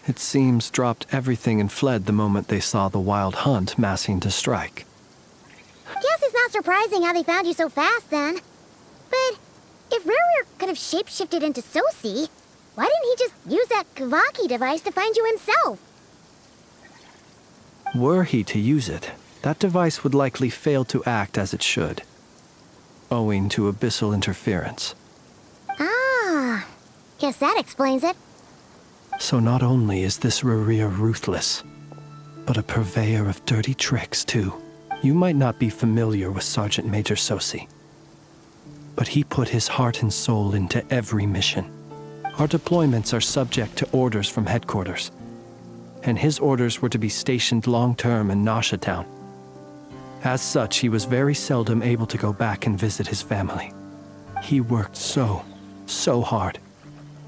it seems, dropped everything and fled the moment they saw the Wild Hunt massing to strike. Guess it's not surprising how they found you so fast, then. But if Rerir could have shapeshifted into Sosi, why didn't he just use that Kavaki device to find you himself? Were he to use it, that device would likely fail to act as it should, owing to abyssal interference. Ah, guess that explains it. So not only is this Rerir ruthless, but a purveyor of dirty tricks, too. You might not be familiar with Sergeant Major Sosi, but he put his heart and soul into every mission. Our deployments are subject to orders from headquarters, and his orders were to be stationed long-term in Nasha Town. As such, he was very seldom able to go back and visit his family. He worked so hard,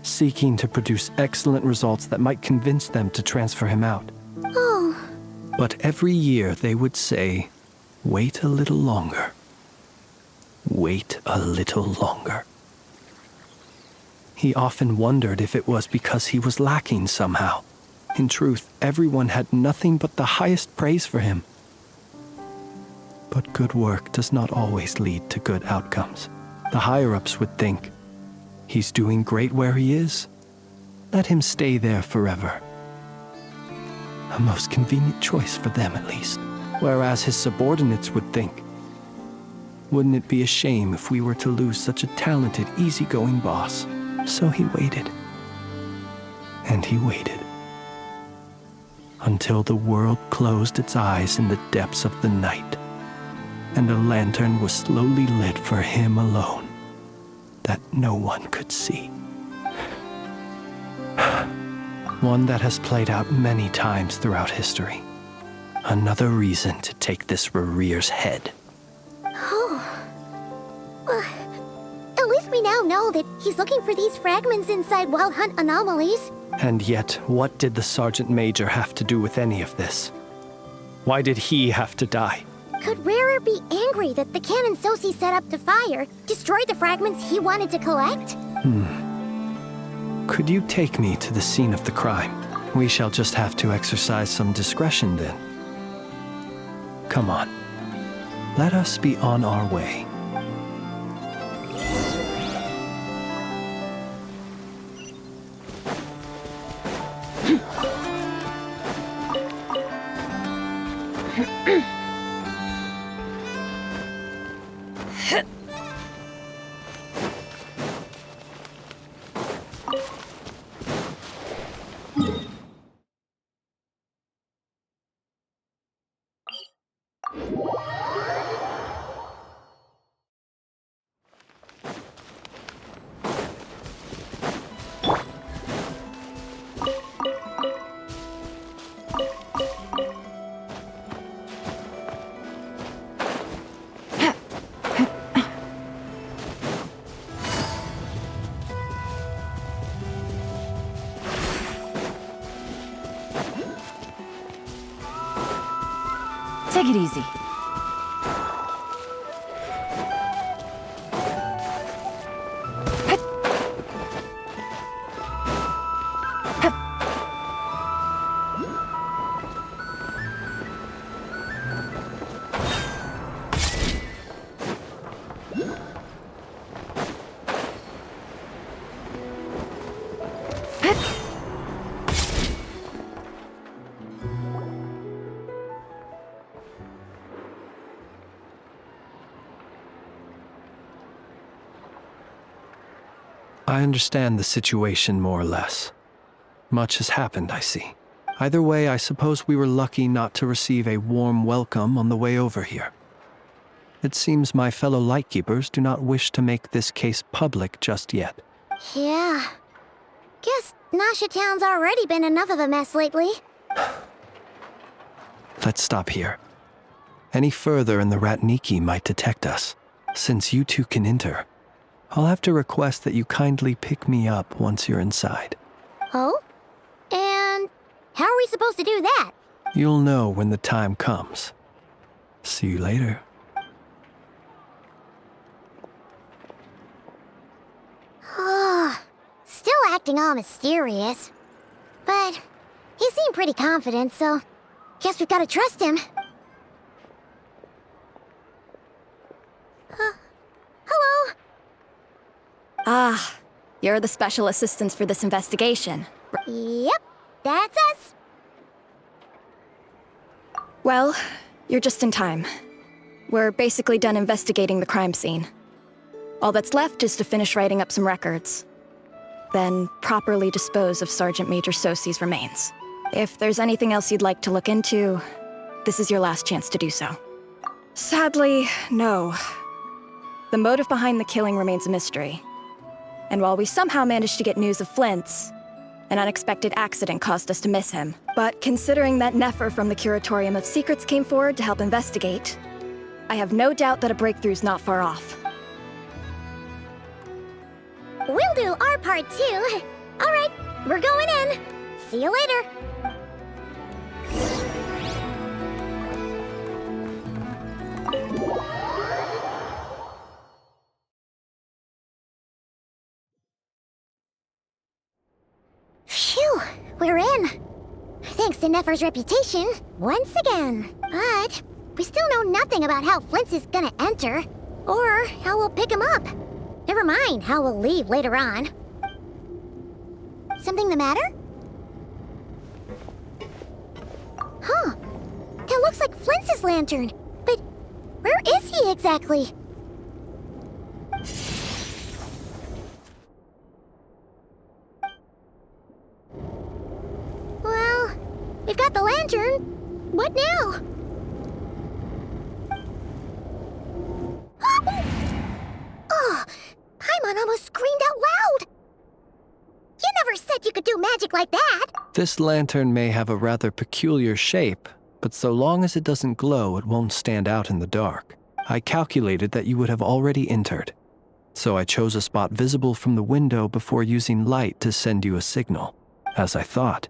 seeking to produce excellent results that might convince them to transfer him out. Oh. But every year they would say, "Wait a little longer. Wait a little longer." He often wondered if it was because he was lacking somehow. In truth, everyone had nothing but the highest praise for him. But good work does not always lead to good outcomes. The higher-ups would think, he's doing great where he is. Let him stay there forever. A most convenient choice for them, at least. Whereas his subordinates would think, wouldn't it be a shame if we were to lose such a talented, easygoing boss? So he waited. And he waited. Until the world closed its eyes in the depths of the night, and a lantern was slowly lit for him alone, that no one could see. One that has played out many times throughout history. Another reason to take this Rerir's head. Oh. Well, at least we now know that he's looking for these fragments inside Wild Hunt anomalies. And yet, what did the Sergeant Major have to do with any of this? Why did he have to die? Could Rerir be angry that the cannon Sosi set up to fire destroyed the fragments he wanted to collect? Could you take me to the scene of the crime? We shall just have to exercise some discretion then. Come on. Let us be on our way. Take it easy. I understand the situation more or less. Much has happened, I see. Either way, I suppose we were lucky not to receive a warm welcome on the way over here. It seems my fellow Lightkeepers do not wish to make this case public just yet. Yeah. Guess Nasha Town's already been enough of a mess lately. Let's stop here. Any further and the Ratniki might detect us. Since you two can enter, I'll have to request that you kindly pick me up once you're inside. Oh? And how are we supposed to do that? You'll know when the time comes. See you later. Still acting all mysterious. But he seemed pretty confident, so guess we've got to trust him. Hello? Ah, you're the special assistants for this investigation. Yep, that's us. Well, you're just in time. We're basically done investigating the crime scene. All that's left is to finish writing up some records. Then properly dispose of Sergeant Major Sosi's remains. If there's anything else you'd like to look into, this is your last chance to do so. Sadly, no. The motive behind the killing remains a mystery. And while we somehow managed to get news of Flint's, an unexpected accident caused us to miss him. But considering that Nefer from the Curatorium of Secrets came forward to help investigate, I have no doubt that a breakthrough's not far off. We'll do our part too. All right, we're going in. See you later. Phew, we're in. Thanks to Nefer's reputation, once again. But we still know nothing about how Flint's is gonna enter, or how we'll pick him up. Never mind how we'll leave later on. Something the matter? Huh. That looks like Flint's lantern. But where is he exactly? Well, we've got the lantern. What now? Oh, Paimon almost screamed out loud. You never said you could do magic like that. This lantern may have a rather peculiar shape, but so long as it doesn't glow, it won't stand out in the dark. I calculated that you would have already entered, so I chose a spot visible from the window before using light to send you a signal. As I thought,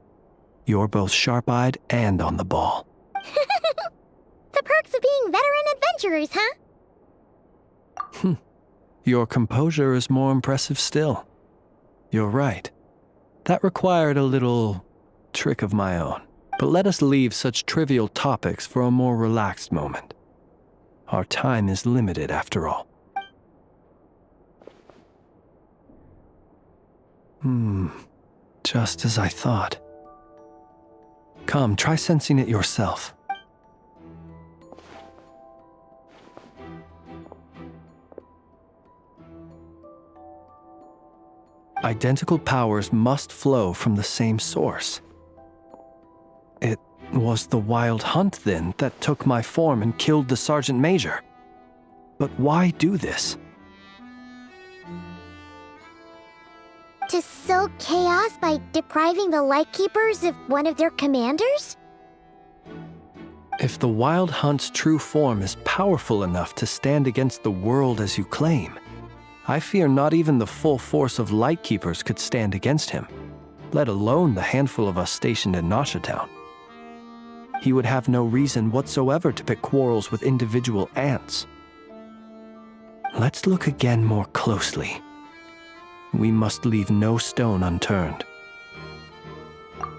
you're both sharp-eyed and on the ball. The perks of being veteran adventurers, huh? Your composure is more impressive still. You're right. That required a little trick of my own. But let us leave such trivial topics for a more relaxed moment. Our time is limited after all. Just as I thought. Come, try sensing it yourself. Identical powers must flow from the same source. It was the Wild Hunt, then, that took my form and killed the Sergeant Major. But why do this? To sow chaos by depriving the Lightkeepers of one of their commanders? If the Wild Hunt's true form is powerful enough to stand against the world as you claim, I fear not even the full force of Lightkeepers could stand against him, let alone the handful of us stationed in Nasha Town. he would have no reason whatsoever to pick quarrels with individual ants. Let's look again more closely. We must leave no stone unturned.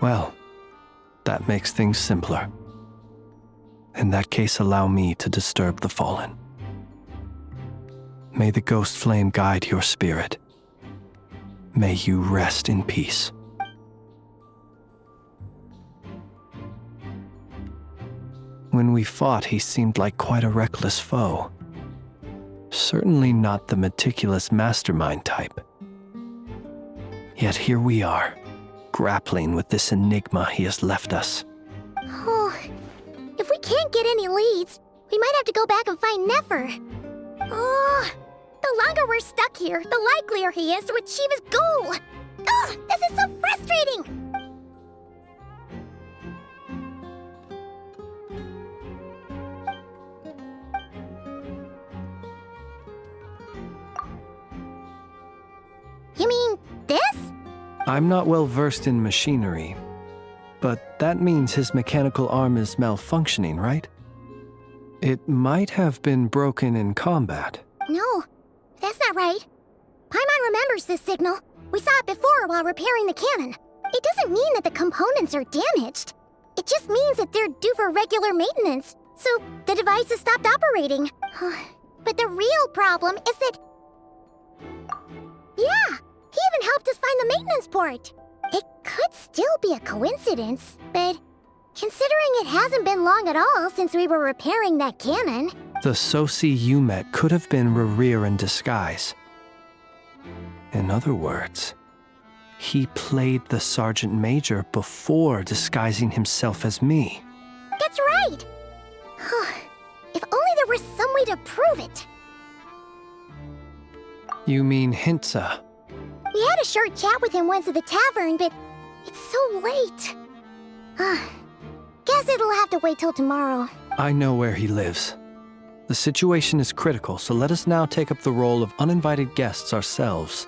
Well, that makes things simpler. In that case, allow me to disturb the fallen. May the ghost flame guide your spirit. May you rest in peace. When we fought, he seemed like quite a reckless foe. Certainly not the meticulous mastermind type. Yet here we are, grappling with this enigma he has left us. Oh, if we can't get any leads, we might have to go back and find Nefer. Oh, the longer we're stuck here, the likelier he is to achieve his goal. Oh, this is so frustrating! You mean this? I'm not well versed in machinery, but that means his mechanical arm is malfunctioning, right? It might have been broken in combat. No, that's not right. Paimon remembers this signal. We saw it before while repairing the cannon. It doesn't mean that the components are damaged. It just means that they're due for regular maintenance, so the device has stopped operating. But the real problem is that... Yeah, he even helped us find the maintenance port. It could still be a coincidence, but considering it hasn't been long at all since we were repairing that cannon... The Sosi you met could have been Rerir in disguise. In other words, he played the Sergeant Major before disguising himself as me. That's right! If only there was some way to prove it. You mean Hintsa? We had a short chat with him once at the tavern, but it's so late. Guess it'll have to wait till tomorrow. I know where he lives. The situation is critical, so let us now take up the role of uninvited guests ourselves.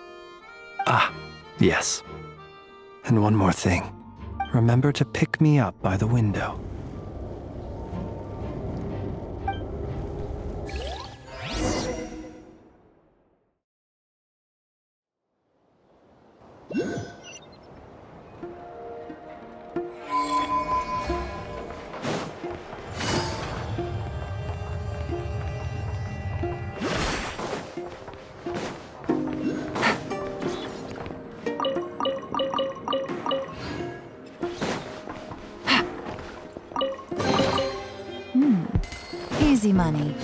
Ah, yes. And one more thing. Remember to pick me up by the window. Easy money.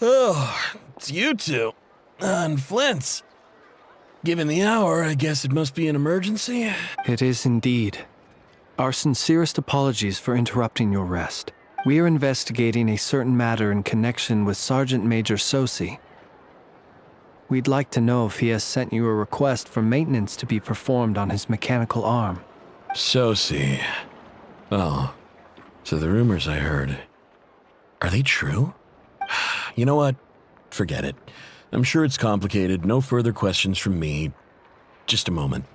Oh, it's you two. And Flint's. Given the hour, I guess it must be an emergency? It is indeed. Our sincerest apologies for interrupting your rest. We are investigating a certain matter in connection with Sergeant Major Sosi. We'd like to know if he has sent you a request for maintenance to be performed on his mechanical arm. Sosi. Oh, so the rumors I heard, are they true? You know what? Forget it. I'm sure it's complicated. No further questions from me. Just a moment.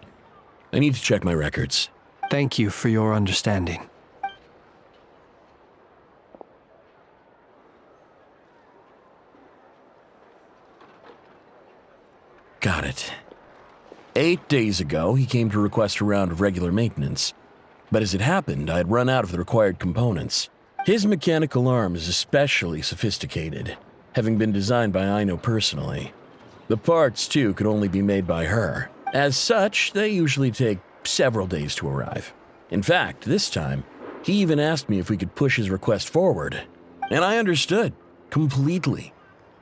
I need to check my records. Thank you for your understanding. Got it. 8 days ago, he came to request a round of regular maintenance. But as it happened, I had run out of the required components. His mechanical arm is especially sophisticated, having been designed by Aino personally. The parts, too, could only be made by her. As such, they usually take several days to arrive. In fact, this time, he even asked me if we could push his request forward. And I understood, completely.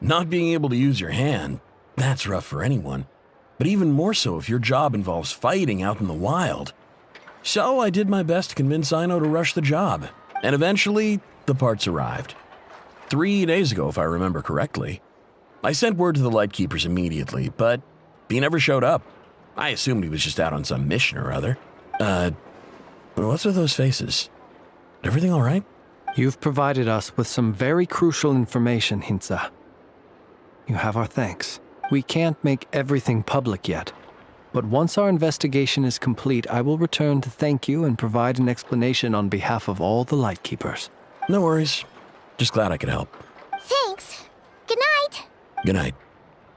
Not being able to use your hand, that's rough for anyone. But even more so if your job involves fighting out in the wild. So I did my best to convince Aino to rush the job. And eventually, the parts arrived. 3 days ago, if I remember correctly. I sent word to the Lightkeepers immediately, but he never showed up. I assumed he was just out on some mission or other. What's with those faces? Everything all right? You've provided us with some very crucial information, Hintsa. You have our thanks. We can't make everything public yet, but once our investigation is complete, I will return to thank you and provide an explanation on behalf of all the Lightkeepers. No worries. Just glad I could help. Thanks. Good night. Good night.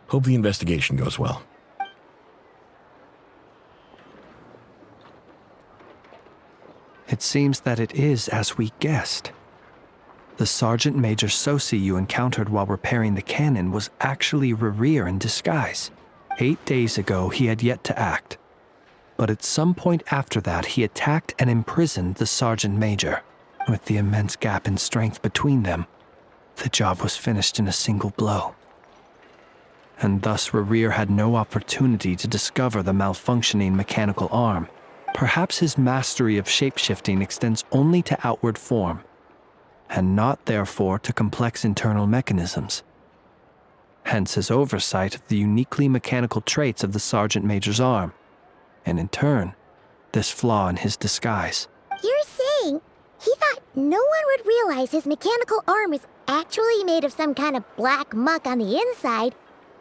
Hope the investigation goes well. It seems that it is as we guessed. The Sergeant Major Sosi you encountered while repairing the cannon was actually Rerir in disguise. 8 days ago, he had yet to act. But at some point after that, he attacked and imprisoned the Sergeant Major. With the immense gap in strength between them, the job was finished in a single blow. And thus Rerir had no opportunity to discover the malfunctioning mechanical arm. Perhaps his mastery of shapeshifting extends only to outward form, and not therefore to complex internal mechanisms. Hence his oversight of the uniquely mechanical traits of the Sergeant Major's arm, and in turn, this flaw in his disguise. You're saying he thought no one would realize his mechanical arm is actually made of some kind of black muck on the inside,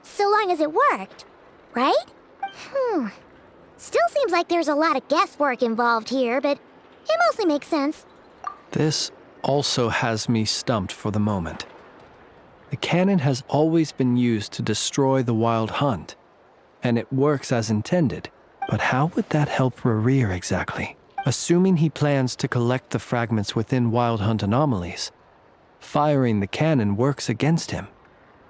so long as it worked, right? Still seems like there's a lot of guesswork involved here, but it mostly makes sense. This also has me stumped for the moment. The cannon has always been used to destroy the Wild Hunt, and it works as intended. But how would that help Rerir exactly? Assuming he plans to collect the fragments within Wild Hunt anomalies, firing the cannon works against him,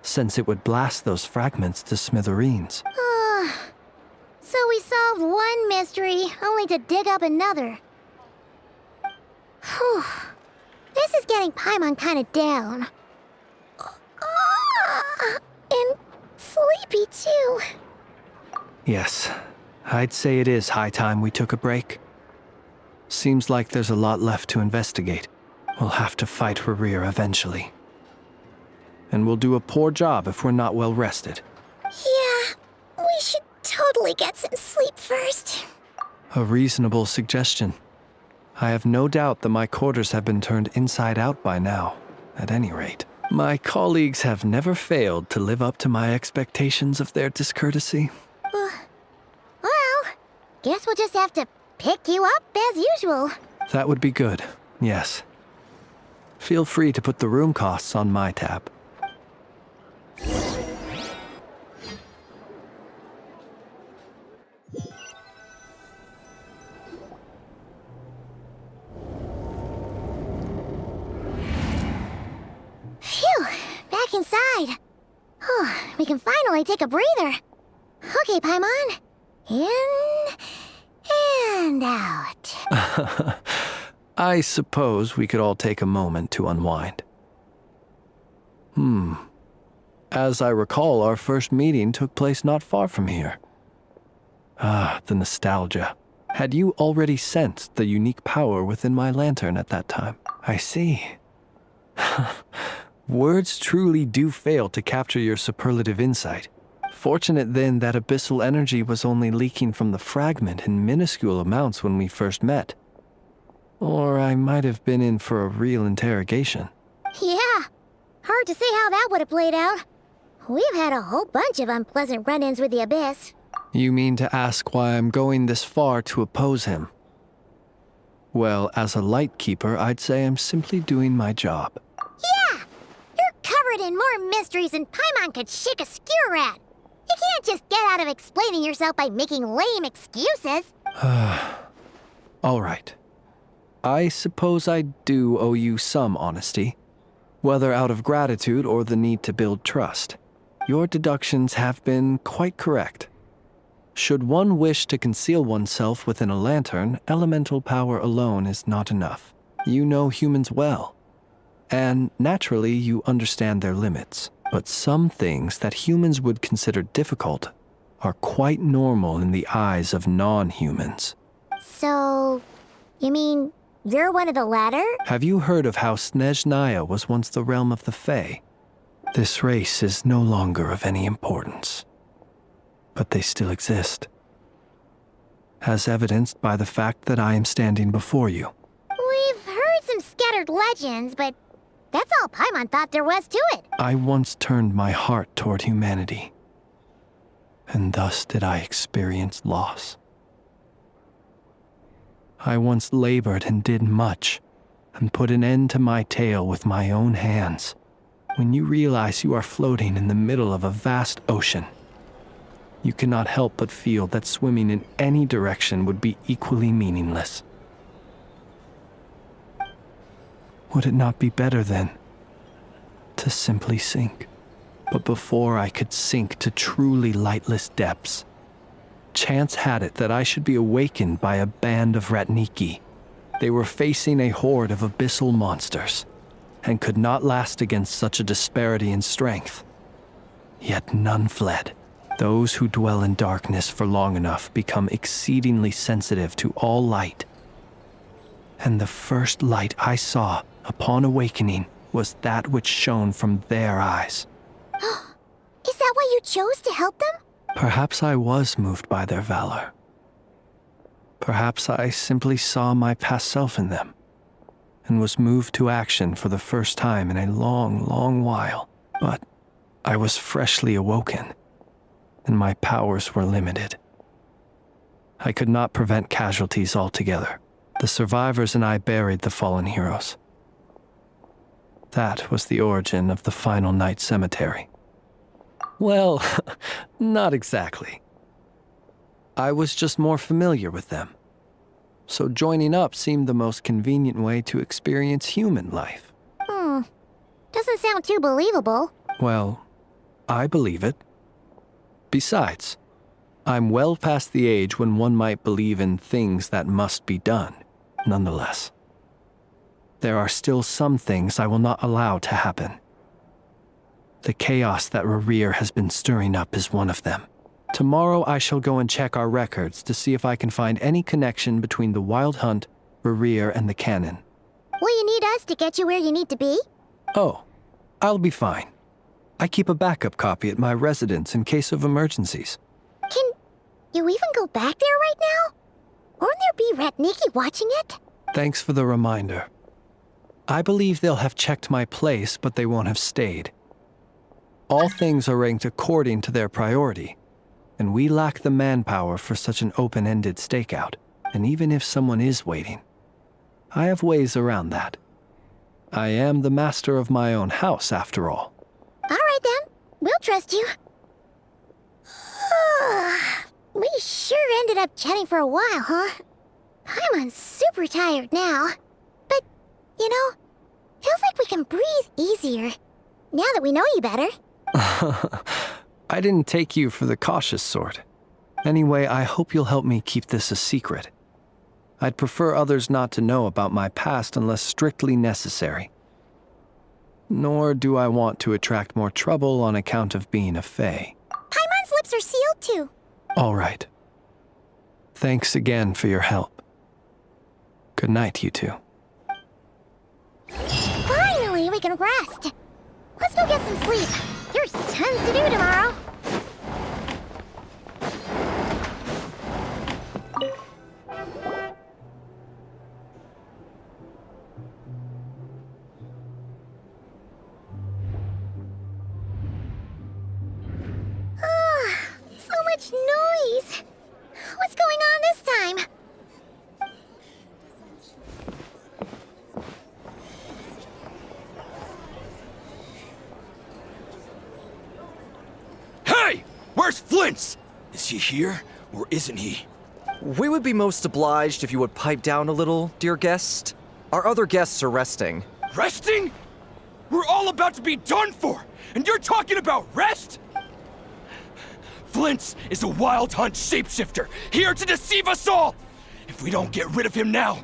since it would blast those fragments to smithereens. So we solved one mystery, only to dig up another. Whew. This is getting Paimon kind of down. And sleepy, too. Yes, I'd say it is high time we took a break. Seems like there's a lot left to investigate. We'll have to fight Rerir eventually. And we'll do a poor job if we're not well rested. Yeah, we should totally get some sleep first. A reasonable suggestion. I have no doubt that my quarters have been turned inside out by now, at any rate. My colleagues have never failed to live up to my expectations of their discourtesy. Well, guess we'll just have to pick you up as usual. That would be good, yes. Feel free to put the room costs on my tab. Phew, back inside. We can finally take a breather. Okay, Paimon. In and out. I suppose we could all take a moment to unwind. As I recall, our first meeting took place not far from here. The nostalgia. Had you already sensed the unique power within my lantern at that time? I see. Words truly do fail to capture your superlative insight. Fortunate then that abyssal energy was only leaking from the fragment in minuscule amounts when we first met. Or I might have been in for a real interrogation. Yeah, hard to say how that would have played out. We've had a whole bunch of unpleasant run-ins with the Abyss. You mean to ask why I'm going this far to oppose him? Well, as a Lightkeeper, I'd say I'm simply doing my job. Yeah! You're covered in more mysteries than Paimon could shake a skewer at. You can't just get out of explaining yourself by making lame excuses. All right. I suppose I do owe you some honesty, whether out of gratitude or the need to build trust. Your deductions have been quite correct. Should one wish to conceal oneself within a lantern, elemental power alone is not enough. You know humans well, and naturally you understand their limits. But some things that humans would consider difficult are quite normal in the eyes of non-humans. So, you mean you're one of the latter? Have you heard of how Snezhnaya was once the realm of the Fae? This race is no longer of any importance, but they still exist, as evidenced by the fact that I am standing before you. We've heard some scattered legends, but that's all Paimon thought there was to it. I once turned my heart toward humanity, and thus did I experience loss. I once labored and did much, and put an end to my tale with my own hands. When you realize you are floating in the middle of a vast ocean, you cannot help but feel that swimming in any direction would be equally meaningless. Would it not be better, then, to simply sink? But before I could sink to truly lightless depths, chance had it that I should be awakened by a band of Ratniki. They were facing a horde of abyssal monsters, and could not last against such a disparity in strength. Yet none fled. Those who dwell in darkness for long enough become exceedingly sensitive to all light. And the first light I saw upon awakening was that which shone from their eyes. Is that why you chose to help them? Perhaps I was moved by their valor. Perhaps I simply saw my past self in them, and was moved to action for the first time in a long, long while. But I was freshly awoken, and my powers were limited. I could not prevent casualties altogether. The survivors and I buried the fallen heroes. That was the origin of the final night cemetery. Well, not exactly. I was just more familiar with them. So joining up seemed the most convenient way to experience human life. Doesn't sound too believable. Well, I believe it. Besides, I'm well past the age when one might believe in things that must be done, nonetheless. There are still some things I will not allow to happen. The chaos that Rerir has been stirring up is one of them. Tomorrow I shall go and check our records to see if I can find any connection between the Wild Hunt, Rerir, and the Cannon. Will you need us to get you where you need to be? Oh, I'll be fine. I keep a backup copy at my residence in case of emergencies. Can you even go back there right now? Won't there be Ratniki watching it? Thanks for the reminder. I believe they'll have checked my place, but they won't have stayed. All things are ranked according to their priority, and we lack the manpower for such an open-ended stakeout. And even if someone is waiting, I have ways around that. I am the master of my own house, after all. All right then, we'll trust you. We sure ended up chatting for a while, huh? I'm super tired now. But, you know, feels like we can breathe easier now that we know you better. I didn't take you for the cautious sort. Anyway, I hope you'll help me keep this a secret. I'd prefer others not to know about my past unless strictly necessary. Nor do I want to attract more trouble on account of being a fae. Paimon's lips are sealed too. All right. Thanks again for your help. Good night, you two. Finally, we can rest. Let's go get some sleep. There's tons to do tomorrow. So much noise. What's going on this time? Hey! Where's Flint's? Is he here, or isn't he? We would be most obliged if you would pipe down a little, dear guest. Our other guests are resting. Resting? We're all about to be done for, and you're talking about rest? Flint's is a Wild Hunt shapeshifter, here to deceive us all! If we don't get rid of him now,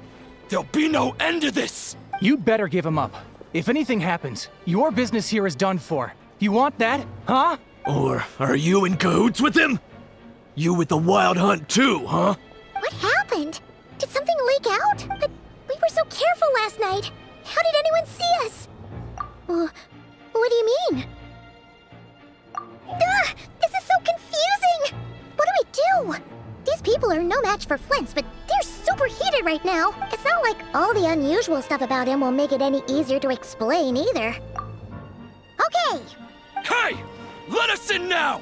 there'll be no end to this! You'd better give him up. If anything happens, your business here is done for. You want that, huh? Or are you in cahoots with him? You with the Wild Hunt too, huh? What happened? Did something leak out? But we were so careful last night. How did anyone see us? What do you mean? This is so confusing! What do we do? These people are no match for Flint's, but they're super heated right now. It's not like all the unusual stuff about him will make it any easier to explain either. Okay! Hey! Let us in now!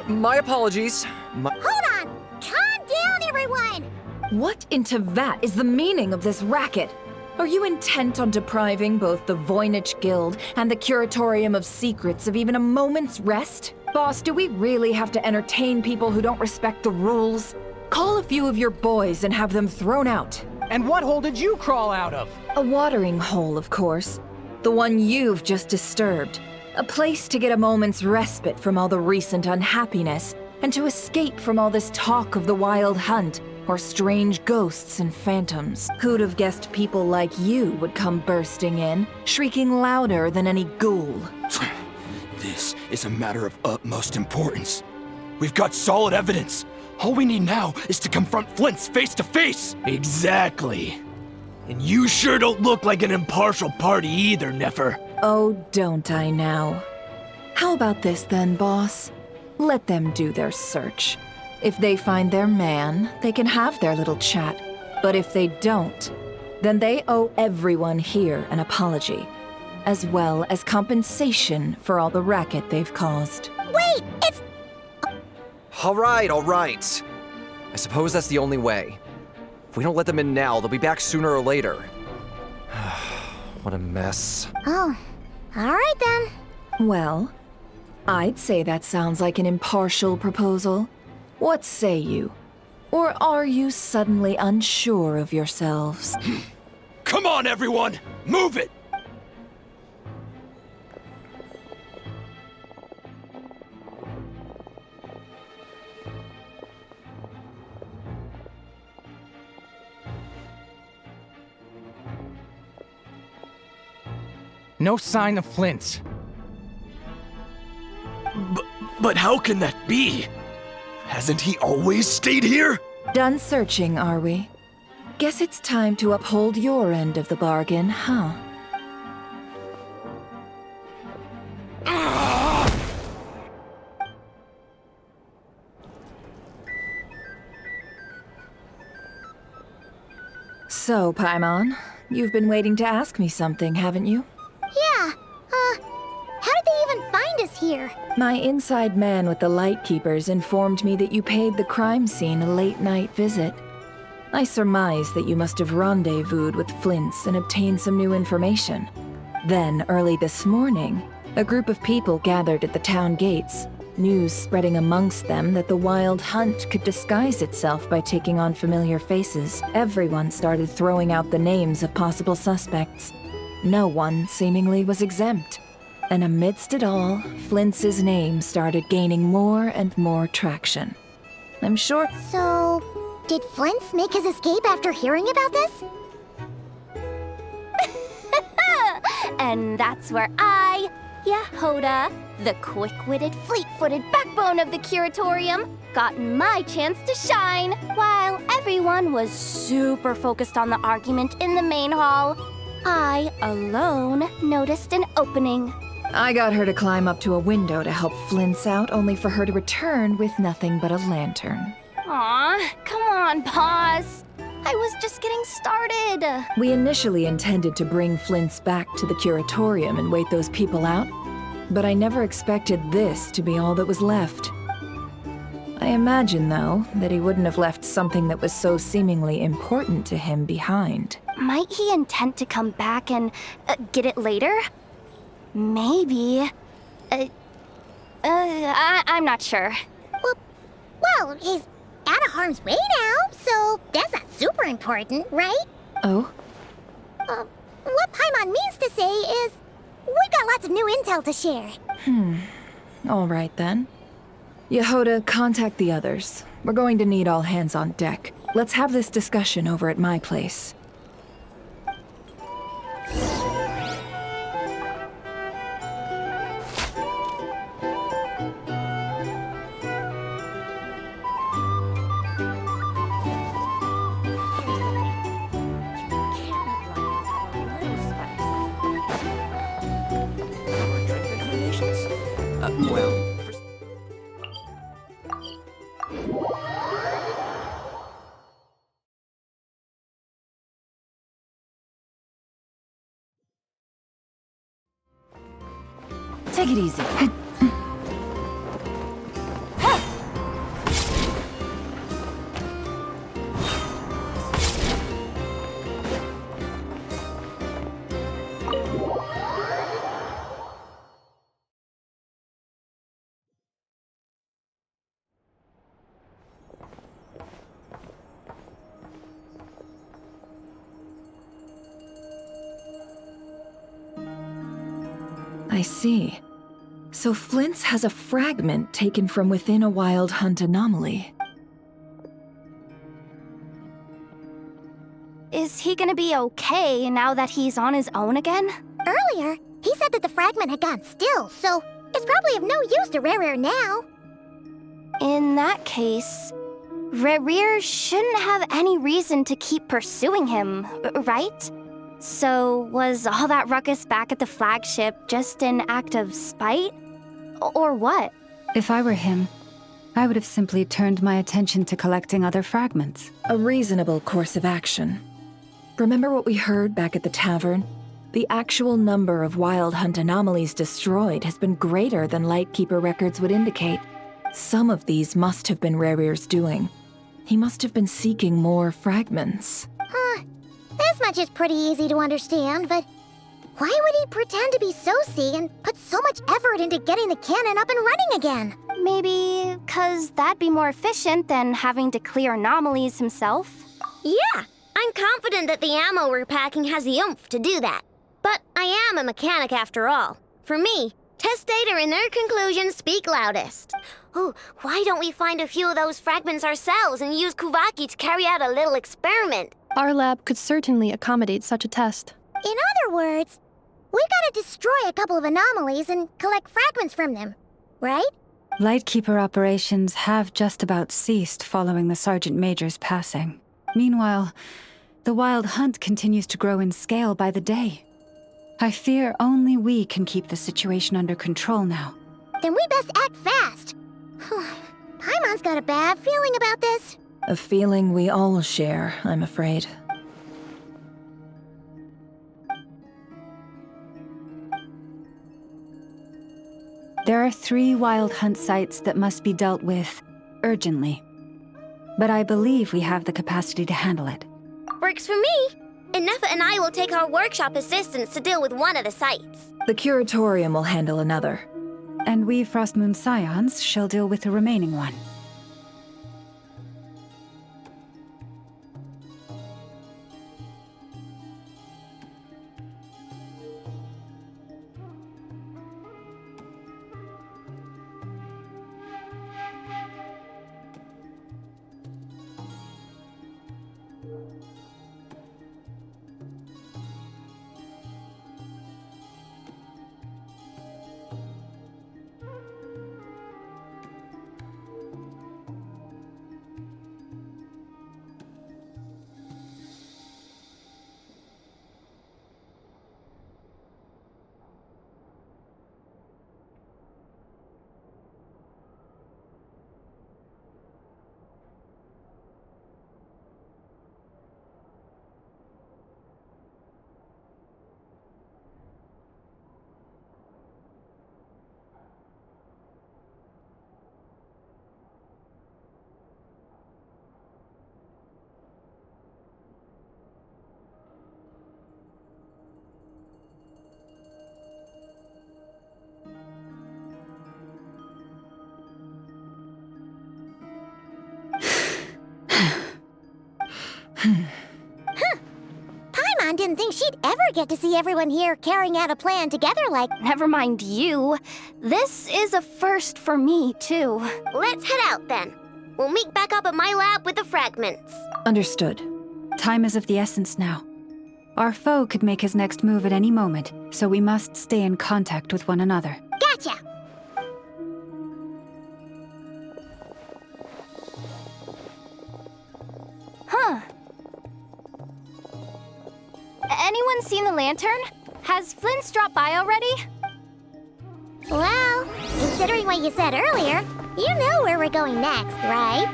My apologies. Hold on! Calm down, everyone! What in Tevat is the meaning of this racket? Are you intent on depriving both the Voynich Guild and the Curatorium of Secrets of even a moment's rest? Boss, do we really have to entertain people who don't respect the rules? Call a few of your boys and have them thrown out. And what hole did you crawl out of? A watering hole, of course. The one you've just disturbed. A place to get a moment's respite from all the recent unhappiness, and to escape from all this talk of the wild hunt, or strange ghosts and phantoms. Who'd have guessed people like you would come bursting in, shrieking louder than any ghoul? This is a matter of utmost importance. We've got solid evidence. All we need now is to confront Flint's face to face. Exactly. And you sure don't look like an impartial party either, Nefer. Oh, don't I now? How about this then, boss? Let them do their search. If they find their man, they can have their little chat. But if they don't, then they owe everyone here an apology, as well as compensation for all the racket they've caused. Wait, it's... All right. I suppose that's the only way. If we don't let them in now, they'll be back sooner or later. What a mess. Oh, alright then. Well, I'd say that sounds like an impartial proposal. What say you? Or are you suddenly unsure of yourselves? Come on, everyone! Move it! No sign of Flint's. But how can that be? Hasn't he always stayed here? Done searching, are we? Guess it's time to uphold your end of the bargain, huh? So, Paimon, you've been waiting to ask me something, haven't you? Yeah, how did they even find us here? My inside man with the Lightkeepers informed me that you paid the crime scene a late-night visit. I surmise that you must have rendezvoused with Flint's and obtained some new information. Then, early this morning, a group of people gathered at the town gates, news spreading amongst them that the wild hunt could disguise itself by taking on familiar faces. Everyone started throwing out the names of possible suspects. No one, seemingly, was exempt. And amidst it all, Flint's name started gaining more and more traction. I'm sure... So, did Flint's make his escape after hearing about this? And that's where I, Yehoda, the quick-witted, fleet-footed backbone of the Curatorium, got my chance to shine, while everyone was super focused on the argument in the main hall. I, alone, noticed an opening. I got her to climb up to a window to help Flint's out, only for her to return with nothing but a lantern. Aw, come on, boss. I was just getting started. We initially intended to bring Flint's back to the Curatorium and wait those people out, but I never expected this to be all that was left. I imagine, though, that he wouldn't have left something that was so seemingly important to him behind. Might he intend to come back and get it later? Maybe. I'm not sure. Well, he's out of harm's way now, so that's not super important, right? Oh? What Paimon means to say is, we got lots of new intel to share. All right then. Yehoda, contact the others. We're going to need all hands on deck. Let's have this discussion over at my place. Take it easy. I see. So Flint's has a fragment taken from within a Wild Hunt anomaly. Is he gonna be okay now that he's on his own again? Earlier, he said that the fragment had gone still, so it's probably of no use to Rare now. In that case, Rare shouldn't have any reason to keep pursuing him, right? So was all that ruckus back at the flagship just an act of spite? Or what? If I were him, I would have simply turned my attention to collecting other fragments. A reasonable course of action. Remember what we heard back at the tavern? The actual number of Wild Hunt anomalies destroyed has been greater than Lightkeeper records would indicate. Some of these must have been Rare's doing. He must have been seeking more fragments. This much is pretty easy to understand, but why would he pretend to be Soci and put so much effort into getting the cannon up and running again? Maybe 'cause that'd be more efficient than having to clear anomalies himself? Yeah, I'm confident that the ammo we're packing has the oomph to do that. But I am a mechanic after all. For me, test data and their conclusions speak loudest. Oh, why don't we find a few of those fragments ourselves and use Kuvaki to carry out a little experiment? Our lab could certainly accommodate such a test. In other words, we gotta destroy a couple of anomalies and collect fragments from them, right? Lightkeeper operations have just about ceased following the Sergeant Major's passing. Meanwhile, the Wild Hunt continues to grow in scale by the day. I fear only we can keep the situation under control now. Then we best act fast. Paimon's got a bad feeling about this. A feeling we all share, I'm afraid. There are 3 Wild Hunt sites that must be dealt with urgently. But I believe we have the capacity to handle it. Works for me. Nefa and I will take our workshop assistants to deal with one of the sites. The Curatorium will handle another. And we Frostmoon Scions shall deal with the remaining one. Paimon didn't think she'd ever get to see everyone here carrying out a plan together like... Never mind you. This is a first for me, too. Let's head out, then. We'll meet back up at my lab with the fragments. Understood. Time is of the essence now. Our foe could make his next move at any moment, so we must stay in contact with one another. Gotcha! Huh. Anyone seen the lantern? Has Flint's dropped by already? Well, considering what you said earlier, you know where we're going next, right?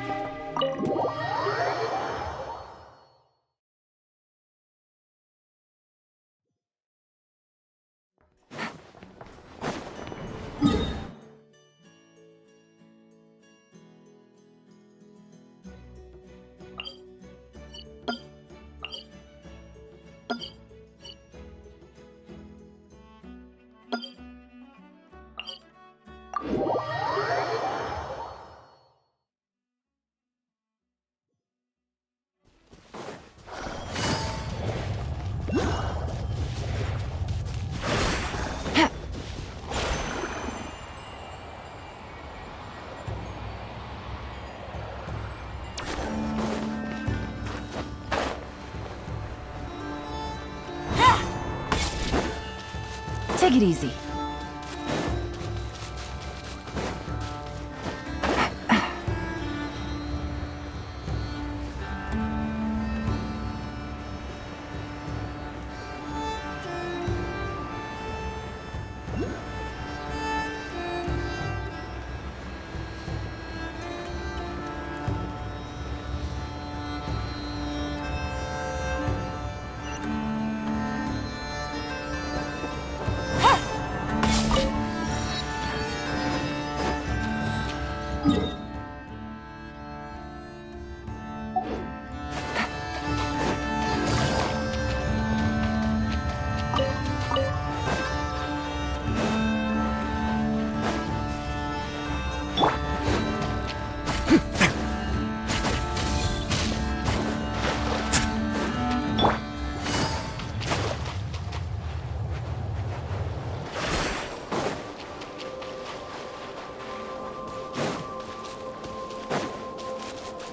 Take it easy.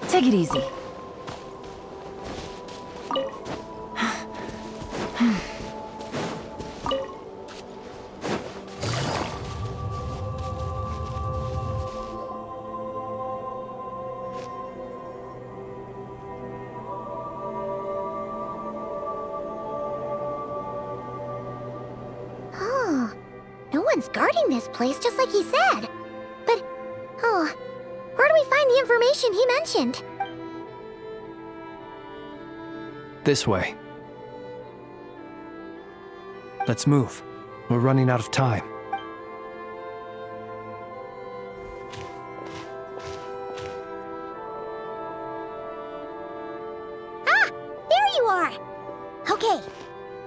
Take it easy. Oh, no one's guarding this place just like he said. But, oh, where do we find the information he mentioned? This way. Let's move. We're running out of time. Ah! There you are! Okay,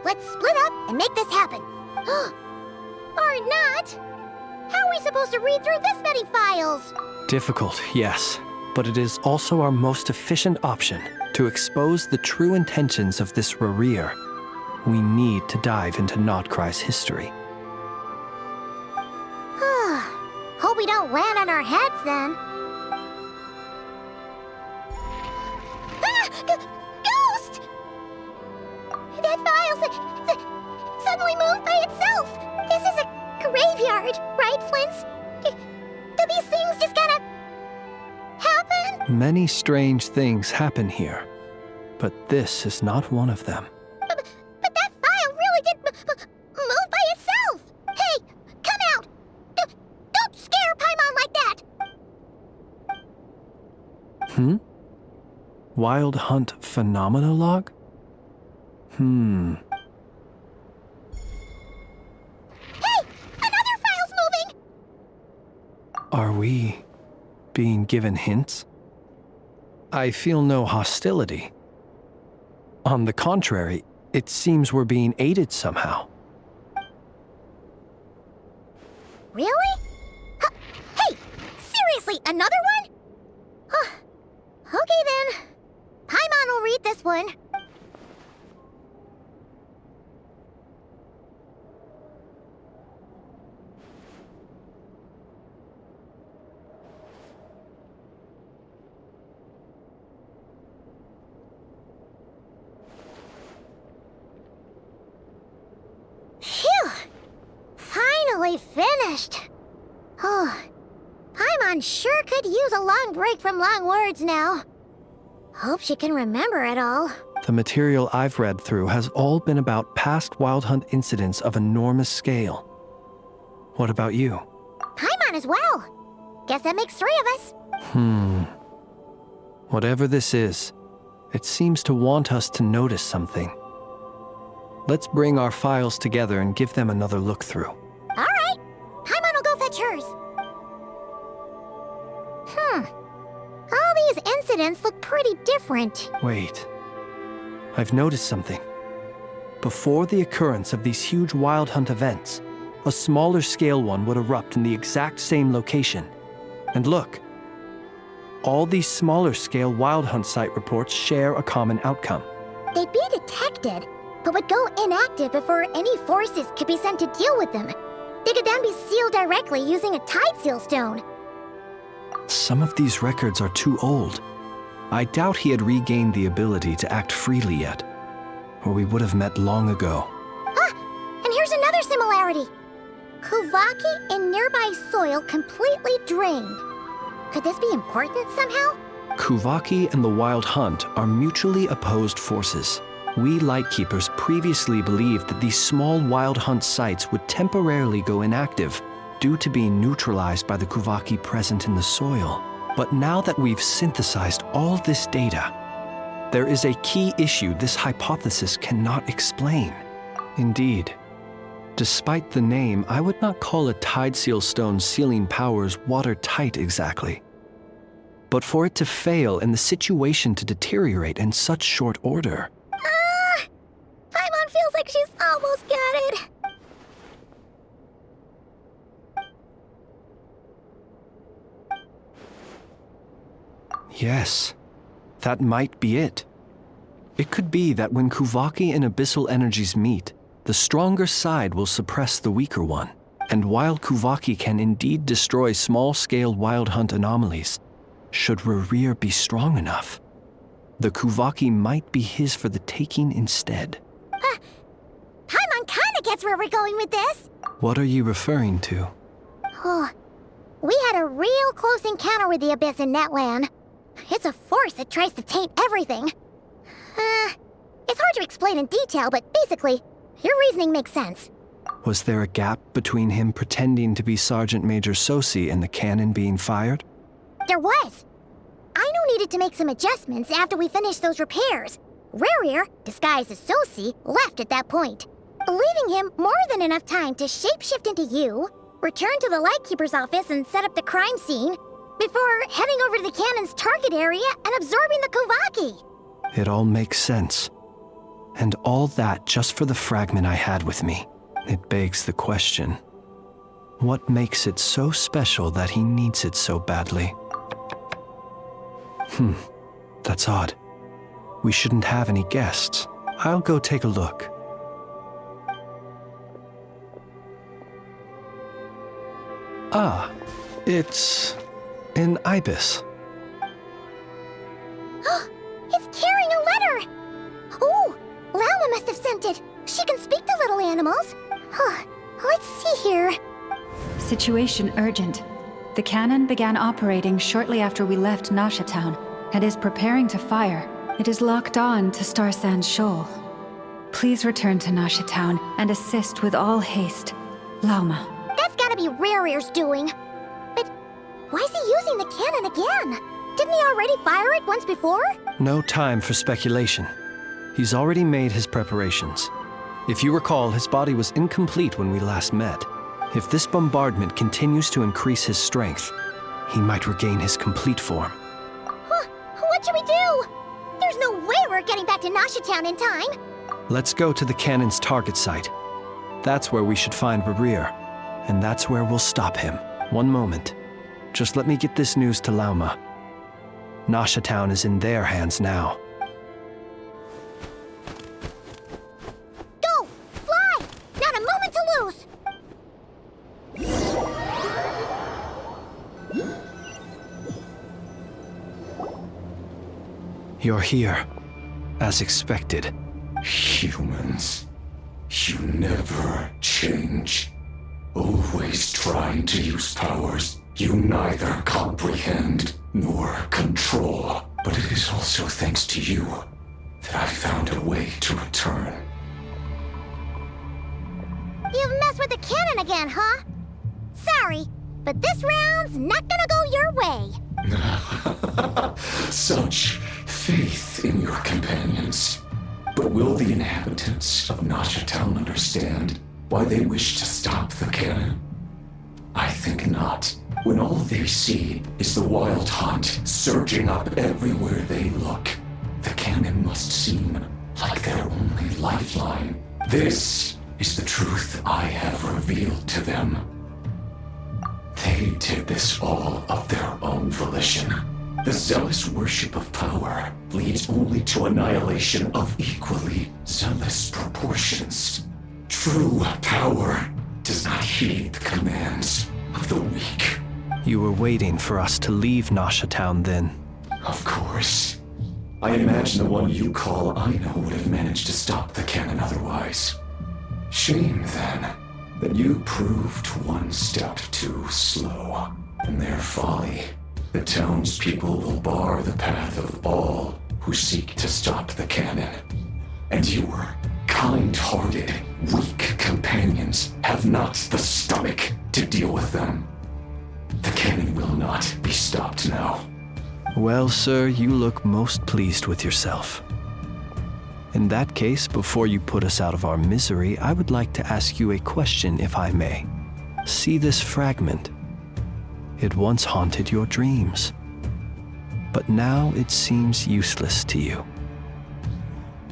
let's split up and make this happen. Or not! How are we supposed to read through this many files? Difficult, yes, but it is also our most efficient option to expose the true intentions of this Rereer. We need to dive into Notcry's history. Hope we don't land on our heads then. Ah! Ghost! That file suddenly moved by itself. This is a graveyard, right, Flint's? Do these things just gotta happen? Many strange things happen here, but this is not one of them. But that file really did move by itself! Hey, come out! Don't scare Paimon like that! Wild Hunt Phenomenologue? Hey! Another file's moving! Are we being given hints? I feel no hostility. On the contrary, it seems we're being aided somehow. Really? Hey! Seriously, another one? Okay then. Paimon will read this one. Phew! Finally finished. Oh, Paimon sure could use a long break from long words now. Hope she can remember it all. The material I've read through has all been about past Wild Hunt incidents of enormous scale. What about you? Paimon as well. Guess that makes 3 of us. Whatever this is, it seems to want us to notice something. Let's bring our files together and give them another look through. All right. Paimon will go fetch hers. All these incidents look pretty different. Wait. I've noticed something. Before the occurrence of these huge Wild Hunt events, a smaller scale one would erupt in the exact same location. And look. All these smaller scale Wild Hunt site reports share a common outcome. They'd be detected, but would go inactive before any forces could be sent to deal with them. They could then be sealed directly using a tide seal stone. Some of these records are too old. I doubt he had regained the ability to act freely yet, or we would have met long ago. And here's another similarity. Kuvaki in nearby soil completely drained. Could this be important somehow? Kuvaki and the Wild Hunt are mutually opposed forces. We Lightkeepers previously believed that these small Wild Hunt sites would temporarily go inactive due to being neutralized by the Kuvaki present in the soil. But now that we've synthesized all this data, there is a key issue this hypothesis cannot explain. Indeed, despite the name, I would not call a Tideseal Stone's sealing powers watertight exactly. But for it to fail and the situation to deteriorate in such short order... Paimon feels like she's almost got it. Yes, that might be it. It could be that when Kuvaki and Abyssal energies meet, the stronger side will suppress the weaker one. And while Kuvaki can indeed destroy small-scale Wild Hunt anomalies, should Rerir be strong enough, the Kuvaki might be his for the taking instead. Paimon kinda gets where we're going with this. What are you referring to? Oh, we had a real close encounter with the Abyss in Netland. It's a force that tries to taint everything. It's hard to explain in detail, but basically, your reasoning makes sense. Was there a gap between him pretending to be Sergeant Major Sosi and the cannon being fired? There was. Aino needed to make some adjustments after we finished those repairs. Rerir, disguised as Sosi, left at that point, leaving him more than enough time to shapeshift into you, return to the Lightkeeper's office and set up the crime scene, before heading over to the cannon's target area and absorbing the Kuvaki. It all makes sense. And all that just for the fragment I had with me. It begs the question, what makes it so special that he needs it so badly? That's odd. We shouldn't have any guests. I'll go take a look. Ah, it's an ibis. It's carrying a letter! Ooh, Lala must have sent it. She can speak to little animals. Let's see here. Situation urgent. The cannon began operating shortly after we left Nasha Town and is preparing to fire. It is locked on to Star Sand Shoal. Please return to Nasha Town and assist with all haste. Lauma. That's gotta be Rerir's doing. But why is he using the cannon again? Didn't he already fire it once before? No time for speculation. He's already made his preparations. If you recall, his body was incomplete when we last met. If this bombardment continues to increase his strength, he might regain his complete form. What should we do? There's no way we're getting back to Nasha Town in time. Let's go to the cannon's target site. That's where we should find Rerir, and that's where we'll stop him. One moment. Just let me get this news to Lauma. Nasha Town is in their hands now. Go! Fly! Not a moment to lose! You're here, as expected. Humans, you never change. Always trying to use powers you neither comprehend nor control. But it is also thanks to you that I found a way to return. You've messed with the cannon again, huh? Sorry, but this round's not gonna go your way. Such faith in your companions. But will the inhabitants of Nasha Town understand why they wish to stop the cannon? I think not. When all they see is the Wild Hunt surging up everywhere they look, the cannon must seem like their only lifeline. This is the truth I have revealed to them. They did this all of their own volition. The zealous worship of power leads only to annihilation of equally zealous proportions. True power does not heed the commands of the weak. You were waiting for us to leave Nasha Town then? Of course. I imagine the one you call Aino would have managed to stop the cannon otherwise. Shame, then, that you proved one step too slow. In their folly, the townspeople will bar the path of all who seek to stop the cannon. And your kind-hearted, weak companions have not the stomach to deal with them. The cannon will not be stopped now. Well, sir, you look most pleased with yourself. In that case, before you put us out of our misery, I would like to ask you a question, if I may. See this fragment? It once haunted your dreams, but now it seems useless to you.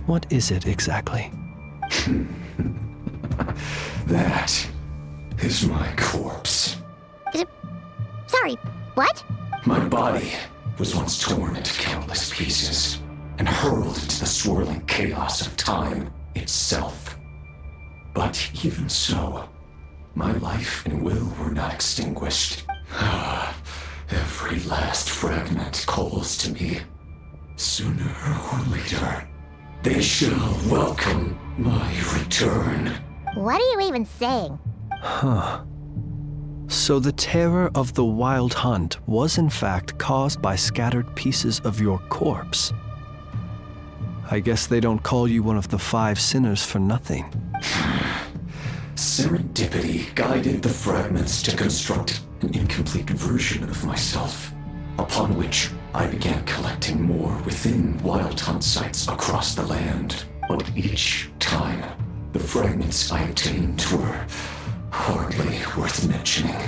What is it exactly? That is my corpse. Sorry, what? My body was once torn into countless pieces and hurled into the swirling chaos of time itself. But even so, my life and will were not extinguished. Every last fragment calls to me. Sooner or later, they shall welcome my return. What are you even saying? Huh. So the terror of the Wild Hunt was in fact caused by scattered pieces of your corpse. I guess they don't call you one of the 5 sinners for nothing. Serendipity guided the fragments to construct an incomplete version of myself, upon which I began collecting more within Wild Hunt sites across the land. But each time, the fragments I obtained were hardly worth mentioning,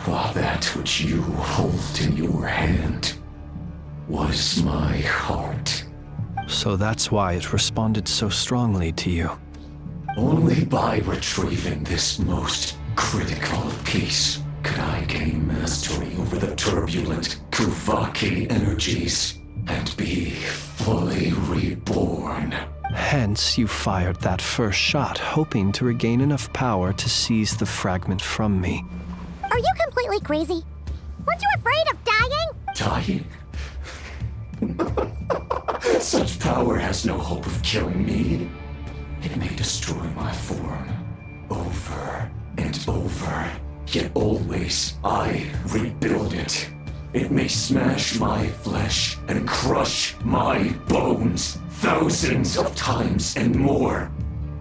while that which you hold in your hand was my heart. So that's why it responded so strongly to you. Only by retrieving this most critical piece could I gain mastery over the turbulent Kuvaki energies and be fully reborn. Hence, you fired that first shot, hoping to regain enough power to seize the fragment from me. Are you completely crazy? Weren't you afraid of dying? Dying? Such power has no hope of killing me. It may destroy my form over and over, yet always I rebuild it. It may smash my flesh and crush my bones thousands of times and more,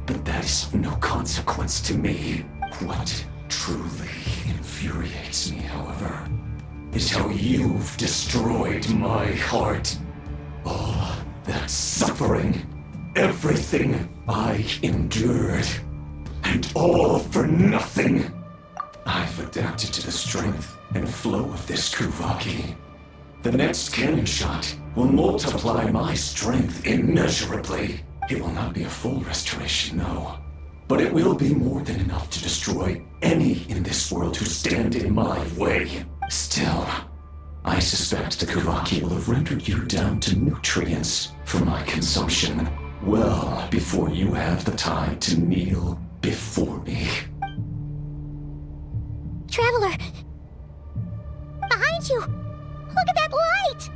but that is of no consequence to me. What truly infuriates me, however, is how you've destroyed my heart. All that suffering, everything I endured, and all for nothing. I've adapted to the strength and flow of this Kuvaki. The next cannon shot will multiply my strength immeasurably. It will not be a full restoration, no. But it will be more than enough to destroy any in this world who stand in my way. Still, I suspect the Kuvaki will have rendered you down to nutrients for my consumption well before you have the time to kneel before me. Traveler! Behind you! Look at that light!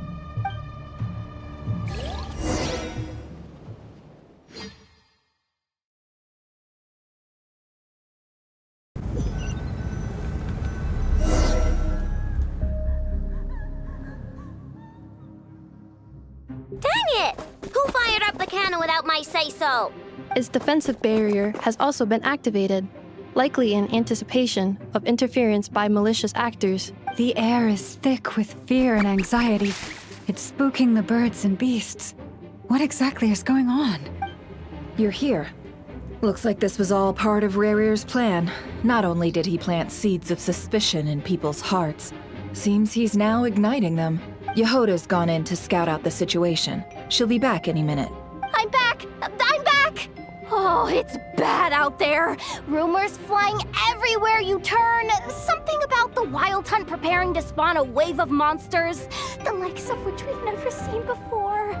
Dang it! Who fired up the cannon without my say-so? Its defensive barrier has also been activated, likely in anticipation of interference by malicious actors. The air is thick with fear and anxiety. It's spooking the birds and beasts. What exactly is going on? You're here. Looks like this was all part of Rarir's plan. Not only did he plant seeds of suspicion in people's hearts, seems he's now igniting them. Yehoda's gone in to scout out the situation. She'll be back any minute. I'm back! I'm back! Oh, it's bad out there. Rumors flying everywhere you turn. Something about the Wild Hunt preparing to spawn a wave of monsters, the likes of which we've never seen before.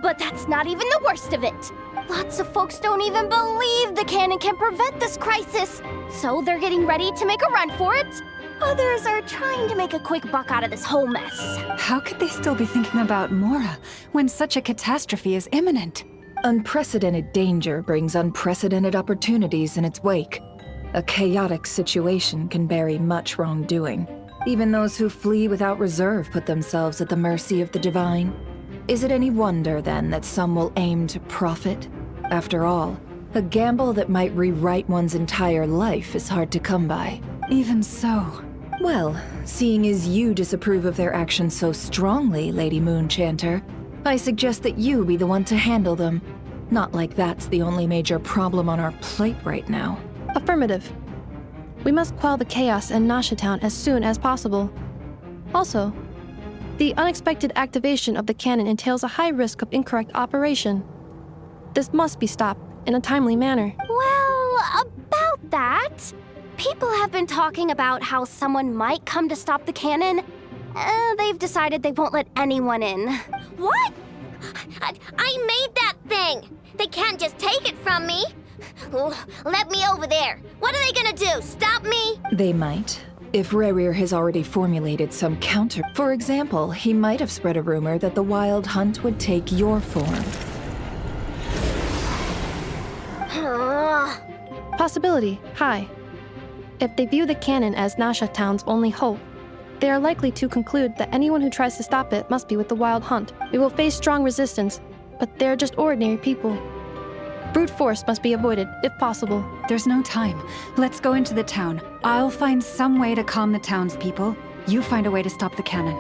But that's not even the worst of it. Lots of folks don't even believe the cannon can prevent this crisis, so they're getting ready to make a run for it. Others are trying to make a quick buck out of this whole mess. How could they still be thinking about Mora when such a catastrophe is imminent? Unprecedented danger brings unprecedented opportunities in its wake. A chaotic situation can bury much wrongdoing. Even those who flee without reserve put themselves at the mercy of the divine. Is it any wonder, then, that some will aim to profit? After all, a gamble that might rewrite one's entire life is hard to come by. Even so. Well, seeing as you disapprove of their actions so strongly, Lady Moonchanter, I suggest that you be the one to handle them. Not like that's the only major problem on our plate right now. Affirmative. We must quell the chaos in Nasha Town as soon as possible. Also, the unexpected activation of the cannon entails a high risk of incorrect operation. This must be stopped in a timely manner. Well, about that, people have been talking about how someone might come to stop the cannon. They've decided they won't let anyone in. What? I made that thing! They can't just take it from me! Let me over there! What are they gonna do? Stop me? They might. If Rerir has already formulated some counter. For example, he might have spread a rumor that the Wild Hunt would take your form. Possibility high. If they view the cannon as Nasha Town's only hope, they are likely to conclude that anyone who tries to stop it must be with the Wild Hunt. We will face strong resistance, but they're just ordinary people. Brute force must be avoided, if possible. There's no time. Let's go into the town. I'll find some way to calm the townspeople. You find a way to stop the cannon.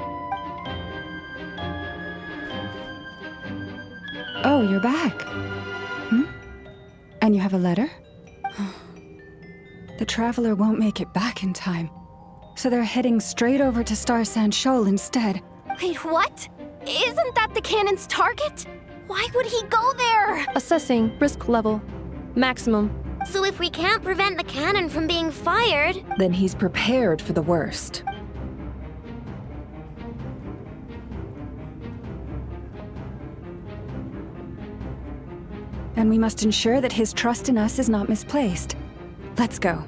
Oh, you're back. And you have a letter? The Traveler won't make it back in time. So they're heading straight over to Star Sand Shoal instead. Wait, what? Isn't that the cannon's target? Why would he go there? Assessing risk level. Maximum. So if we can't prevent the cannon from being fired... Then he's prepared for the worst. And we must ensure that his trust in us is not misplaced. Let's go.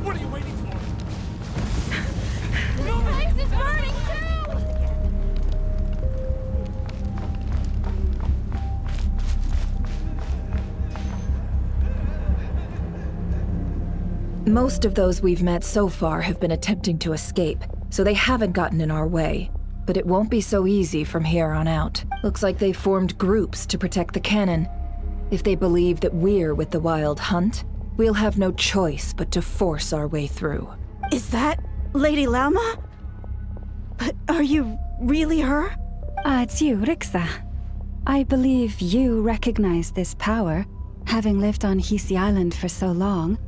What are you waiting for? The place is burning too! Most of those we've met so far have been attempting to escape, so they haven't gotten in our way. But it won't be so easy from here on out. Looks like they've formed groups to protect the cannon. If they believe that we're with the Wild Hunt, we'll have no choice but to force our way through. Is that Lady Lauma? But are you really her? It's you, Rixa. I believe you recognize this power, having lived on Hisi Island for so long.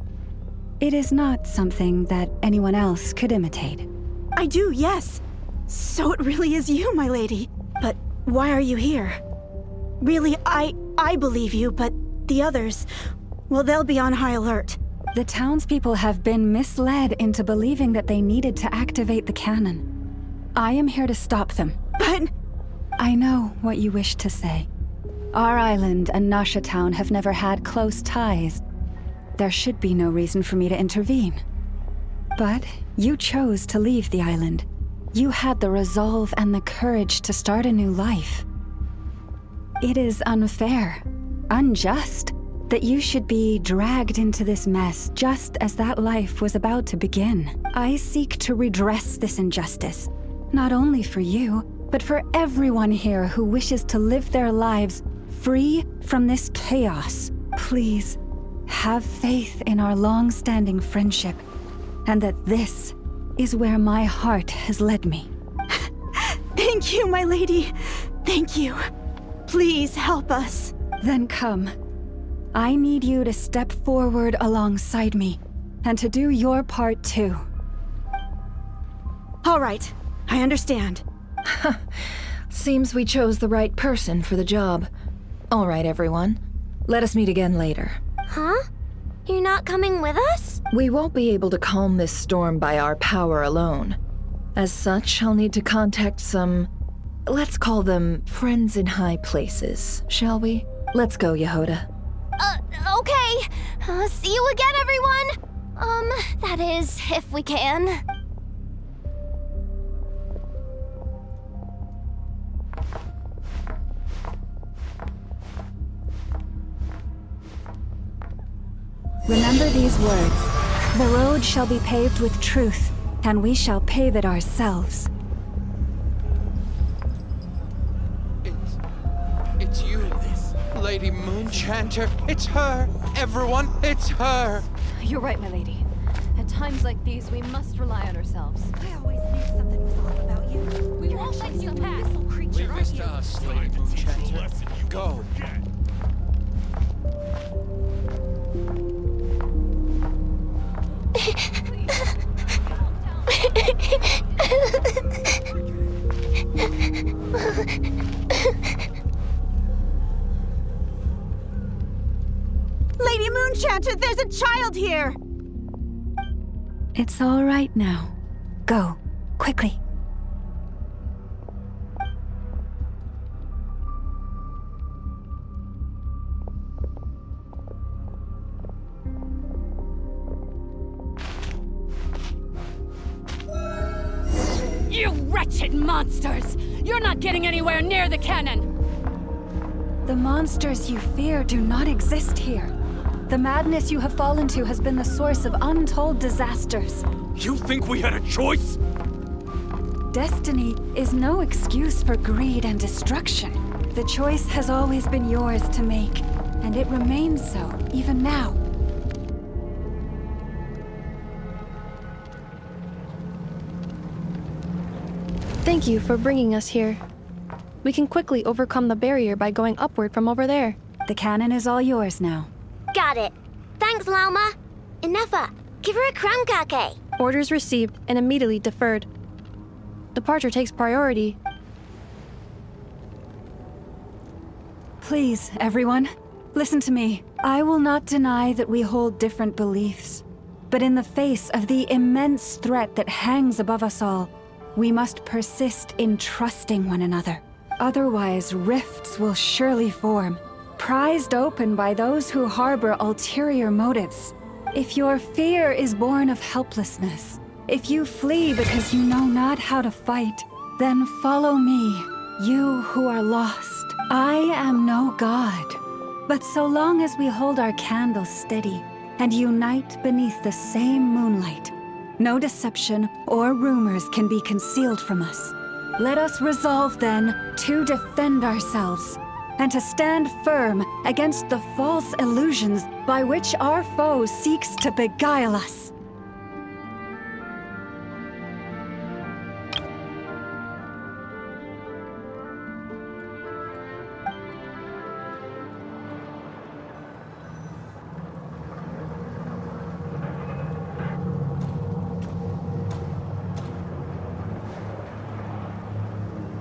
It is not something that anyone else could imitate. I do, yes. So it really is you, my lady. But why are you here? Really, I believe you, but the others, well, they'll be on high alert. The townspeople have been misled into believing that they needed to activate the cannon. I am here to stop them. But... I know what you wish to say. Our island and Nasha Town have never had close ties. There should be no reason for me to intervene. But you chose to leave the island. You had the resolve and the courage to start a new life. It is unfair, unjust, that you should be dragged into this mess just as that life was about to begin. I seek to redress this injustice, not only for you, but for everyone here who wishes to live their lives free from this chaos. Please, have faith in our long-standing friendship, and that this is where my heart has led me. Thank you, my lady. Thank you. Please help us. Then come. I need you to step forward alongside me, and to do your part too. All right, I understand. Seems we chose the right person for the job. All right, everyone. Let us meet again later. Huh? You're not coming with us? We won't be able to calm this storm by our power alone. As such, I'll need to contact some... let's call them friends in high places, shall we? Let's go, Yehoda. Okay. See you again, everyone! That is, if we can. Remember these words. The road shall be paved with truth, and we shall pave it ourselves. It's you, Lady Moonchanter. It's her. Everyone, it's her. You're right, my lady. At times like these, we must rely on ourselves. I always knew something was off about you. We won't let you pass. Leave this to us, Lady Moonchanter. Go. Lady Moonchanter, there's a child here! It's all right now. Go, quickly. You wretched monsters! You're not getting anywhere near the cannon! The monsters you fear do not exist here. The madness you have fallen to has been the source of untold disasters. You think we had a choice? Destiny is no excuse for greed and destruction. The choice has always been yours to make, and it remains so, even now. Thank you for bringing us here. We can quickly overcome the barrier by going upward from over there. The cannon is all yours now. Got it. Thanks, Lauma. Inefa, give her a crumb cake. Orders received and immediately deferred. Departure takes priority. Please, everyone, listen to me. I will not deny that we hold different beliefs. But in the face of the immense threat that hangs above us all, we must persist in trusting one another. Otherwise, rifts will surely form, prized open by those who harbor ulterior motives. If your fear is born of helplessness, if you flee because you know not how to fight, then follow me, you who are lost. I am no god, but so long as we hold our candles steady and unite beneath the same moonlight, no deception or rumors can be concealed from us. Let us resolve then to defend ourselves and to stand firm against the false illusions by which our foe seeks to beguile us.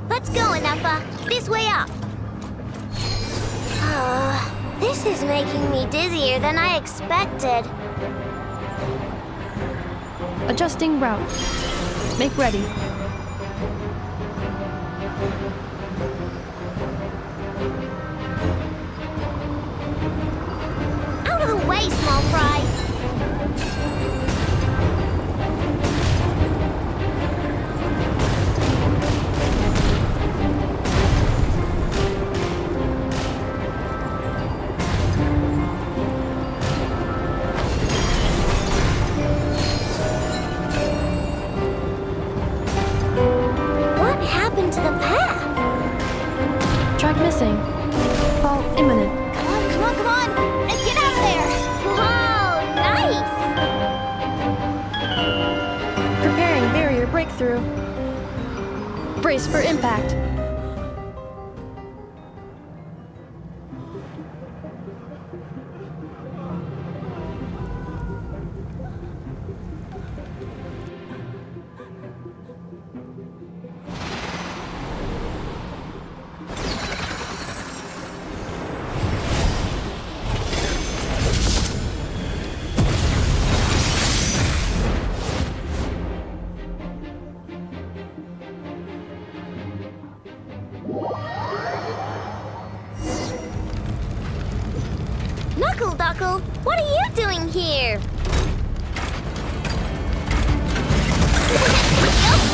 Let's go, Inefa. This way up. This is making me dizzier than I expected. Adjusting route. Make ready. Out of the way, small fry. To the path. Track missing. Fall imminent. Come on, come on, come on! And get out of there! Whoa, nice! Preparing barrier breakthrough. Brace for impact. Knuckle Duckle, what are you doing here?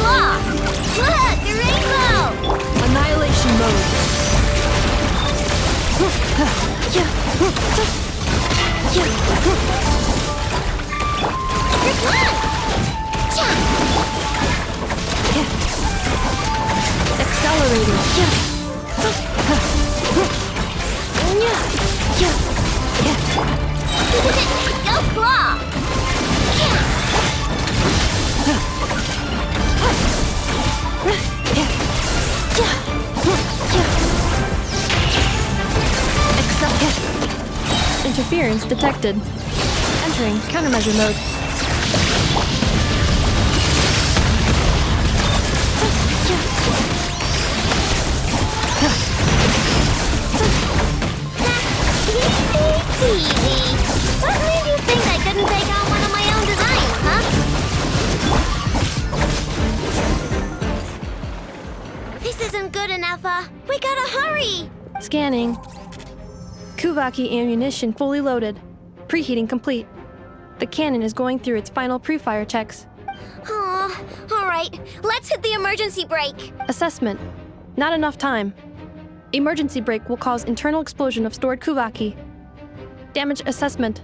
claw! Look, a rainbow! Annihilation mode. Accelerating. Go claw! Interference detected. Entering countermeasure mode. Easy. What made you think I couldn't take on one of my own designs, huh? This isn't good enough, we gotta hurry! Scanning. Kuvaki ammunition fully loaded. Preheating complete. The cannon is going through its final pre-fire checks. Aw, alright. Let's hit the emergency brake. Assessment. Not enough time. Emergency brake will cause internal explosion of stored Kuvaki. Damage assessment.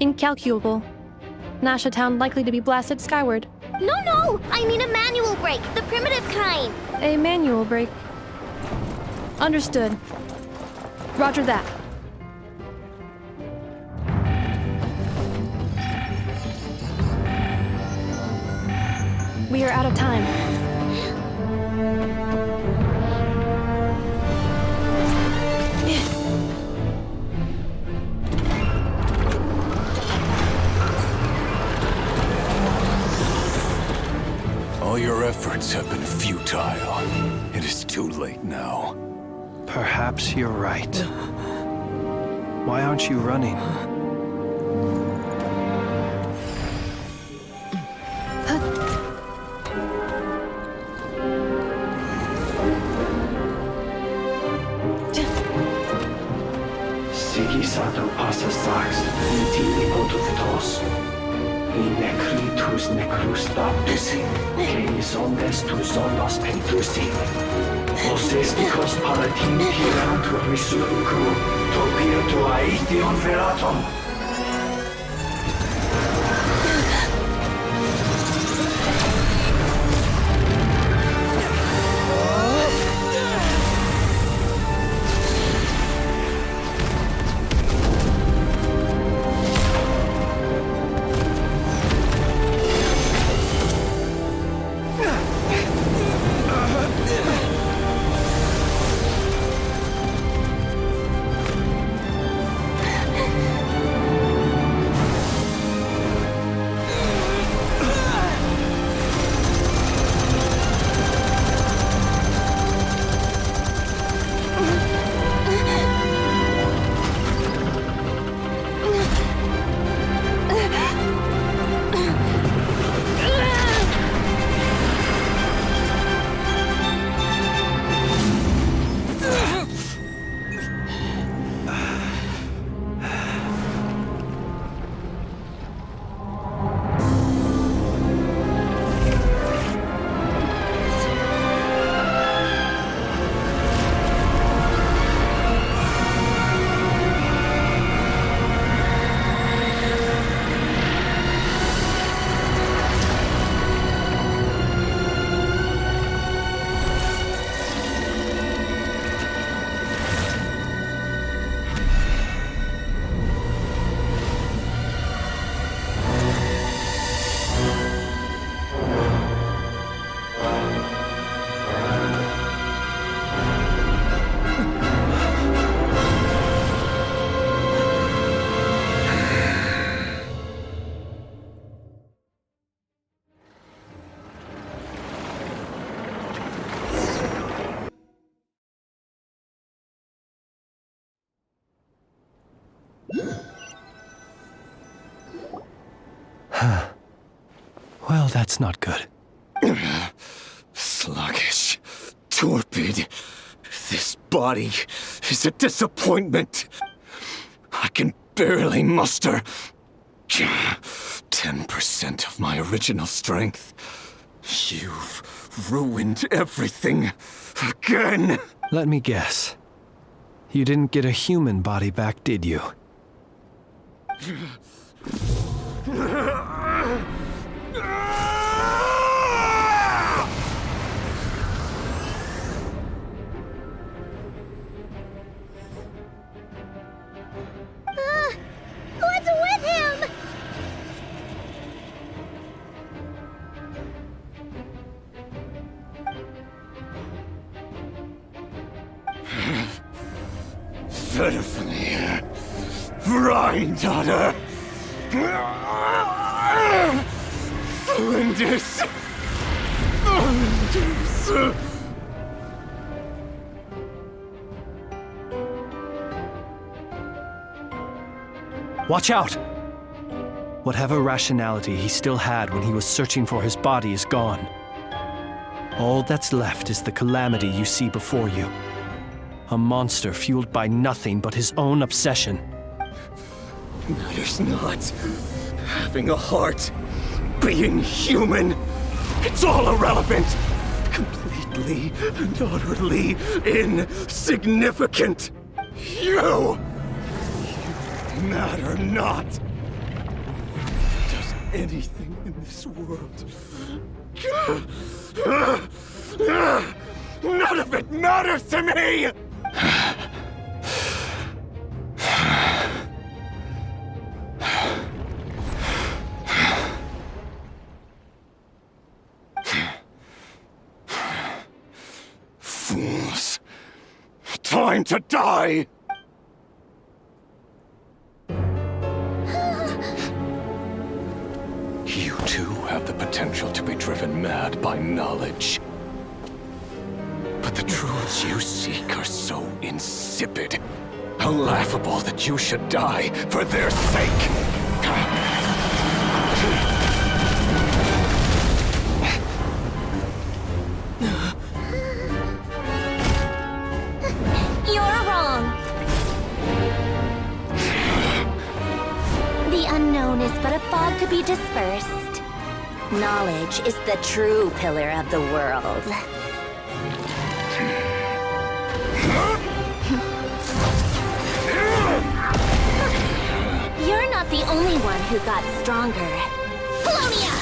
Incalculable. Nasha Town likely to be blasted skyward. No! I mean a manual brake, the primitive kind. A manual brake. Understood. Roger that. We are out of time. All your efforts have been futile. It is too late now. Perhaps you're right. Why aren't you running? Sigisato passa sax, intili potus in necritus necrus baptusi, que ondes tu zonos pentusi. Osesticos palatin pirantur resurcu, topirtu aetion veratum. Well, that's not good. Sluggish. Torpid. This body is a disappointment. I can barely muster 10% of my original strength. You've ruined everything again. Let me guess. You didn't get a human body back, did you? What's with him? Verify. Granddaughter. Flinders. Flinders. Watch out! Whatever rationality he still had when he was searching for his body is gone. All that's left is the calamity you see before you. A monster fueled by nothing but his own obsession. Matters not. Having a heart. Being human. It's all irrelevant. Completely and utterly insignificant. You matter not. Does anything in this world. None of it matters to me! Fools. Time to die! You too have the potential to be driven mad by knowledge. But the truths you seek are so insipid, how laughable that you should die for their sake. You're wrong. The unknown is but a fog to be dispersed. Knowledge is the true pillar of the world. You're not the only one who got stronger. Polonia!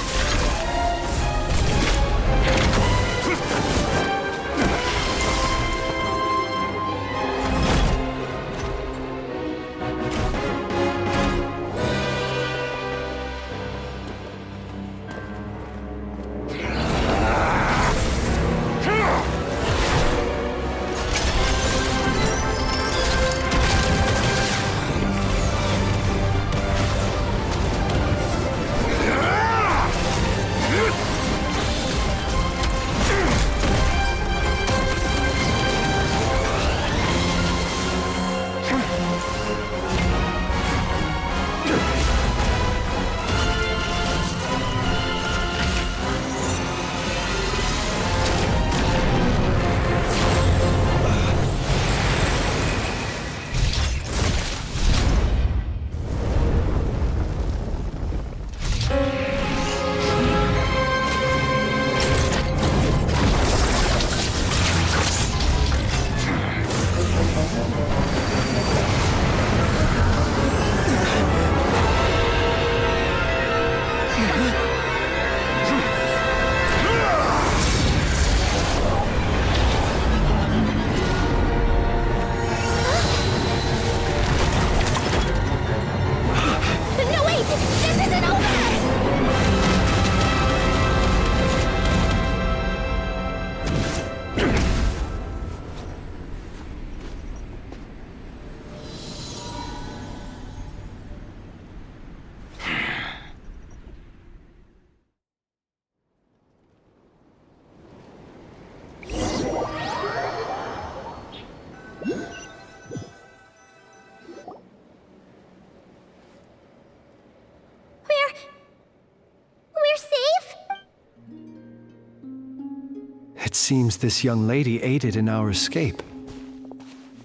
It seems this young lady aided in our escape.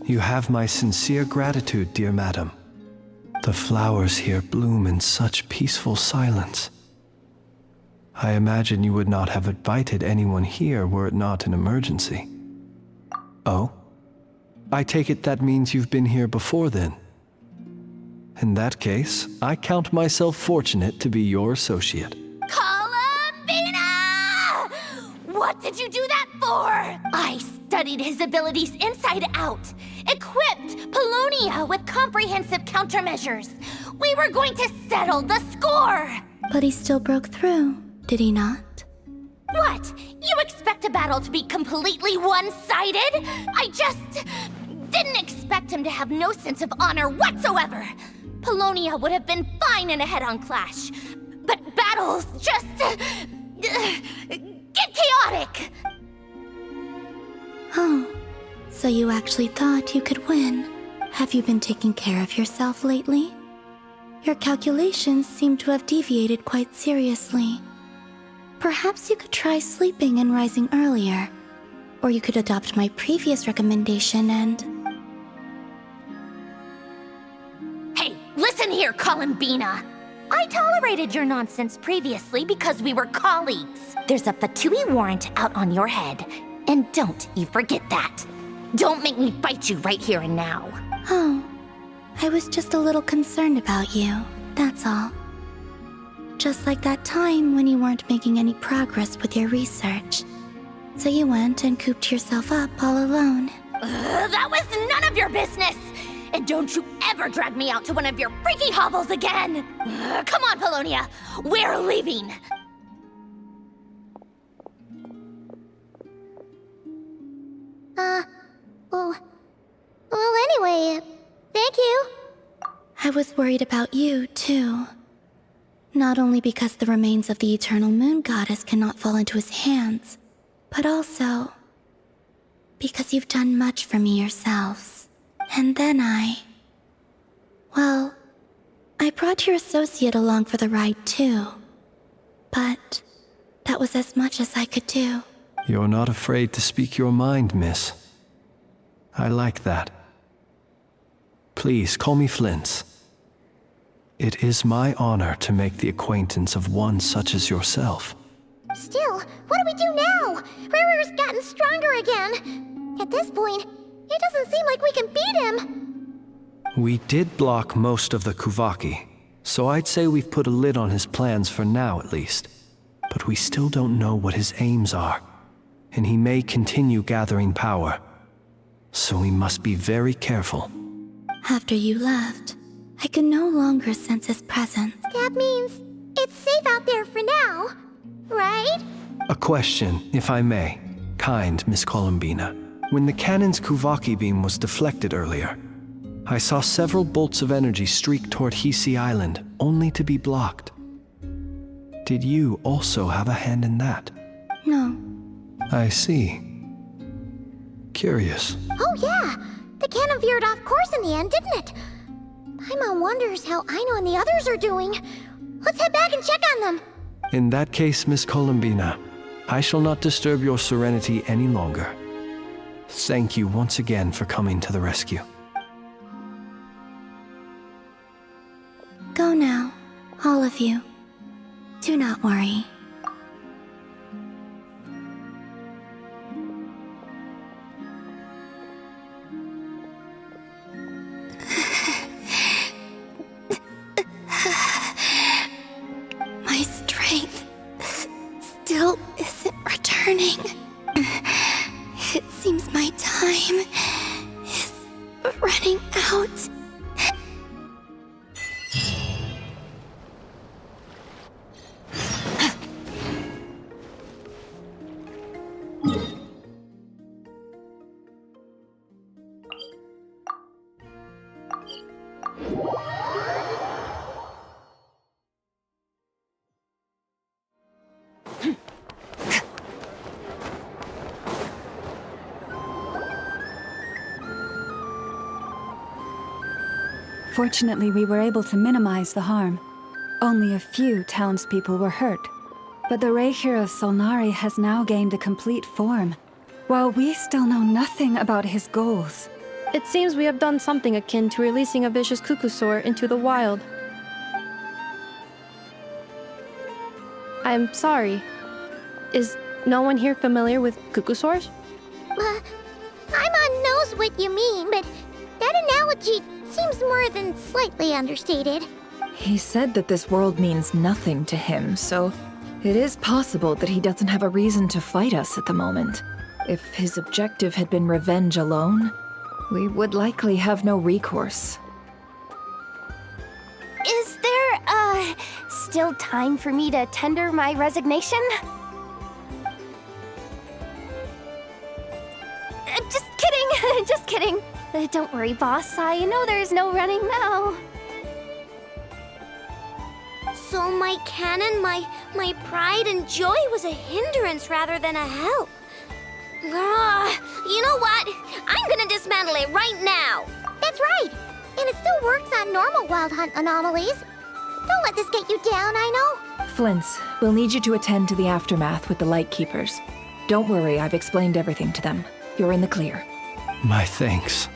You have my sincere gratitude, dear madam. The flowers here bloom in such peaceful silence. I imagine you would not have invited anyone here were it not an emergency. Oh? I take it that means you've been here before then. In that case, I count myself fortunate to be your associate. Columbina! What did you do that for? I studied his abilities inside out, equipped Polonia with comprehensive countermeasures. We were going to settle the score! But he still broke through, did he not? What? You expect a battle to be completely one-sided? I just didn't expect him to have no sense of honor whatsoever. Polonia would have been fine in a head-on clash, but battles just get chaotic. Oh, so you actually thought you could win. Have you been taking care of yourself lately? Your calculations seem to have deviated quite seriously. Perhaps you could try sleeping and rising earlier. Or you could adopt my previous recommendation and... Hey, listen here, Columbina! I tolerated your nonsense previously because we were colleagues. There's a Fatui warrant out on your head, and don't you forget that. Don't make me fight you right here and now. Oh, I was just a little concerned about you, that's all. Just like that time when you weren't making any progress with your research. So you went and cooped yourself up all alone. That was none of your business! And don't you ever drag me out to one of your freaky hovels again! Come on, Polonia! We're leaving! Well, anyway, thank you. I was worried about you, too. Not only because the remains of the eternal moon goddess cannot fall into his hands, but also because you've done much for me yourselves. And then well, I brought your associate along for the ride too. But that was as much as I could do. You're not afraid to speak your mind, miss. I like that. Please call me Flint. It is my honor to make the acquaintance of one such as yourself. Still, what do we do now? Riri's gotten stronger again. At this point, it doesn't seem like we can beat him. We did block most of the Kuvaki, so I'd say we've put a lid on his plans for now at least. But we still don't know what his aims are, and he may continue gathering power. So we must be very careful. After you left, I could no longer sense his presence. That means it's safe out there for now, right? A question, if I may. Kind Miss Columbina. When the cannon's Kuvaki beam was deflected earlier, I saw several bolts of energy streak toward Hisi Island, only to be blocked. Did you also have a hand in that? No. I see. Curious. Oh yeah! The cannon veered off course in the end, didn't it? Paimon wonders how Aino and the others are doing. Let's head back and check on them. In that case, Miss Columbina, I shall not disturb your serenity any longer. Thank you once again for coming to the rescue. Go now, all of you. Do not worry. My strength still isn't returning. It seems my time is running out. Fortunately, we were able to minimize the harm. Only a few townspeople were hurt. But the Rei hero Solnari has now gained a complete form, while we still know nothing about his goals. It seems we have done something akin to releasing a vicious cuckoosaur into the wild. I'm sorry. Is no one here familiar with cuckoosaurs? Paimon knows what you mean, but that analogy seems more than slightly understated. He said that this world means nothing to him, so it is possible that he doesn't have a reason to fight us at the moment. If his objective had been revenge alone, we would likely have no recourse. Is there, still time for me to tender my resignation? Just kidding, just kidding. Don't worry, boss. I know there's no running now. So my cannon, my pride and joy was a hindrance rather than a help. You know what? I'm gonna dismantle it right now. That's right. And it still works on normal Wild Hunt anomalies. Don't let this get you down, I know. Flints, we'll need you to attend to the aftermath with the Lightkeepers. Don't worry, I've explained everything to them. You're in the clear. My thanks.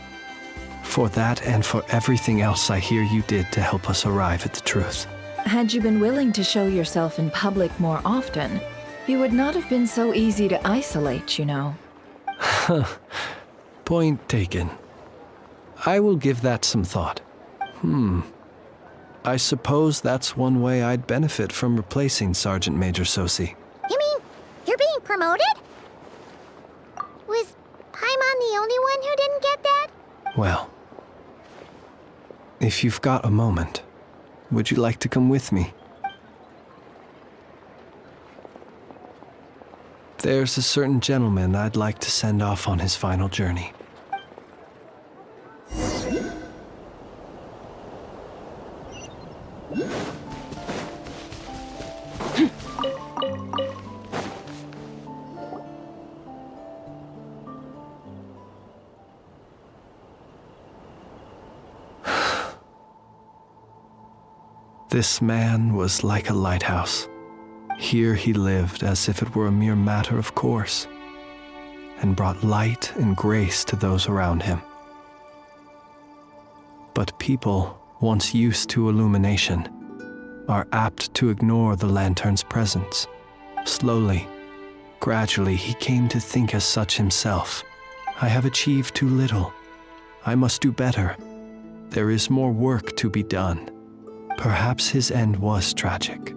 For that and for everything else I hear you did to help us arrive at the truth. Had you been willing to show yourself in public more often, you would not have been so easy to isolate, you know. Point taken. I will give that some thought. I suppose that's one way I'd benefit from replacing Sergeant Major Sosi. You mean you're being promoted? Was Paimon the only one who didn't get that? Well, if you've got a moment, would you like to come with me? There's a certain gentleman I'd like to send off on his final journey. This man was like a lighthouse. Here he lived as if it were a mere matter of course, and brought light and grace to those around him. But people, once used to illumination, are apt to ignore the lantern's presence. Slowly, gradually, he came to think as such himself. I have achieved too little. I must do better. There is more work to be done. Perhaps his end was tragic.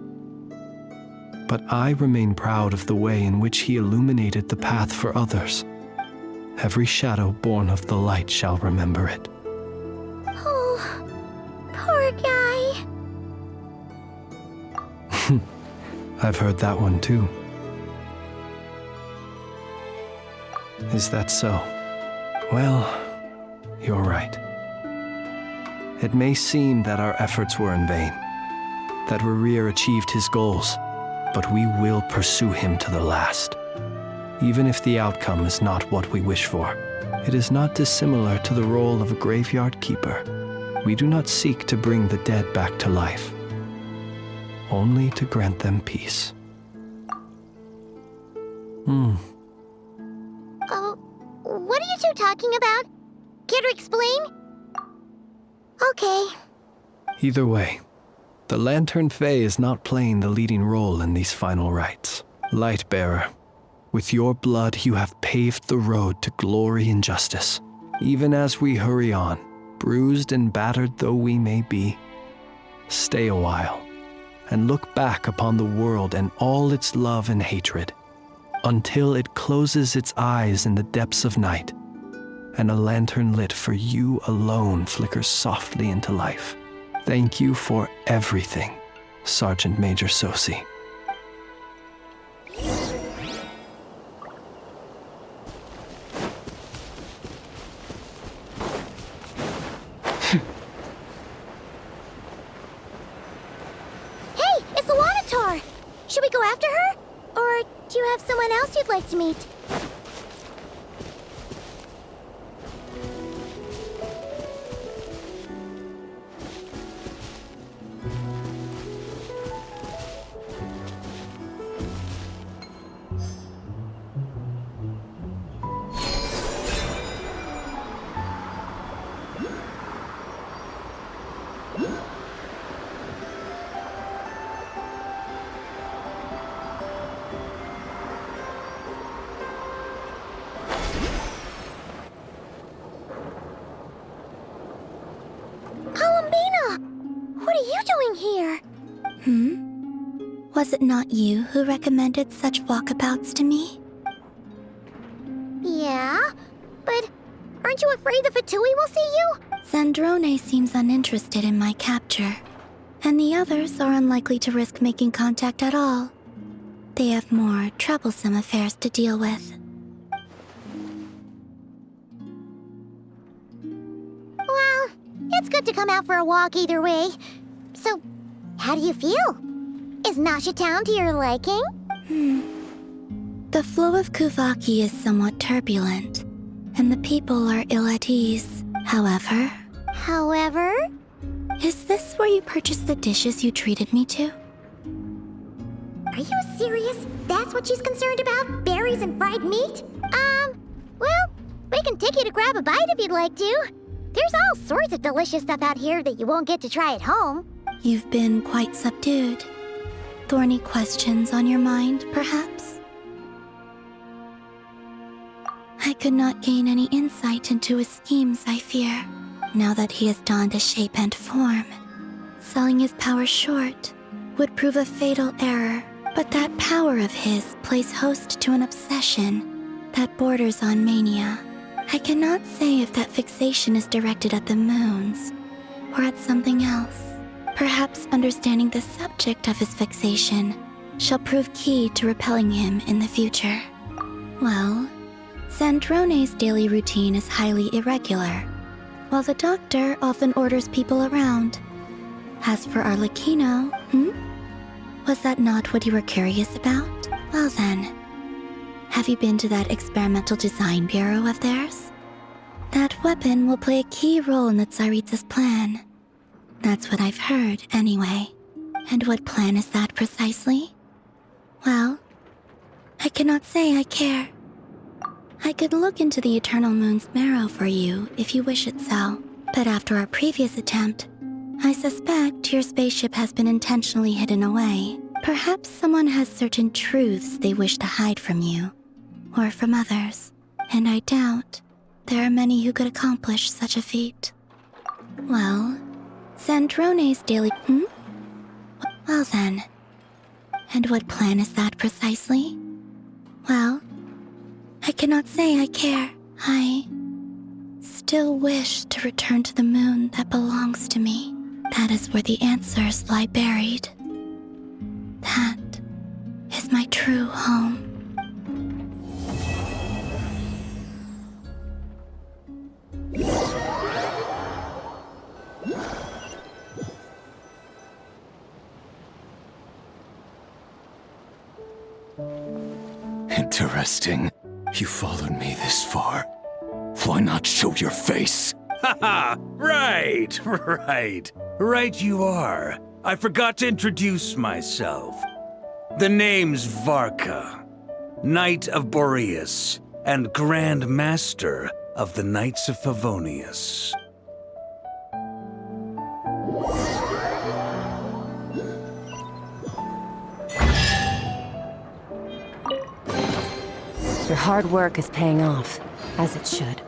But I remain proud of the way in which he illuminated the path for others. Every shadow born of the light shall remember it. Oh, poor guy. I've heard that one too. Is that so? Well, you're right. It may seem that our efforts were in vain, that Rerir achieved his goals, but we will pursue him to the last. Even if the outcome is not what we wish for, it is not dissimilar to the role of a graveyard keeper. We do not seek to bring the dead back to life, only to grant them peace. What are you two talking about? Care to explain? Okay. Either way, the Lantern Fae is not playing the leading role in these final rites. Lightbearer, with your blood you have paved the road to glory and justice. Even as we hurry on, bruised and battered though we may be, stay a while and look back upon the world and all its love and hatred, until it closes its eyes in the depths of night, and a lantern lit for you alone flickers softly into life. Thank you for everything, Sergeant Major Sosi. Hey, it's the Wanatar! Should we go after her? Or do you have someone else you'd like to meet? Was it not you who recommended such walkabouts to me? Yeah, but aren't you afraid the Fatui will see you? Zandrone seems uninterested in my capture, and the others are unlikely to risk making contact at all. They have more troublesome affairs to deal with. Well, it's good to come out for a walk either way. So, how do you feel? Is Nasha Town to your liking? The flow of Kuvaki is somewhat turbulent, and the people are ill at ease. However... Is this where you purchased the dishes you treated me to? Are you serious? That's what she's concerned about? Berries and fried meat? Well, we can take you to grab a bite if you'd like to. There's all sorts of delicious stuff out here that you won't get to try at home. You've been quite subdued. Thorny questions on your mind, perhaps? I could not gain any insight into his schemes, I fear, now that he has donned a shape and form. Selling his power short would prove a fatal error, but that power of his plays host to an obsession that borders on mania. I cannot say if that fixation is directed at the moons or at something else. Perhaps understanding the subject of his fixation shall prove key to repelling him in the future. Well, Zandrone's daily routine is highly irregular, while the doctor often orders people around. As for Arlecchino, was that not what you were curious about? Well then, have you been to that experimental design bureau of theirs? That weapon will play a key role in the Tsaritsa's plan. That's what I've heard, anyway. And what plan is that precisely? Well, I cannot say I care. I could look into the Eternal Moon's marrow for you if you wish it so, but after our previous attempt, I suspect your spaceship has been intentionally hidden away. Perhaps someone has certain truths they wish to hide from you, or from others, and I doubt there are many who could accomplish such a feat. Well, Zandrone's daily... Well then. And what plan is that precisely? Well, I cannot say I care. I still wish to return to the moon that belongs to me. That is where the answers lie buried. That is my true home. Interesting. You followed me this far. Why not show your face? Haha! Right! Right you are. I forgot to introduce myself. The name's Varka, Knight of Boreas, and Grand Master of the Knights of Favonius. Your hard work is paying off, as it should.